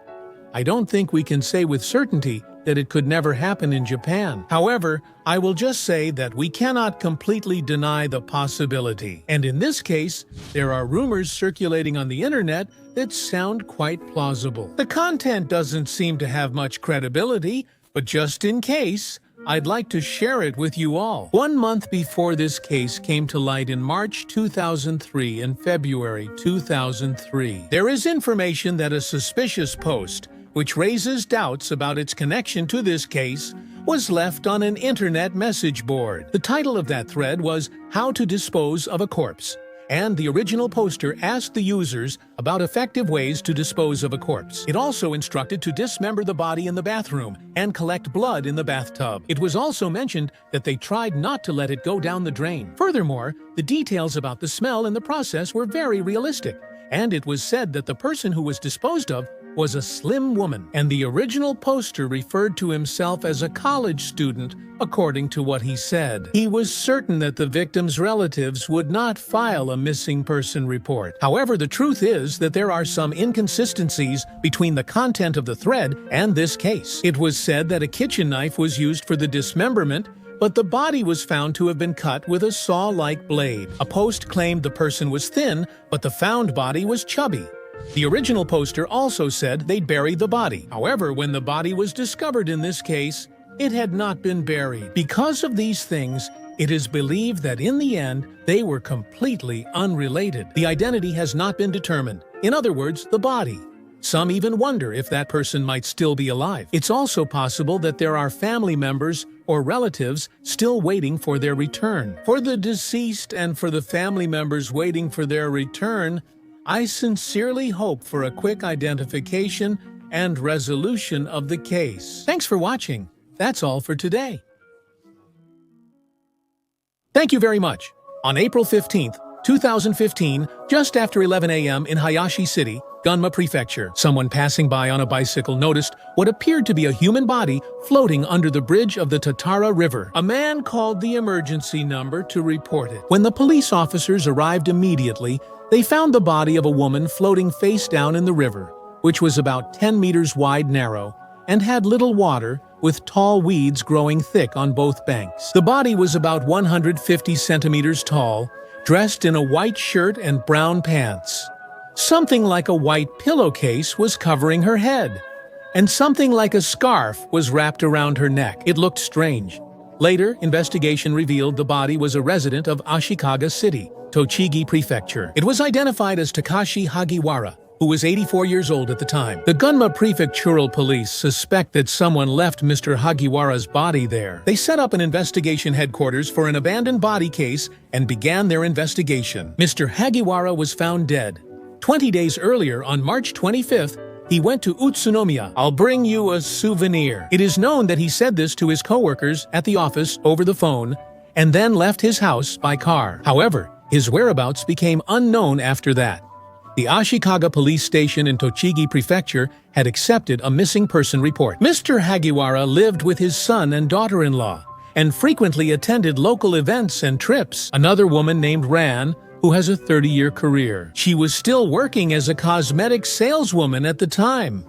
I don't think we can say with certainty that it could never happen in Japan. However, I will just say that we cannot completely deny the possibility. And in this case, there are rumors circulating on the internet that sound quite plausible. The content doesn't seem to have much credibility, but just in case, I'd like to share it with you all. 1 month before this case came to light in March 2003 and February 2003, there is information that a suspicious post, which raises doubts about its connection to this case, was left on an internet message board. The title of that thread was "How to Dispose of a Corpse," and the original poster asked the users about effective ways to dispose of a corpse. It also instructed to dismember the body in the bathroom and collect blood in the bathtub. It was also mentioned that they tried not to let it go down the drain. Furthermore, the details about the smell in the process were very realistic, and it was said that the person who was disposed of was a slim woman, and the original poster referred to himself as a college student, according to what he said. He was certain that the victim's relatives would not file a missing person report. However, the truth is that there are some inconsistencies between the content of the thread and this case. It was said that a kitchen knife was used for the dismemberment, but the body was found to have been cut with a saw-like blade. A post claimed the person was thin, but the found body was chubby. The original poster also said they'd buried the body. However, when the body was discovered in this case, it had not been buried. Because of these things, it is believed that in the end, they were completely unrelated. The identity has not been determined. In other words, the body. Some even wonder if that person might still be alive. It's also possible that there are family members or relatives still waiting for their return. For the deceased and for the family members waiting for their return, I sincerely hope for a quick identification and resolution of the case. Thanks for watching. That's all for today. Thank you very much. On April 15th, 2015, just after 11 a.m. in Hayashi City, Gunma Prefecture, someone passing by on a bicycle noticed what appeared to be a human body floating under the bridge of the Tatara River. A man called the emergency number to report it. When the police officers arrived immediately, they found the body of a woman floating face down in the river, which was about 10 meters wide narrow, and had little water, with tall weeds growing thick on both banks. The body was about 150 centimeters tall, dressed in a white shirt and brown pants. Something like a white pillowcase was covering her head, and something like a scarf was wrapped around her neck. It looked strange. Later, investigation revealed the body was a resident of Ashikaga City, Tochigi Prefecture. It was identified as Takashi Hagiwara, who was 84 years old at the time. The Gunma Prefectural Police suspect that someone left Mr. Hagiwara's body there. They set up an investigation headquarters for an abandoned body case and began their investigation. Mr. Hagiwara was found dead. 20 days earlier, on March 25th, he went to Utsunomiya. I'll bring you a souvenir. It is known that he said this to his co-workers at the office over the phone and then left his house by car. However, his whereabouts became unknown after that. The Ashikaga police station in Tochigi Prefecture had accepted a missing person report. Mr. Hagiwara lived with his son and daughter-in-law and frequently attended local events and trips. Another woman named Ran, who has a 30-year career. She was still working as a cosmetic saleswoman at the time.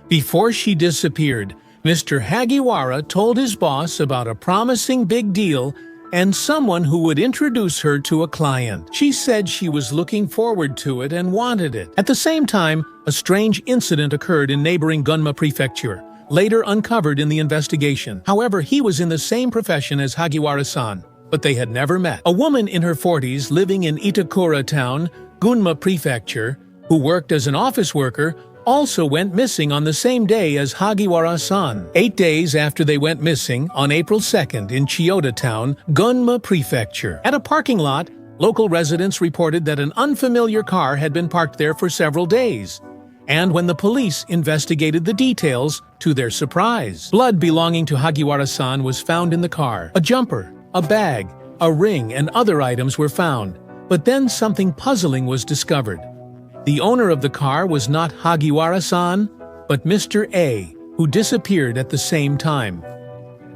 Before she disappeared, Mr. Hagiwara told his boss about a promising big deal and someone who would introduce her to a client. She said she was looking forward to it and wanted it. At the same time, a strange incident occurred in neighboring Gunma Prefecture, later uncovered in the investigation. However, he was in the same profession as Hagiwara-san, but they had never met. A woman in her 40s living in Itakura Town, Gunma Prefecture, who worked as an office worker, also went missing on the same day as Hagiwara-san. 8 days after they went missing, on April 2nd in Chiyoda Town, Gunma Prefecture. At a parking lot, local residents reported that an unfamiliar car had been parked there for several days. And when the police investigated the details, to their surprise, blood belonging to Hagiwara-san was found in the car. A jumper, a bag, a ring, and other items were found. But then something puzzling was discovered. The owner of the car was not Hagiwara-san, but Mr. A, who disappeared at the same time.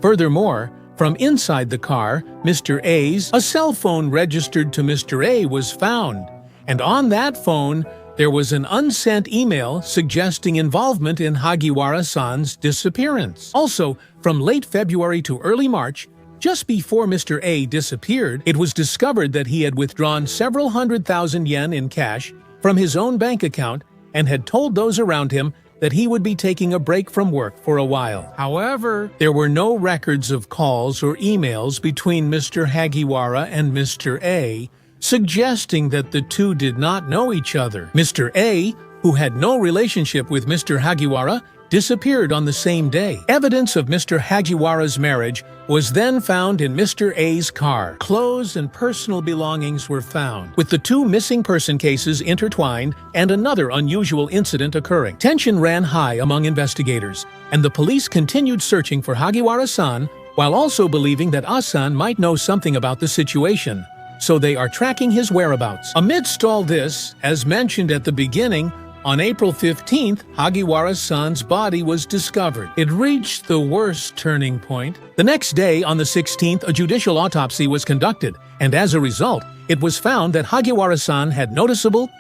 Furthermore, from inside the car, Mr. A's, a cell phone registered to Mr. A was found, and on that phone, there was an unsent email suggesting involvement in Hagiwara-san's disappearance. Also, from late February to early March, just before Mr. A disappeared, it was discovered that he had withdrawn several 100,000 yen in cash from his own bank account and had told those around him that he would be taking a break from work for a while. However, there were no records of calls or emails between Mr. Hagiwara and Mr. A, suggesting that the two did not know each other. Mr. A, who had no relationship with Mr. Hagiwara, disappeared on the same day. Evidence of Mr. Hagiwara's marriage was then found in Mr. A's car. Clothes and personal belongings were found, with the two missing person cases intertwined and another unusual incident occurring. Tension ran high among investigators, and the police continued searching for Hagiwara-san while also believing that Asan might know something about the situation, so they are tracking his whereabouts. Amidst all this, as mentioned at the beginning, on April 15th, Hagiwara-san's body was discovered. It reached the worst turning point. The next day, on the 16th, a judicial autopsy was conducted, and as a result, it was found that Hagiwara-san had noticeable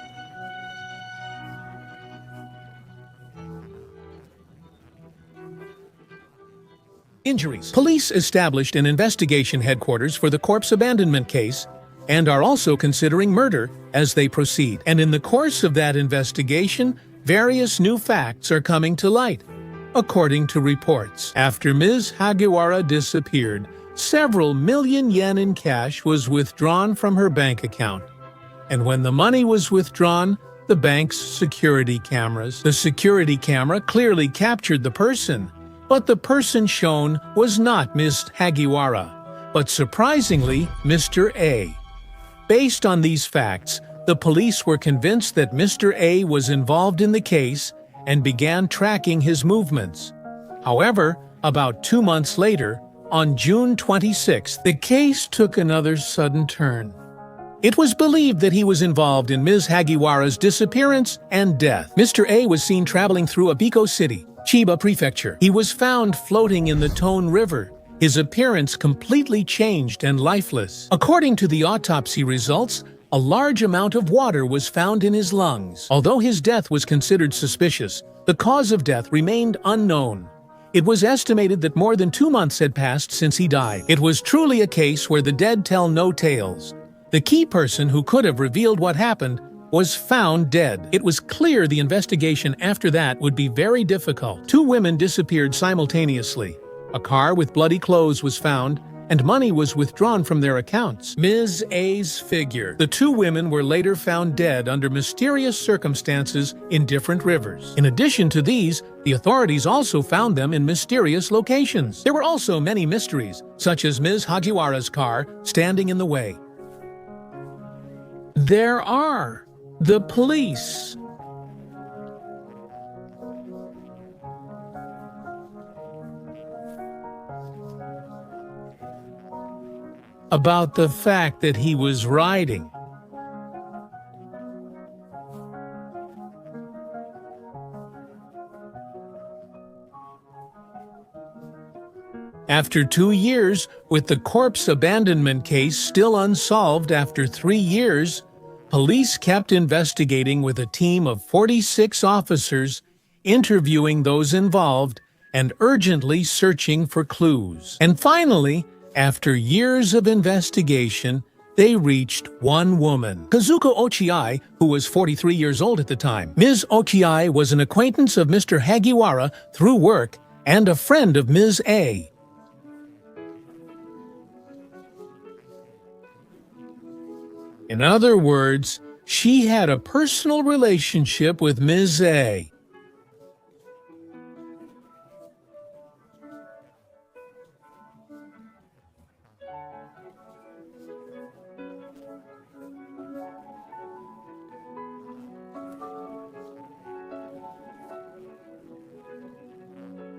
injuries. Police established an investigation headquarters for the corpse abandonment case and are also considering murder as they proceed. And in the course of that investigation, various new facts are coming to light. According to reports, after Ms. Hagiwara disappeared, several million yen in cash was withdrawn from her bank account. And when the money was withdrawn, the bank's security camera clearly captured the person. But the person shown was not Ms. Hagiwara, but surprisingly, Mr. A. Based on these facts, the police were convinced that Mr. A was involved in the case and began tracking his movements. However, about 2 months later, on June 26th, the case took another sudden turn. It was believed that he was involved in Ms. Hagiwara's disappearance and death. Mr. A was seen traveling through Abiko City, Chiba Prefecture. He was found floating in the Tone River, his appearance completely changed and lifeless. According to the autopsy results, a large amount of water was found in his lungs. Although his death was considered suspicious, the cause of death remained unknown. It was estimated that more than 2 months had passed since he died. It was truly a case where the dead tell no tales. The key person who could have revealed what happened was found dead. It was clear the investigation after that would be very difficult. 2 women disappeared simultaneously. A car with bloody clothes was found, and money was withdrawn from their accounts. Ms. A's figure. The 2 women were later found dead under mysterious circumstances in different rivers. In addition to these, the authorities also found them in mysterious locations. There were also many mysteries, such as Ms. Hagiwara's car standing in the way. There are the police. About the fact that he was riding. After 2 years, with the corpse abandonment case still unsolved after 3 years, police kept investigating with a team of 46 officers, interviewing those involved and urgently searching for clues. And finally, after years of investigation, they reached one woman, Kazuko Ochiai, who was 43 years old at the time. Ms. Ochiai was an acquaintance of Mr. Hagiwara through work and a friend of Ms. A. In other words, she had a personal relationship with Ms. A.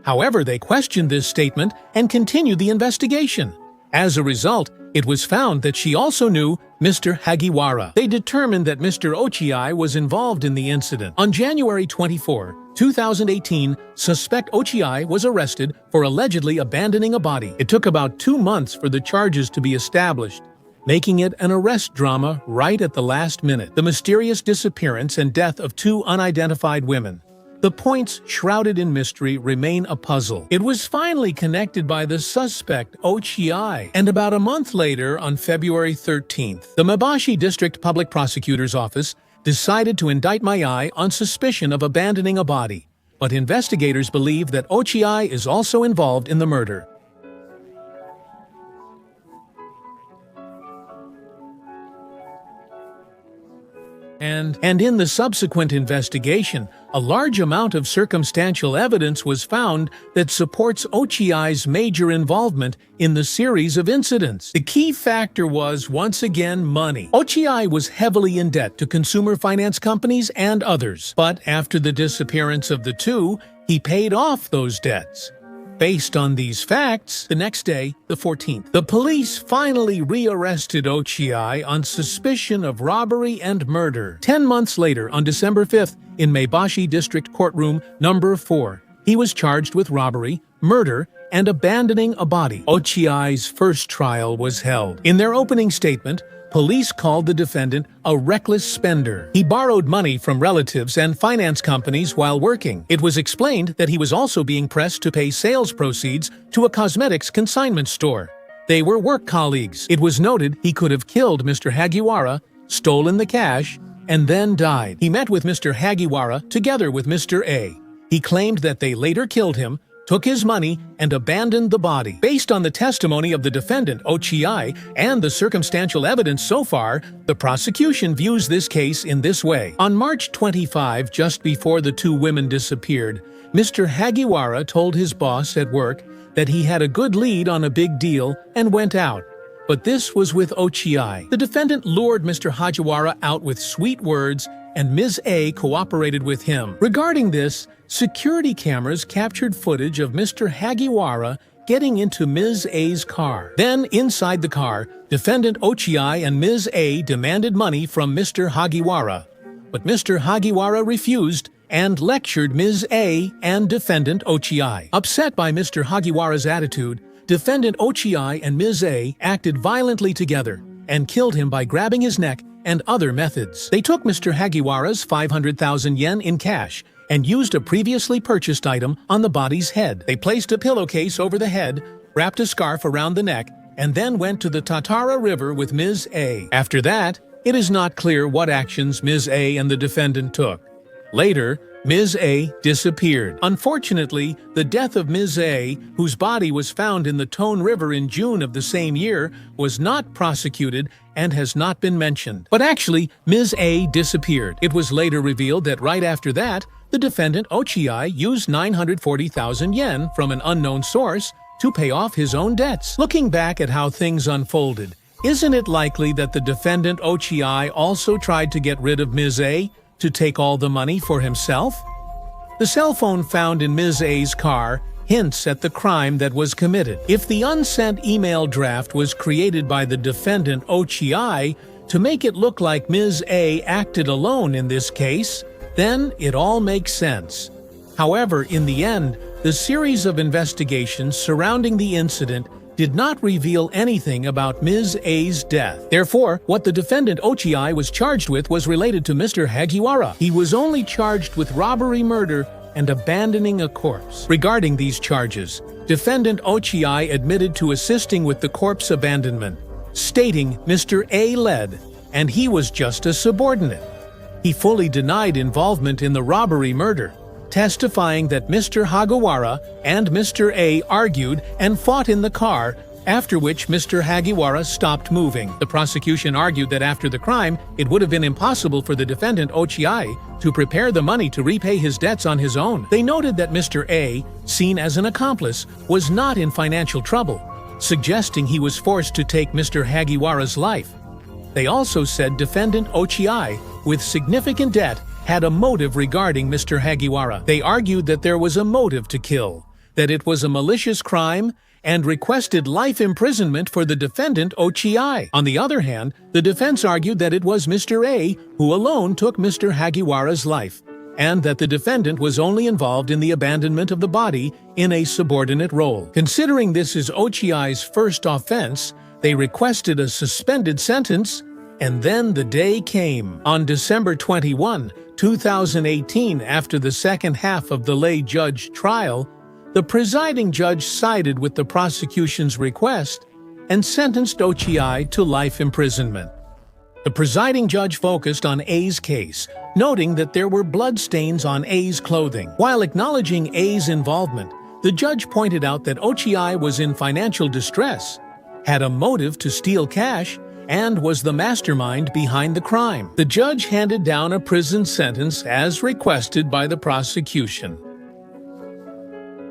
However, they questioned this statement and continued the investigation. As a result, it was found that she also knew Mr. Hagiwara. They determined that Mr. Ochiai was involved in the incident. On January 24, 2018, suspect Ochiai was arrested for allegedly abandoning a body. It took about 2 months for the charges to be established, making it an arrest drama right at the last minute. The mysterious disappearance and death of 2 unidentified women. The points shrouded in mystery remain a puzzle. It was finally connected by the suspect, Ochiai, and about a month later, on February 13th, the Mabashi District Public Prosecutor's Office decided to indict Mayai on suspicion of abandoning a body, but investigators believe that Ochiai is also involved in the murder. and in the subsequent investigation, a large amount of circumstantial evidence was found that supports Ochiai's major involvement in the series of incidents. The key factor was, once again, money. Ochiai was heavily in debt to consumer finance companies and others, but after the disappearance of the two, he paid off those debts. Based on these facts, the next day, the 14th, the police finally rearrested Ochiai on suspicion of robbery and murder. 10 months later, on December 5th, in Maebashi District Courtroom Number 4, he was charged with robbery, murder, and abandoning a body. Ochiai's first trial was held. In their opening statement, police called the defendant a reckless spender. He borrowed money from relatives and finance companies while working. It was explained that he was also being pressed to pay sales proceeds to a cosmetics consignment store. They were work colleagues. It was noted he could have killed Mr. Hagiwara, stolen the cash, and then died. He met with Mr. Hagiwara together with Mr. A. He claimed that they later killed him, took his money, and abandoned the body. Based on the testimony of the defendant, Ochiai, and the circumstantial evidence so far, the prosecution views this case in this way. On March 25, just before the two women disappeared, Mr. Hagiwara told his boss at work that he had a good lead on a big deal and went out. But this was with Ochiai. The defendant lured Mr. Hagiwara out with sweet words, and Ms. A cooperated with him. Regarding this, security cameras captured footage of Mr. Hagiwara getting into Ms. A's car. Then, inside the car, defendant Ochiai and Ms. A demanded money from Mr. Hagiwara. But Mr. Hagiwara refused and lectured Ms. A and defendant Ochiai. Upset by Mr. Hagiwara's attitude, defendant Ochiai and Ms. A acted violently together and killed him by grabbing his neck and other methods. They took Mr. Hagiwara's 500,000 yen in cash and used a previously purchased item on the body's head. They placed a pillowcase over the head, wrapped a scarf around the neck, and then went to the Tatara River with Ms. A. After that, it is not clear what actions Ms. A and the defendant took. Later, Ms. A disappeared. Unfortunately, the death of Ms. A, whose body was found in the Tone River in June of the same year, was not prosecuted and has not been mentioned. But actually, Ms. A disappeared. It was later revealed that right after that, the defendant Ochiai used 940,000 yen from an unknown source to pay off his own debts. Looking back at how things unfolded, isn't it likely that the defendant Ochiai also tried to get rid of Ms. A to take all the money for himself? The cell phone found in Ms. A's car hints at the crime that was committed. If the unsent email draft was created by the defendant Ochiai to make it look like Ms. A acted alone in this case, then it all makes sense. However, in the end, the series of investigations surrounding the incident did not reveal anything about Ms. A's death. Therefore, what the defendant Ochiai was charged with was related to Mr. Hagiwara. He was only charged with robbery, murder, and abandoning a corpse. Regarding these charges, defendant Ochiai admitted to assisting with the corpse abandonment, stating Mr. A led, and he was just a subordinate. He fully denied involvement in the robbery murder, testifying that Mr. Hagiwara and Mr. A argued and fought in the car, after which Mr. Hagiwara stopped moving. The prosecution argued that after the crime, it would have been impossible for the defendant Ochiai to prepare the money to repay his debts on his own. They noted that Mr. A, seen as an accomplice, was not in financial trouble, suggesting he was forced to take Mr. Hagiwara's life. They also said defendant Ochiai, with significant debt, had a motive regarding Mr. Hagiwara. They argued that there was a motive to kill, that it was a malicious crime, and requested life imprisonment for the defendant Ochiai. On the other hand, the defense argued that it was Mr. A who alone took Mr. Hagiwara's life, and that the defendant was only involved in the abandonment of the body in a subordinate role. Considering this is Ochiai's first offense, they requested a suspended sentence, and then the day came. On December 21, 2018, after the second half of the lay judge trial, the presiding judge sided with the prosecution's request and sentenced Ochiai to life imprisonment. The presiding judge focused on A's case, noting that there were bloodstains on A's clothing. While acknowledging A's involvement, the judge pointed out that Ochiai was in financial distress, had a motive to steal cash, and was the mastermind behind the crime. The judge handed down a prison sentence as requested by the prosecution.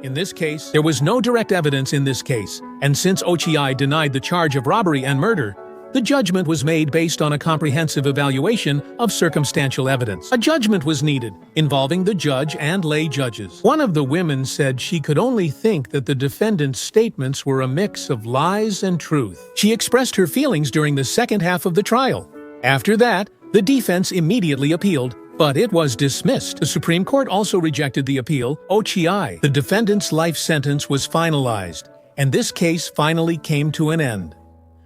In this case, there was no direct evidence in this case, and since Ochiai denied the charge of robbery and murder, the judgment was made based on a comprehensive evaluation of circumstantial evidence. A judgment was needed, involving the judge and lay judges. One of the women said she could only think that the defendant's statements were a mix of lies and truth. She expressed her feelings during the second half of the trial. After that, the defense immediately appealed, but it was dismissed. The Supreme Court also rejected the appeal. Ochiai, the defendant's life sentence, was finalized, and this case finally came to an end.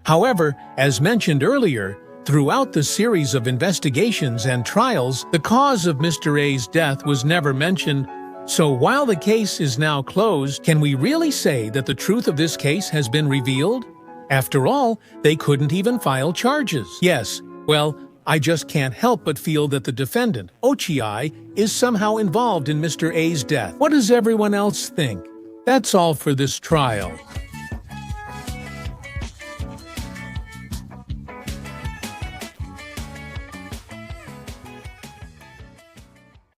However, as mentioned earlier, throughout the series of investigations and trials, the cause of Mr. A's death was never mentioned. So while the case is now closed, can we really say that the truth of this case has been revealed? After all, they couldn't even file charges. Yes, well, I just can't help but feel that the defendant, Ochiai, is somehow involved in Mr. A's death. What does everyone else think? That's all for this trial.